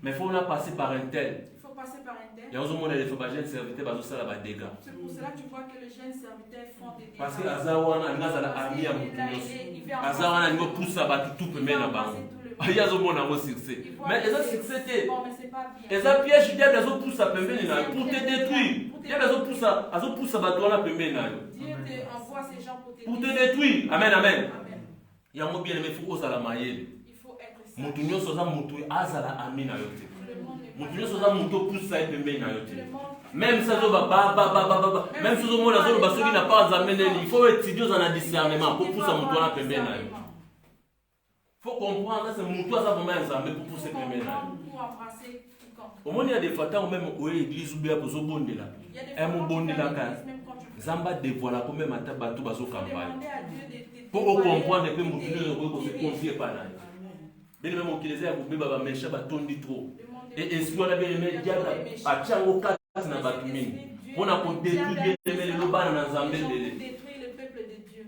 Mais il faut na passer par un tel. il faut passer par un tel. Ya ozomona elefo bagene serviteur bazosala badega. C'est pour cela que tu vois que les jeunes serviteurs font des dégâts. Parce que aza wana alingi azala ami ya motu nyonso. Aza wana alingi opusa bato tu pembeni na bango. Ye azomona yango succès. Mais eza succès te. Bon, mais c'est pas bien. Eza piège diable azopusa pembeni na yo pour te détruire. Diable azopusa bato wana pembeni na yo. Dieu te envoie ces gens pour te Pour te détruire. Amen, amen. Amen. Yango bien aimé faut ozala mayele. Il faut être sage. Motu nyonso aza motu azala ami na yo te. Le monde n'est Motu pas. nyonso aza motu opusa ye pembeni na yo te. Le monde. Même si même si ozomona azoloba soki na pa nzambe ndeni il faut étudier ozala na discernement po pusa motu wana pembeni na yo. Faut comprendre c'est motu aza vraiment ya nzambe po pusa pembeni na yo. Pour embrasser quiconque. omoni ya des fois ntango même oye église obeya kozobondela Il y a des e fois, mobondelaka même quand tu pries, nzambe adevoilaka même ata bato bazokamba ye demander à Dieu de mpo okomprendre mpe motu nini okoki kosekonfie epa na ye bene me mokili eza ya kobeba bamesha batondi trop e esprit wana bene me diable atia yango kati na bato mingi mpona kodétruire bene me lelo bana na nzambe ebele détruire le peuple de Dieu.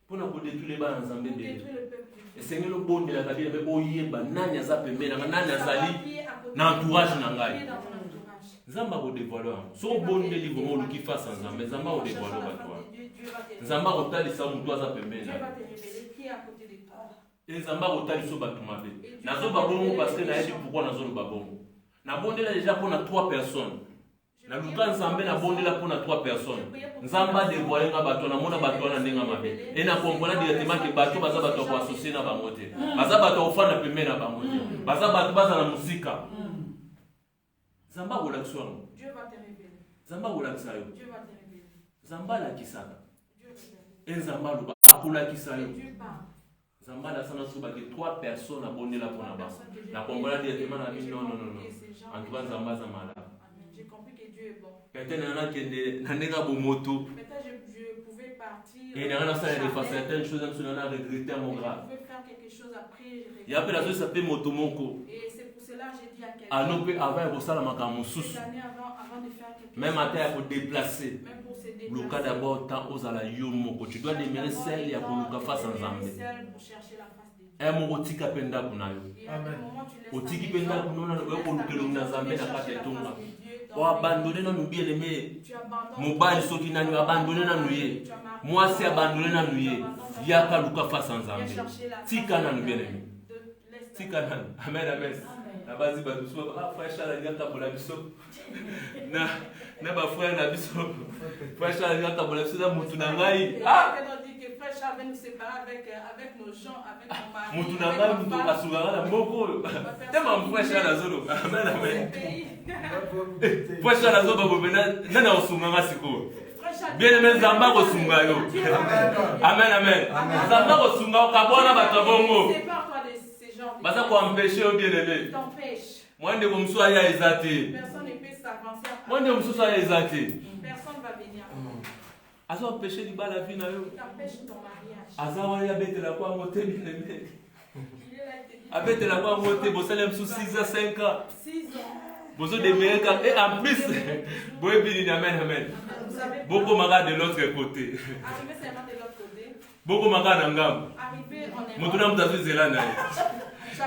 mpona kodétruire bana na nzambe ebele Détruire le peuple de Dieu. esengeli obondelaka bene me oyeba nani aza pembeni nanga nani azali na entourage na ngai Zamba ko dévoiler. So bon de livre mo qui fasse ensemble, Zamba ko dévoiler ba toi. Zamba ko tali sa mu doza pembeni. Dieu va te révéler qui est à côté de toi. Et Zamba ko tali so ba tumabe. Nazo ba bongo parce que na yedi pourquoi nazo ba bongo. Na bondela déjà pour 3 personnes. Na luka nzambe na bondela pour 3 personnes. Nzamba dévoiler nga bato na mona bato na ndenga mabe. Et na comprendre directement que bato baza bato ko associer na bango te. Baza bato ofana pembeni na bango te. Baza bato baza na musika. Zamba olakiswa. Dieu va te révéler. Zamba olakisa yo. Dieu va te révéler. Zamba la kisaka. Dieu va te révéler. Et Zamba lo akolakisa yo. Dieu parle. Zamba la sana suba que 3 personnes abonnent pour na ba. Na kombola directement na non non non. En tout cas Zamba zamala. J'ai compris que Dieu est bon. Peut-être nana kende na nenga bo moto. Maintenant je pouvais partir. Et nana ça de faire certaines choses même si on a regretté mon grave. Je pouvais faire quelque chose après. Il y a la chose s'appelle motomoko. Et c'est pour cela que j'ai dit à quelqu'un. Ah non peut avant ça la makamu sous. Des années avant de faire quelque chose. Même à terre pour déplacer. Même pour se déplacer. Le cas d'abord tant aux ala yomoko. Tu dois demeurer seul ya pour le face ensemble. Seul pour chercher la face de Dieu. E mo tika penda kunayo. Otiki penda kunona no ko lukelo na zambe na kate tunga. O abandonné na nous bien aimé. Mobali soki na nous abandonné na nous ye. Moi c'est abandonné na nous ye. Yaka luka face ensemble. Tika na nous bien aimé. Tika na. Amen amen. Na bazi ba duso frère Charles yaka bola biso. Na ba frère na biso. Frère Charles yaka bola biso na mutu na ngai. Ah Frère Charles nous séparer avec nos gens, avec nos maris. Mutunanga mutu asuganga na mboko. Tema frère Charles azolo. Amen amen. Frère Charles azolo bobena nana osunganga siko. Bien aimé Zamba ko sunga yo. Amen amen. Zamba ko sunga ka bona bato bongo. Sépare-toi de ces gens. Baza ko empêcher au bien aimé. T'empêche. Moi ndeko musu aya ezate. Personne ne peut s'avancer. Moi ndeko musu aya ezate. Personne va venir. Azo empêcher di bala vie na yo. T'empêche ton mariage. Azawa ya betela kwa mote bien aimé. Il est là et te dit. Abetela kwa mote bosalem sous 6 à 5 ans. 6 ans. Bozo de meilleurs et en plus boye bini amen amen. Beaucoup maga de l'autre côté. Arrivé seulement de l'autre côté. Beaucoup maga na ngam. Arrivé on est. Mutuna mutazo zelana.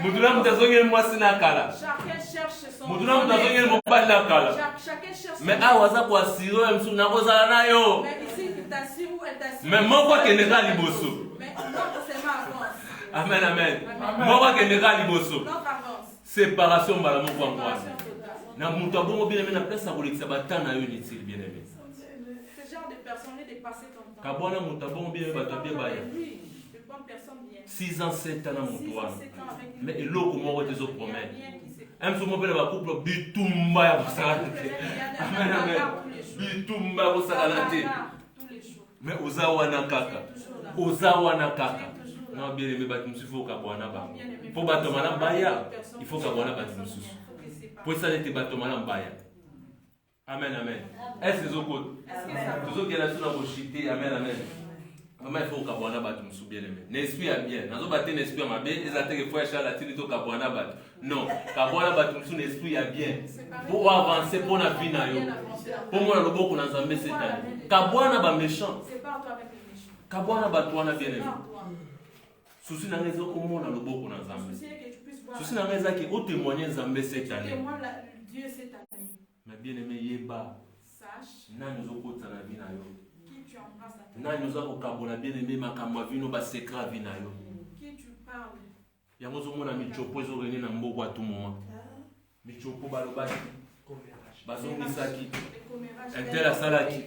Mutuna mutazo ngel mwasi na kala. Chacun cherche son. Mutuna mutazo ngel mobali na kala. Chacun cherche. Mais awaza kwa siro msu na kozala na yo. Mais ici il t'assure ou elle t'assure. Mais moko keneka liboso. Mais notre seulement avance. Amen amen. Moko keneka liboso. Notre avance. Séparation bala moko kwa Séparation mwana. totale. Na mutu abongo bien aimé na place akolekisa batana yo ni til bien aimé. Ce genre de personne est dépassé ton temps. Kabona mutu abongo bien aimé bato bien baya. Lui, de bonnes personnes bien. 6 ans 7 ans na mutu 6 wana. ans, 7 ans avec lui. Mais eloko moko te zo Il y a promettre. rien qui s'est Même si mon père va couple bitumba ya kosala te. Amen amen. Bitumba ya kosala te. tous les jours. Mais oza wana kaka. Oza wana kaka. Non bien aimé bato musu faut kabwana ba. Pour bato mana baya, il faut kabwana bato musu. Pour ça les bato mana baya. Amen amen. Est-ce que zoko? Toujours que la chose na bochité. Amen amen. Maman il faut kabwana bato musu bien aimé. L'esprit a bien. Nazo baté l'esprit ma bien, ils attendent que frère Charles atini to kabwana bato. Non, kabwana bato musu l'esprit a bien. Pour avancer pour na vie na yo. Pour moi le boko na Nzambe cette année. Kabwana ba méchant. Sépare-toi avec les méchants. Kabwana bato wana bien aimé. Sépare-toi. Souci na ngeza komona le boko na Nzambe. Souci est que tu puisses voir. Souci na ngeza ki o témoigner Nzambe cette année. Témoigne Dieu cette année. Mais bien aimé yeba. Sache Nani ozokota na vie na yo. qui tu embrasses à ta vie. Nani ozakokabola bien aimé makambo vino ba secret vie na yo. Qui tu parles. Yango zomona michopo ezorene na mboko à tout moment. Michopo balobaki. Bazongisaki. Intel asalaki.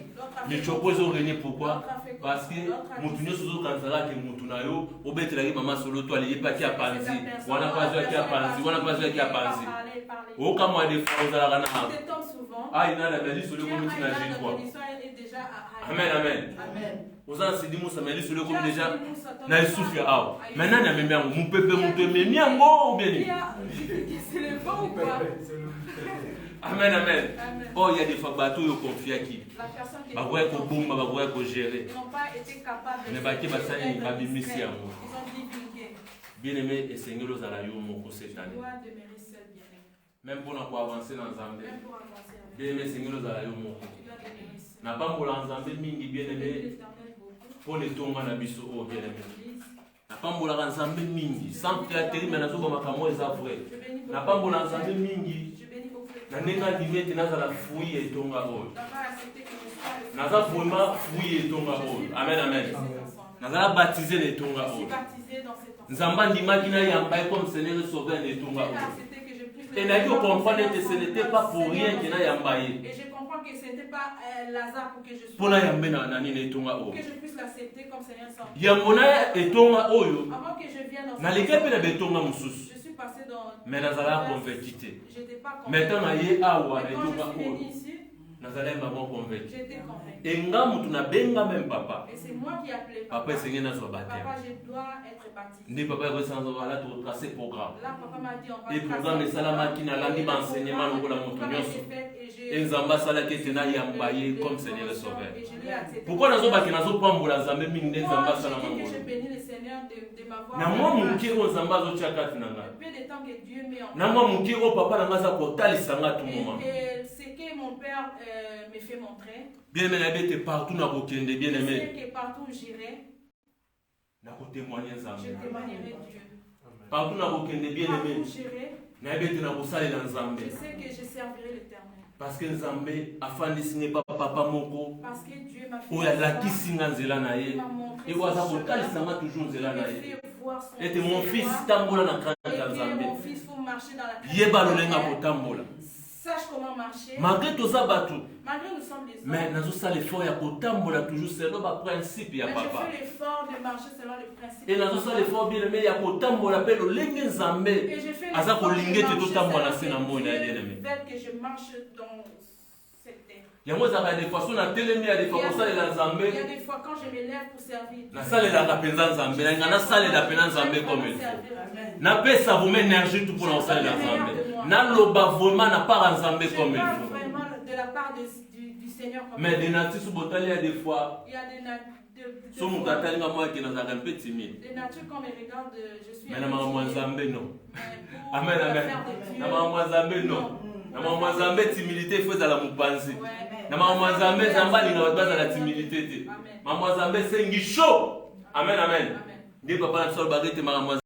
Michopo ezorene pourquoi? Parce que mutu nyonso ozokanzalaki mutu na yo obetelaki mama solo to ali yepaki ya panzi. Wana pazo yaki ya panzi. Wana pazo yaki ya panzi. Okamwa de fois ozalaka na ha. Ah ina la meli solo comme tu n'agis quoi. Amen amen. Oza sidi musa meli solo comme déjà na souffle ah. Maintenant na memia mu pepe mutu memi yango bien. C'est le vent ou pas? Amen amen. Oh il y a des fois bateau yo confia qui. La personne qui Ba voye ko bomba ba voye ko gérer. ils n'ont pas été capables de. Mais baki basani ba bimisi yango. Ils ont divulgué. Bien aimé et Seigneur ozala yo moko cette Tu année. dois demeurer seul bien aimé. Même pour avancer dans Nzambe. Même pour avancer avec. Bien aimé Seigneur ozala yo moko. Tu dois demeurer seul. Na pambola Nzambe mingi bien aimé. L'Éternel beaucoup. Pour les tonga na biso o bien aimé. L'église. Na pambola Nzambe mingi sans créateur mais nazo ba makambo eza vrai. Je bénis beaucoup. Na pambola Nzambe mingi Je bénis beaucoup les Nanenga dimete nazala fouille et tonga oyo. N'a pas accepté que je sois le Naza vraiment fouille et tonga oyo. Amen, amen. Nazala baptisé les tonga Je suis oyo. baptisé dans cet enfant. Nzamba ndimaki na yamba comme Seigneur et Sauveur les tonga J'ai oyo. accepté que je puisse Et n'a dit comprendre que ce n'était pas pour rien que na yamba ye. Et je comprends que ce n'était pas Lazare pour que je sois. Pour na yamba na nani na tonga Pour oyo. que je puisse l'accepter comme Seigneur sans. Yambona et tonga oyo. Avant que je vienne dans Na leke pe na betonga mususu. je suis passé dans. Mais nazala converti. J'étais pas convaincu. Maintenant na ye awa Mais na quand tonga je suis oyo. venu ici, Nazala maman converti. j'étais convaincu. Et nga mutu na benga même papa. Et c'est moi qui ai appelé Papa papa. esengeli nazwa baptême. Papa, je dois être baptisé. Nde papa ekosanza wala totrace programme. Là, papa m'a dit on va. Et programme esalamaki na landi baenseignement lokola moto nyonso. Et nzambe asalaki ete nayamba ye comme Seigneur et Sauveur. Pourquoi nazobaki nazopambola nzambe mingi nde nzambe asalama ngolo? Na mwa moke oyo nzambe azotia kati na ngai. Na mwa moke oyo papa na ngai aza kotalisa ngai tout moment. Et ce que mon père me fait montrer. Bien aimé nayebi ete partout na kokende bien aimé. Je sais que partout où j'irai, na kotémoigner je nzambe. témoignerai Dieu. Partout na kokende bien Partout aimé. où j'irai, nayebi ete na kosalela nzambe. je sais que je servirai l'Éternel. Parce que nzambe afandisi ngai papa moko Parce que Dieu m'a fait. oyo alakisi nga nzela na ye. Il m'a montré eko aza son kotalisa chemin. nga toujours nzela na Il ye. me fait voir son Ete mon chemin. fils tambola na kanda Et ya que nzambe. mon fils faut marcher dans la Yeba lolenga kotambola. Sache comment marcher. Malgré toza bato, Malgré nous sommes des hommes. mais nazosala effort ya kotambola toujours selon ba principe ya Mais papa. je fais l'effort de marcher selon les principes. Et nazosala effort bien aimé ya kotambola pe lolenge nzambe. Et je fais Aza l'effort de kolinga te marcher totambola selon se na moi na Dieu bien aimé. veut que je marche dans cette terre. Yango ezaka des fois so na telemi ya des fois kosalela nzambe. Il y a des fois quand je me lève pour servir. Nasalelaka penza nzambe, na nga nasalela penza nzambe comme il faut. Napesa vraiment énergie tout pour nasalela nzambe. Naloba vraiment na part nzambe comme il Je parle faut. vraiment de la part du Seigneur comme Mais des natures sous botali ya des fois. il y a des So moto atalinga moi qui nazaka un peu timide. des natures quand on me regarde, je suis Mais na maman nzambe non. pour Amen, la amen. faire de Dieu. Na maman nzambe non. Na maman nzambe timidité il faut ezala mopanzi. Ouais. Na maman nzambe nzambe alinga bato bazala timidité te. Amen. Maman nzambe sengi chaud. Amen, amen. Amen. Nde papa na solo bagete maman